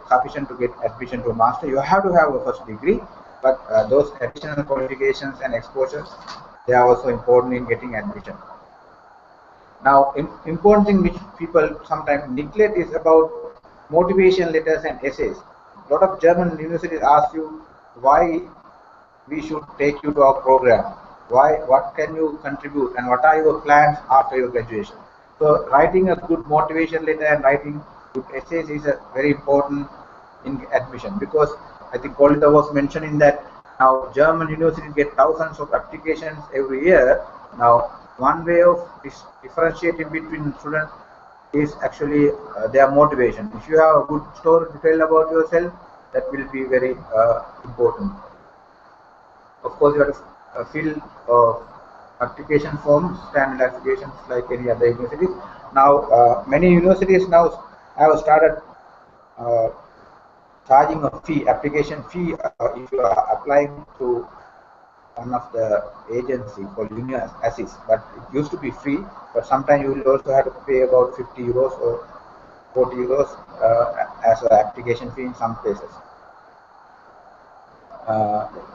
sufficient to get admission to a master. You have to have a first degree, but those additional qualifications and exposures, they are also important in getting admission. Now, important thing which people sometimes neglect is about motivation letters and essays. A lot of German universities ask you why we should take you to our program, what can you contribute, and what are your plans after your graduation. So writing a good motivation letter and writing good essays is very important in admission, because I think Kolita was mentioning that now German universities get thousands of applications every year. Now one way of differentiating between students is actually their motivation. If you have a good story to tell about yourself, that will be very important. Of course, you have to fill application forms, standard applications like any other universities. Now, many universities now have started charging a fee, application fee, if you are applying to one of the agency called Union Assist. But it used to be free, but sometimes you will also have to pay about 50 euros or 40 euros as an application fee in some places.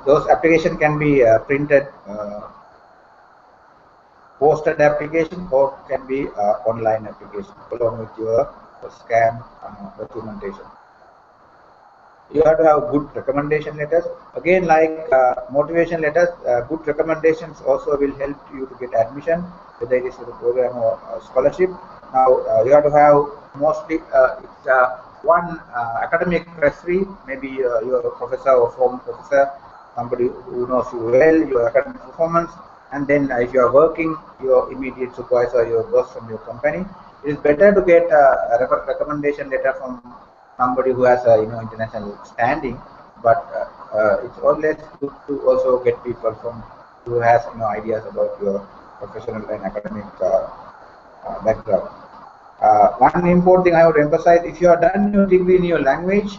Those applications can be printed, posted application, or can be online application along with your scan documentation. You have to have good recommendation letters. Again, like motivation letters, good recommendations also will help you to get admission, whether it is to the program or scholarship. Now, you have to have mostly one academic referee, maybe your professor or former professor, somebody who knows you well, your academic performance, and then if you are working, your immediate supervisor, your boss from your company. It is better to get a recommendation letter from somebody who has international standing, but it's always good to also get people from who has ideas about your professional and academic background. One important thing I would emphasize: if you have done your degree in your language,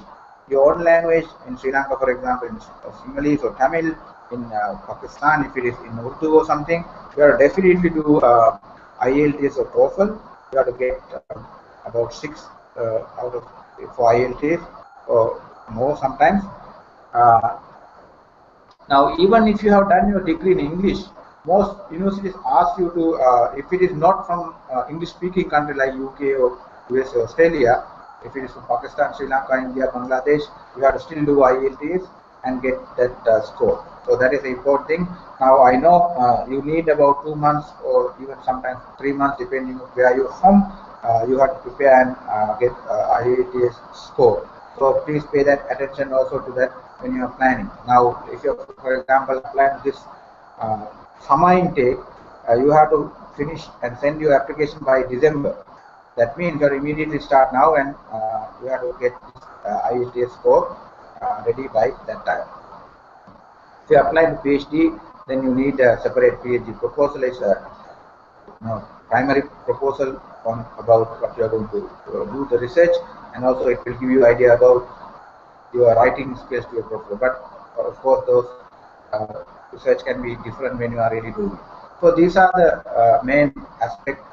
your own language, in Sri Lanka, for example, in Sinhalese or Tamil, in Pakistan, if it is in Urdu or something, you have to definitely do IELTS or TOEFL. You have to get about 6 out of for IELTS or more sometimes. Now, even if you have done your degree in English, most universities ask you to, if it is not from English-speaking country like UK or US or Australia, if it is from Pakistan, Sri Lanka, India, Bangladesh, you have to still do IELTS and get that score. So that is the important thing. Now, I know you need about 2 months or even sometimes 3 months, depending on where you're from. You have to prepare and get IELTS score. So please pay that attention also to that when you are planning. Now, if you, for example, applying this summer intake, you have to finish and send your application by December. That means you have to immediately start now, and you have to get this IELTS score ready by that time. If you apply to PhD, then you need a separate PhD proposal. Is primary proposal on about what you are going to do the research, and also it will give you idea about your writing skills to your proposal. But of course, those research can be different when you are really doing it. So these are the main aspects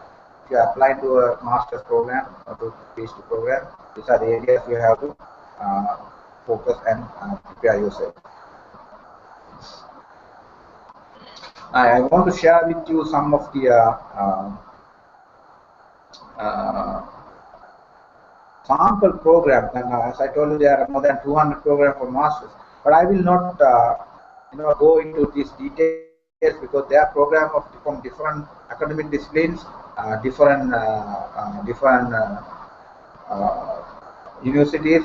if you apply to a master's program or to PhD program, these are the areas you have to focus and prepare yourself. I want to share with you some of the sample programs, and as I told you, there are more than 200 programs for masters. But I will not, go into these details because they are programs from different academic disciplines, different universities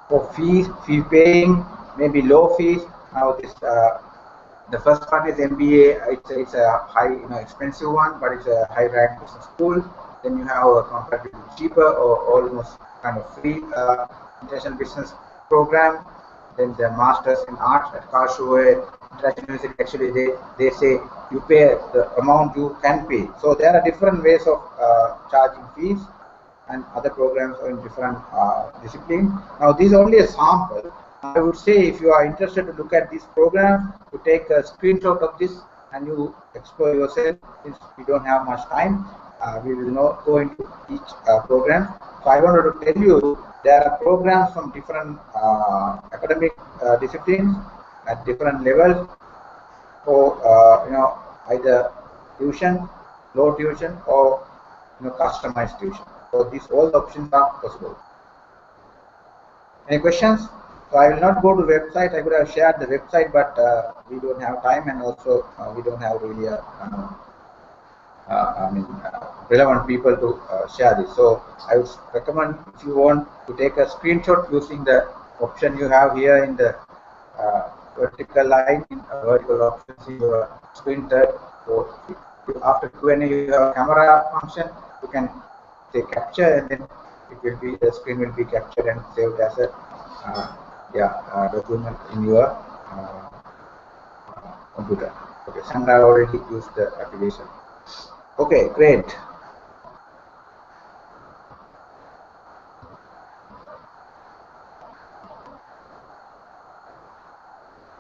for fee paying, maybe low fees. Now this. The first one is MBA. It's a high, expensive one, but it's a high rank business school. Then you have a comparatively cheaper or almost kind of free international business program. Then the masters in arts at Karlsruhe International University. Actually, they say you pay the amount you can pay. So there are different ways of charging fees, and other programs are in different disciplines. Now, this is only a sample. I would say if you are interested to look at this program, you take a screenshot of this and you explore yourself. Since we don't have much time, we will not go into each program. So I wanted to tell you there are programs from different academic disciplines at different levels for either tuition, low tuition, or customized tuition. So these all the options are possible. Any questions? So I will not go to the website. I could have shared the website, but we don't have time, and also we don't have really relevant people to share this. So I would recommend, if you want to take a screenshot using the option you have here in the vertical line, in vertical options in your screen third. So after Q&A, you have a camera function. You can say capture, and then the screen will be captured and saved as a document in your computer. Okay, Sandra already used the application. Okay, great.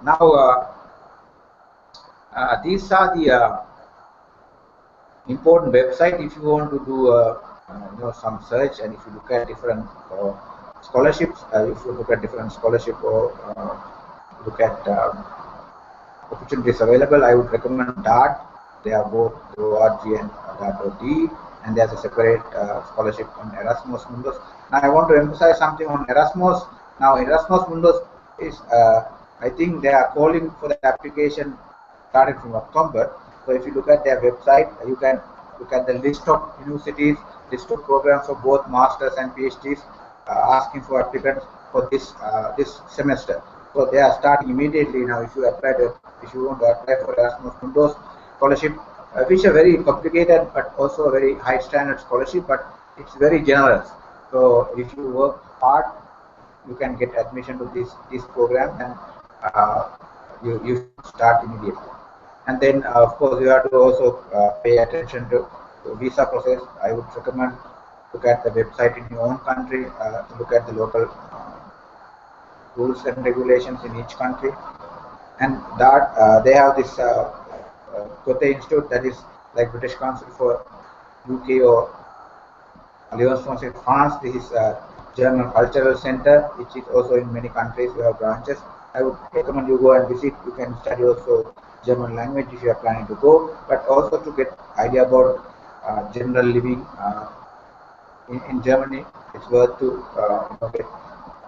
Now, these are the important website if you want to do some search, and if you look at different scholarships, if you look at different scholarship or look at opportunities available, I would recommend Daad. They are both .org and Daad.de, and there's a separate scholarship on Erasmus Mundus. Now I want to emphasize something on Erasmus. Now Erasmus Mundus is, I think they are calling for the application starting from October. So if you look at their website, you can look at the list of universities, list of programs for both masters and PhDs asking for applicants for this semester. So they are starting immediately now. If you want to apply for Erasmus Mundus scholarship, which is a very complicated but also a very high standard scholarship, but it's very generous. So if you work hard, you can get admission to this program, and you start immediately. And then of course you have to also pay attention to the visa process. I would recommend look at the website in your own country, to look at the local rules and regulations in each country. And that they have this Goethe Institute, that is like British Council for UK or Alliance Française France. This is German Cultural Center, which is also in many countries. You have branches. I would recommend you go and visit. You can study also German language if you are planning to go, but also to get idea about general living in Germany. It's worth to get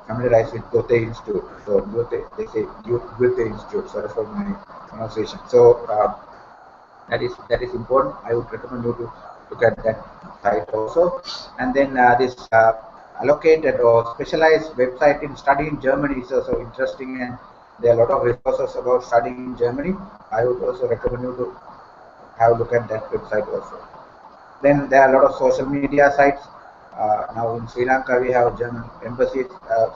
familiarized with Goethe Institute. So Goethe, they say Goethe Institute. Sorry for my pronunciation. So that is important. I would recommend you to look at that site also. And then this allocated or specialized website in studying Germany is also interesting, and there are a lot of resources about studying in Germany. I would also recommend you to have a look at that website also. Then there are a lot of social media sites. Now in Sri Lanka we have German embassy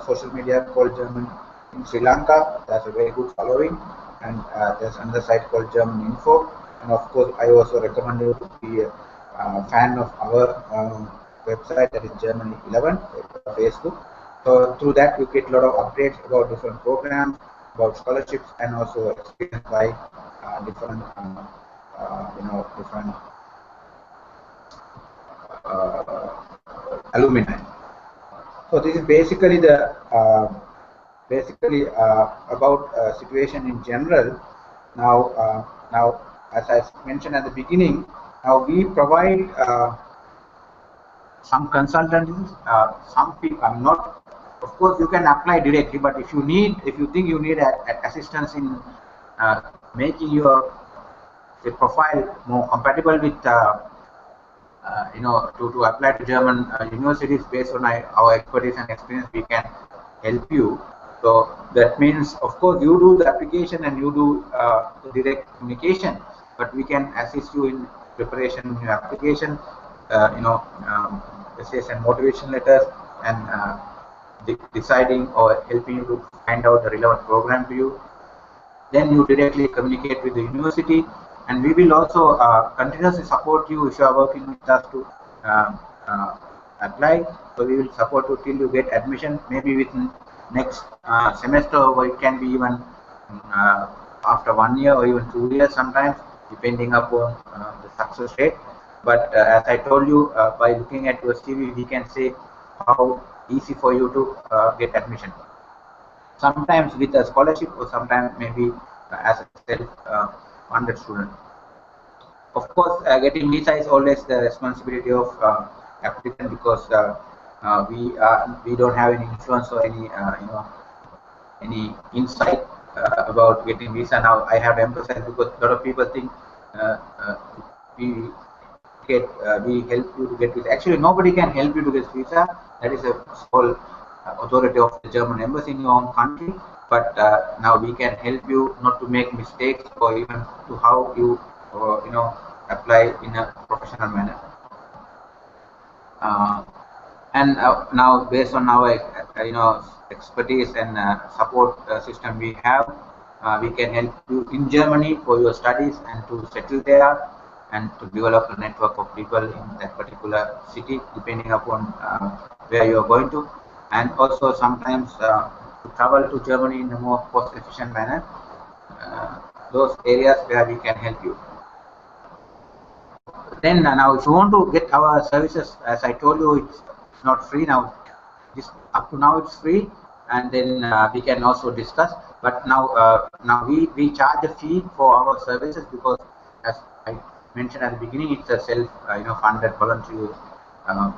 social media called German in Sri Lanka. That's a very good following. And there's another site called German Info. And of course, I also recommend you to be a fan of our website, that is Germany 11, Facebook. So through that you get a lot of updates about different programs, about scholarships, and also experience by different different alumni. So this is basically the about situation in general. Now, as I mentioned at the beginning, now we provide some consultants. Some people, I'm not. Of course, you can apply directly, but if you think you need assistance in making your profile more compatible with to apply to German universities based on our expertise and experience, we can help you. So that means, of course, you do the application and you do the direct communication, but we can assist you in preparation in your application, essays and motivation letters, and deciding or helping you to find out the relevant program to you. Then you directly communicate with the university, and we will also continuously support you if you are working with us to apply. So we will support you till you get admission, maybe within next semester, or it can be even after 1 year or even 2 years sometimes, depending upon the success rate. But as I told you, by looking at your CV, we can say how easy for you to get admission. Sometimes with a scholarship, or sometimes maybe as a self-funded student. Of course, getting visa is always the responsibility of applicant, because we don't have any influence or any insight about getting visa. Now I have to emphasize, because a lot of people think we help you to get visa. Actually, nobody can help you to get visa. That is a sole authority of the German embassy in your own country. But now we can help you not to make mistakes, or even to how you apply in a professional manner. And now, based on our expertise and support system we have, we can help you in Germany for your studies and to settle there, and to develop a network of people in that particular city, depending upon where you are going to. And also sometimes to travel to Germany in a more cost-efficient manner, those areas where we can help you. Then now, if you want to get our services, as I told you, it's not free now. Up to now it's free, and then we can also discuss. But now we charge a fee for our services, because as I mentioned at the beginning, it's a self-funded voluntary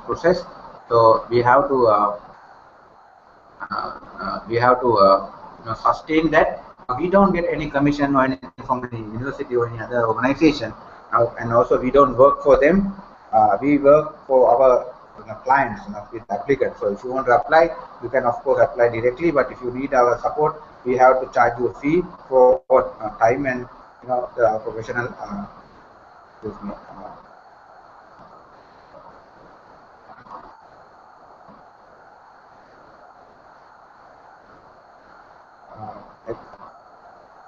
process. So we have to sustain that. We don't get any commission or anything from any university or any other organization. And also we don't work for them. We work for our clients, with applicants. So if you want to apply, you can of course apply directly. But if you need our support, we have to charge you a fee for time and the professional.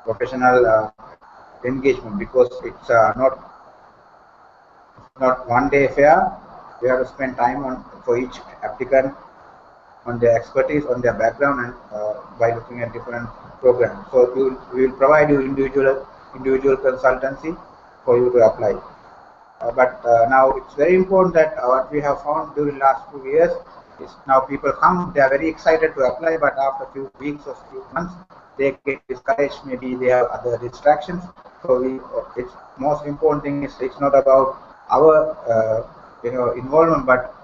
Professional engagement, because it's not one day affair. We have to spend time for each applicant on their expertise, on their background, and by looking at different programs. So we will provide you individual consultancy for you to apply. But now it's very important that what we have found during the last 2 years is, now people come, they are very excited to apply, but after a few weeks or few months, they get discouraged. Maybe they have other distractions. So it's most important thing is, it's not about our involvement, but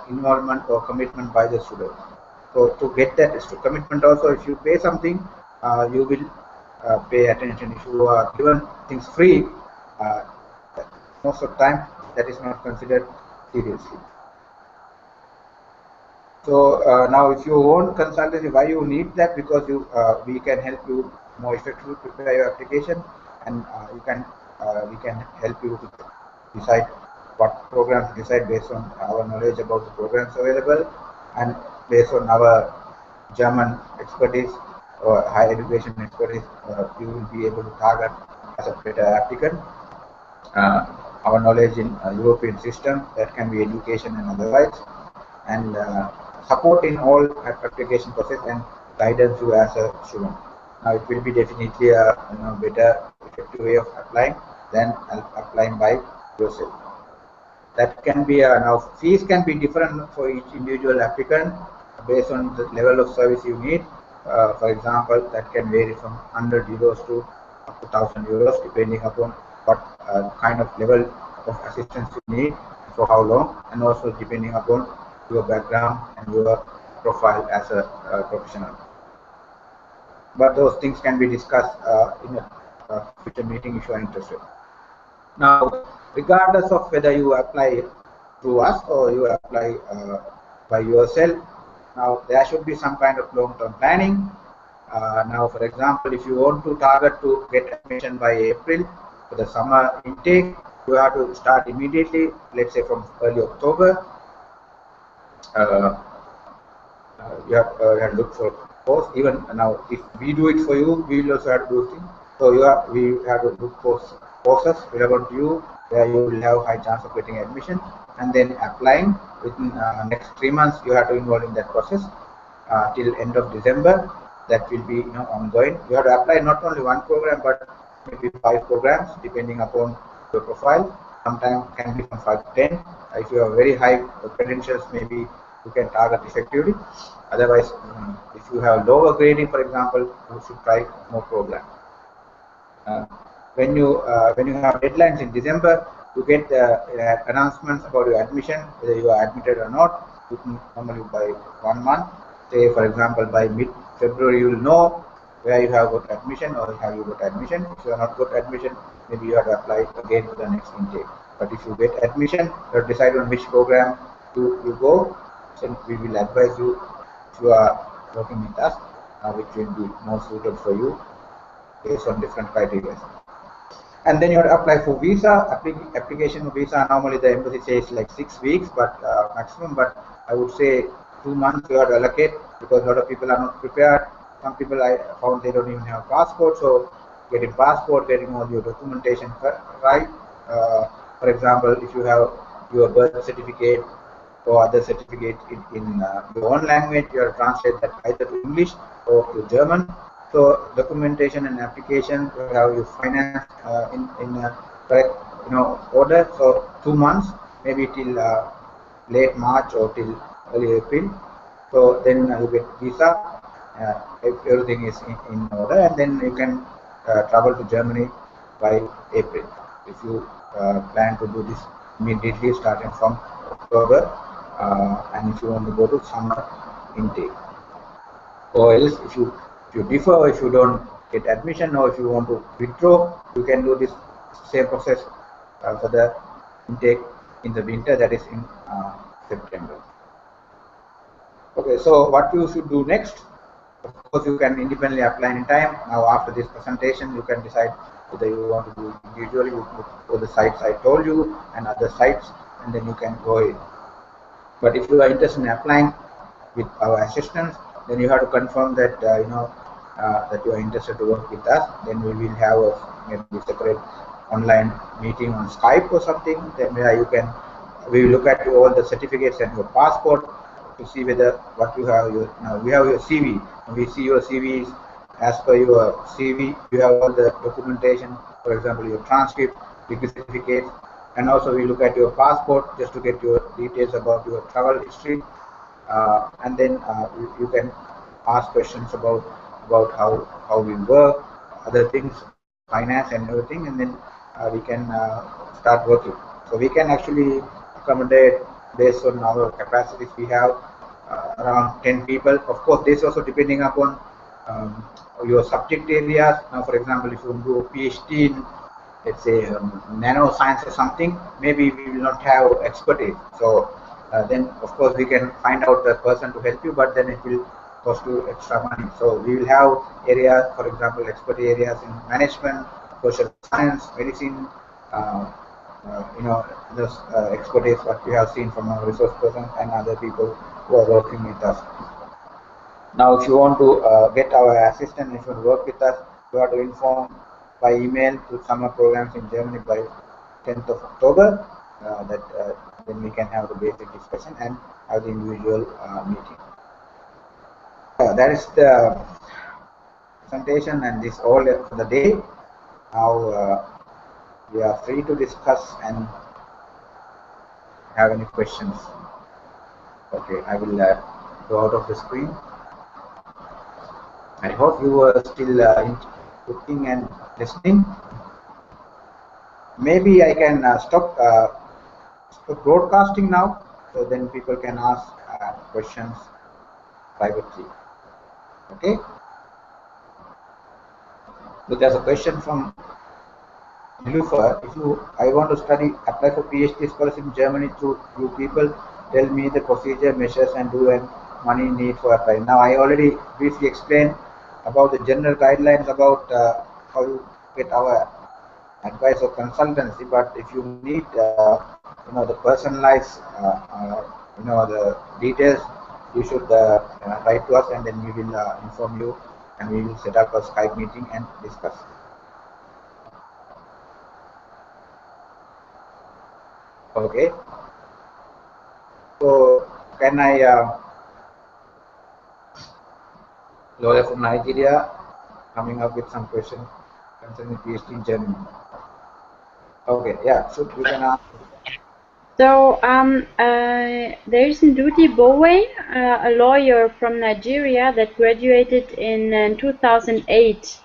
involvement or commitment by the students. So to get that commitment, also if you pay something, you will pay attention. If you are given things free, most of the time that is not considered seriously. So now, if you want consultancy, why you need that? Because we can help you more effectively prepare your application, and we can help you to decide what programs to decide based on our knowledge about the programs available, and based on our German expertise or higher education expertise, you will be able to target as a better applicant. Our knowledge in European system, that can be education and otherwise, and support in all application process, and guidance you as a student. Now it will be definitely a better, effective way of applying than applying by yourself. That can be now fees can be different for each individual applicant based on the level of service you need. For example, that can vary from 100 euros to up to 1000 euros depending upon what kind of level of assistance you need for how long, and also depending upon your background and your profile as a professional. But those things can be discussed in a future meeting if you are interested. Now, regardless of whether you apply through us or you apply by yourself, now there should be some kind of long-term planning. Now, for example, if you want to target to get admission by April for the summer intake, you have to start immediately, let's say from early October. You have to look for course. Even now, if we do it for you, we will also have to do things. So we have to look for courses relevant to you, where you will have high chance of getting admission, and then applying within next 3 months. You have to involve in that process till end of December. That will be ongoing. You have to apply not only one program but maybe 5 programs depending upon your profile. Sometimes can be from 5 to 10. If you have very high credentials, maybe you can target effectively. Otherwise, if you have lower grading, for example, you should try more programs. When you have deadlines in December, you get announcements about your admission, whether you are admitted or not, normally by 1 month. Say, for example, by mid-February, you will know where you have got admission or have you got admission. If you are not got admission, maybe you have to apply again for the next intake. But if you get admission, you have to decide on which program you go. So we will advise you if you are working with us, which will be more suited for you based on different criteria. And then you have to apply for visa. Application of visa, normally the embassy says like 6 weeks, but maximum. But I would say 2 months you have to allocate, because a lot of people are not prepared. Some people I found they don't even have passport, so getting passport, getting all your documentation right. For example, if you have your birth certificate or other certificate in your own language, you have to translate that either to English or to German. So documentation and application, you have your finance in correct order. So 2 months, maybe till late March or till early April. So then you get visa, if everything is in order, and then you can travel to Germany by April. If you plan to do this immediately starting from October, and if you want to go to summer intake. Or else, if you defer, if you don't get admission, or if you want to withdraw, you can do this same process for the intake in the winter, that is in September. Okay, so what you should do next? Of course, you can independently apply in time. Now, after this presentation, you can decide whether you want to do it individually with the sites I told you and other sites, and then you can go in. But if you are interested in applying with our assistance, then you have to confirm that that you are interested to work with us. Then we will have a maybe separate online meeting on Skype or something. Then we will look at all the certificates and your passport to see whether what you have. We have your CV. And we see your CVs. As per your CV, you have all the documentation. For example, your transcript, degree certificate, and also we look at your passport just to get your details about your travel history. And then you can ask questions about how we work, other things, finance and everything, and then we can start working. So we can actually accommodate based on our capacities. We have around 10 people. Of course, this also depending upon your subject areas. Now, for example, if you do a PhD in, let's say, nanoscience or something, maybe we will not have expertise. So then, of course, we can find out the person to help you, but then it will cost you extra money. So we will have areas, for example, expertise areas in management, social science, medicine, those expertise what we have seen from our resource persons and other people who are working with us. Now, if you want to get our assistance, if you want to work with us, you have to inform by email to summer programs in Germany by 10th of October. Then we can have the basic discussion and have the individual meeting. That is the presentation, and this all for the day. Now we are free to discuss and have any questions. Okay, I will go out of the screen. I hope you are still looking and listening. Maybe I can stop broadcasting now, so then people can ask questions privately. Okay. So there's a question from Nilufer. I want to apply for PhD scholarship in Germany through you people, tell me the procedure, measures, and money need for applying. Now I already briefly explained about the general guidelines about how you get our advice or consultancy. But if you need, the personalized, the details, you should write to us, and then we will inform you, and we will set up a Skype meeting and discuss. Okay. So can I lawyer from Nigeria coming up with some question concerning PhD in Germany? Okay, yeah, so you can ask. So there is Nduti Bowe, a lawyer from Nigeria that graduated in 2008.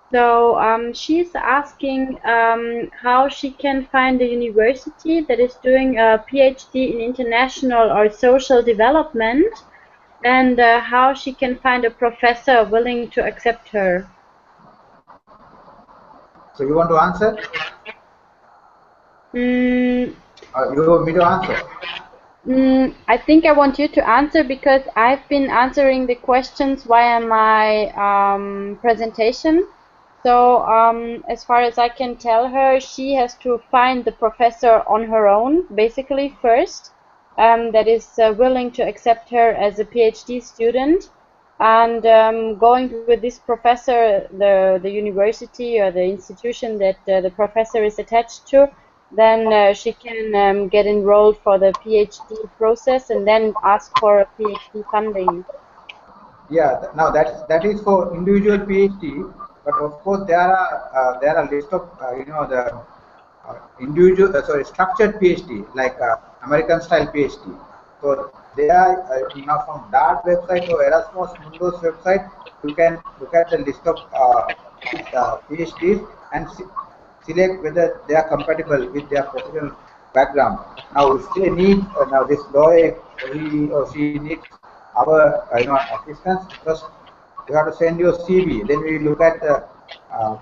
So she's asking how she can find a university that is doing a PhD in international or social development, and how she can find a professor willing to accept her. So you want to answer? You want me to answer? I think I want you to answer because I've been answering the questions via my presentation. So as far as I can tell her, she has to find the professor on her own, basically first, that is willing to accept her as a PhD student. And going with this professor, the university or the institution that the professor is attached to, then she can get enrolled for the PhD process and then ask for a PhD funding. Yeah, now that is for individual PhD, but of course there are a list of the individual structured PhD, like American style PhD. So they are now from Daad website or Erasmus Mundus website. You can look at the list of PhDs and select whether they are compatible with their professional background. Now, if they need now this lawyer, he or she needs our assistance, first you have to send your CV. Then we look at the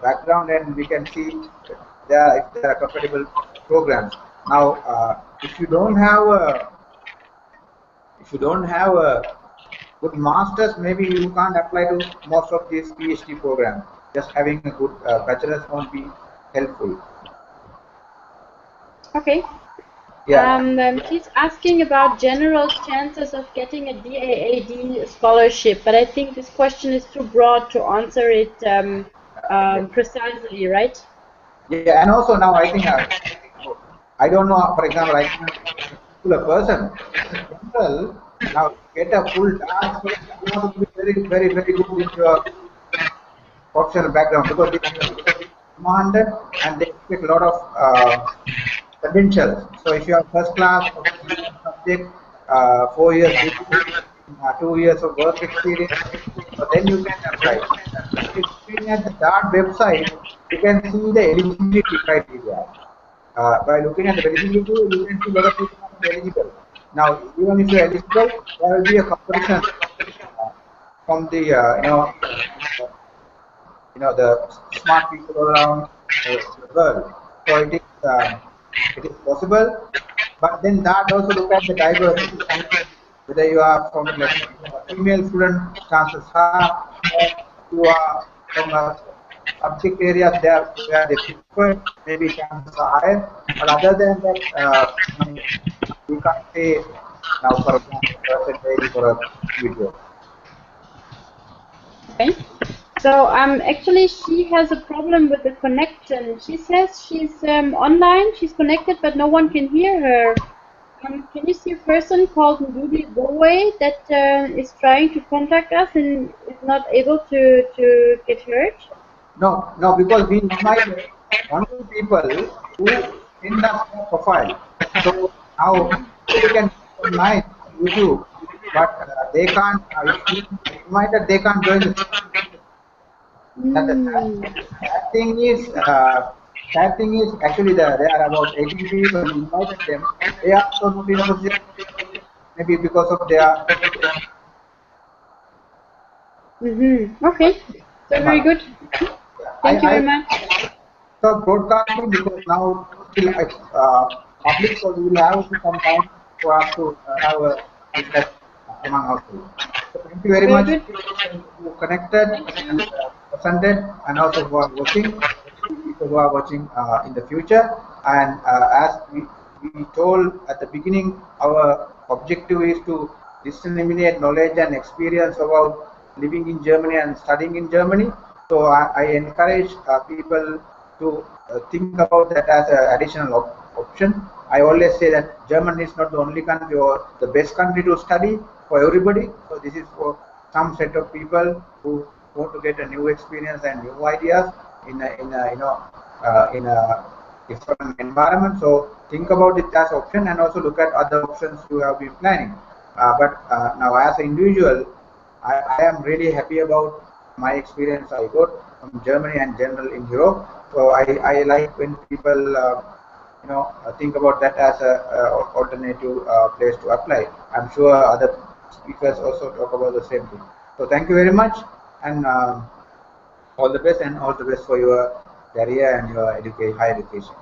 background and we can see if there are compatible programs. Now, if you don't have a good masters, maybe you can't apply to most of these PhD programs. Just having a good bachelor's won't be helpful. Okay. Yeah. She's asking about general chances of getting a DAAD scholarship, but I think this question is too broad to answer it precisely, right? Yeah, and also now I think I don't know. For example, I can a person. In general, now get a full Daad, you have to be very good with your professional background, because they are demanded and they expect a lot of credentials. So if you have first class subject, 4 years degree, 2 years of work experience, so then you can apply. If looking at the Daad website, you can see the eligibility criteria. By looking at the eligibility, you can see whether people are eligible. Now, even if you are eligible, there will be a competition from the the smart people around the world. So it is possible, but then that also look at the diversity. Whether you are from a female student, chances are, or you are from a subject area there where they prefer, maybe chances are higher. But other than that, you can't say now, for example, percentage for a video. Okay. So actually she has a problem with the connection. She says she's online, she's connected, but no one can hear her. Can you see a person called Ndudi Bowe that is trying to contact us and is not able to get heard? No, because we might only people who send us their profile. So Now they can online YouTube, but they can't. If you invited, they can't join the. That the sad thing is actually there are about 18 people. We invited them. They are also not in a position, maybe because of their. Okay, so very good. Thank you very much. So broadcasting, because now still it's public, so we will have some time for us to have a discussion among ourselves. So thank you very Very much good. who connected and presented, and also who are watching, people who are watching in the future. And as we told at the beginning, our objective is to disseminate knowledge and experience about living in Germany and studying in Germany. So I encourage people to think about that as an additional option. I always say that Germany is not the only country or the best country to study for everybody. So this is for some set of people who want to get a new experience and new ideas in a different environment. So think about it as option, and also look at other options you have been planning. But now as an individual, I am really happy about my experience I got from Germany and general in Europe. So I like when people think about that as a alternative place to apply. I'm sure other speakers also talk about the same thing. So thank you very much, and all the best, and all the best for your career and your higher education.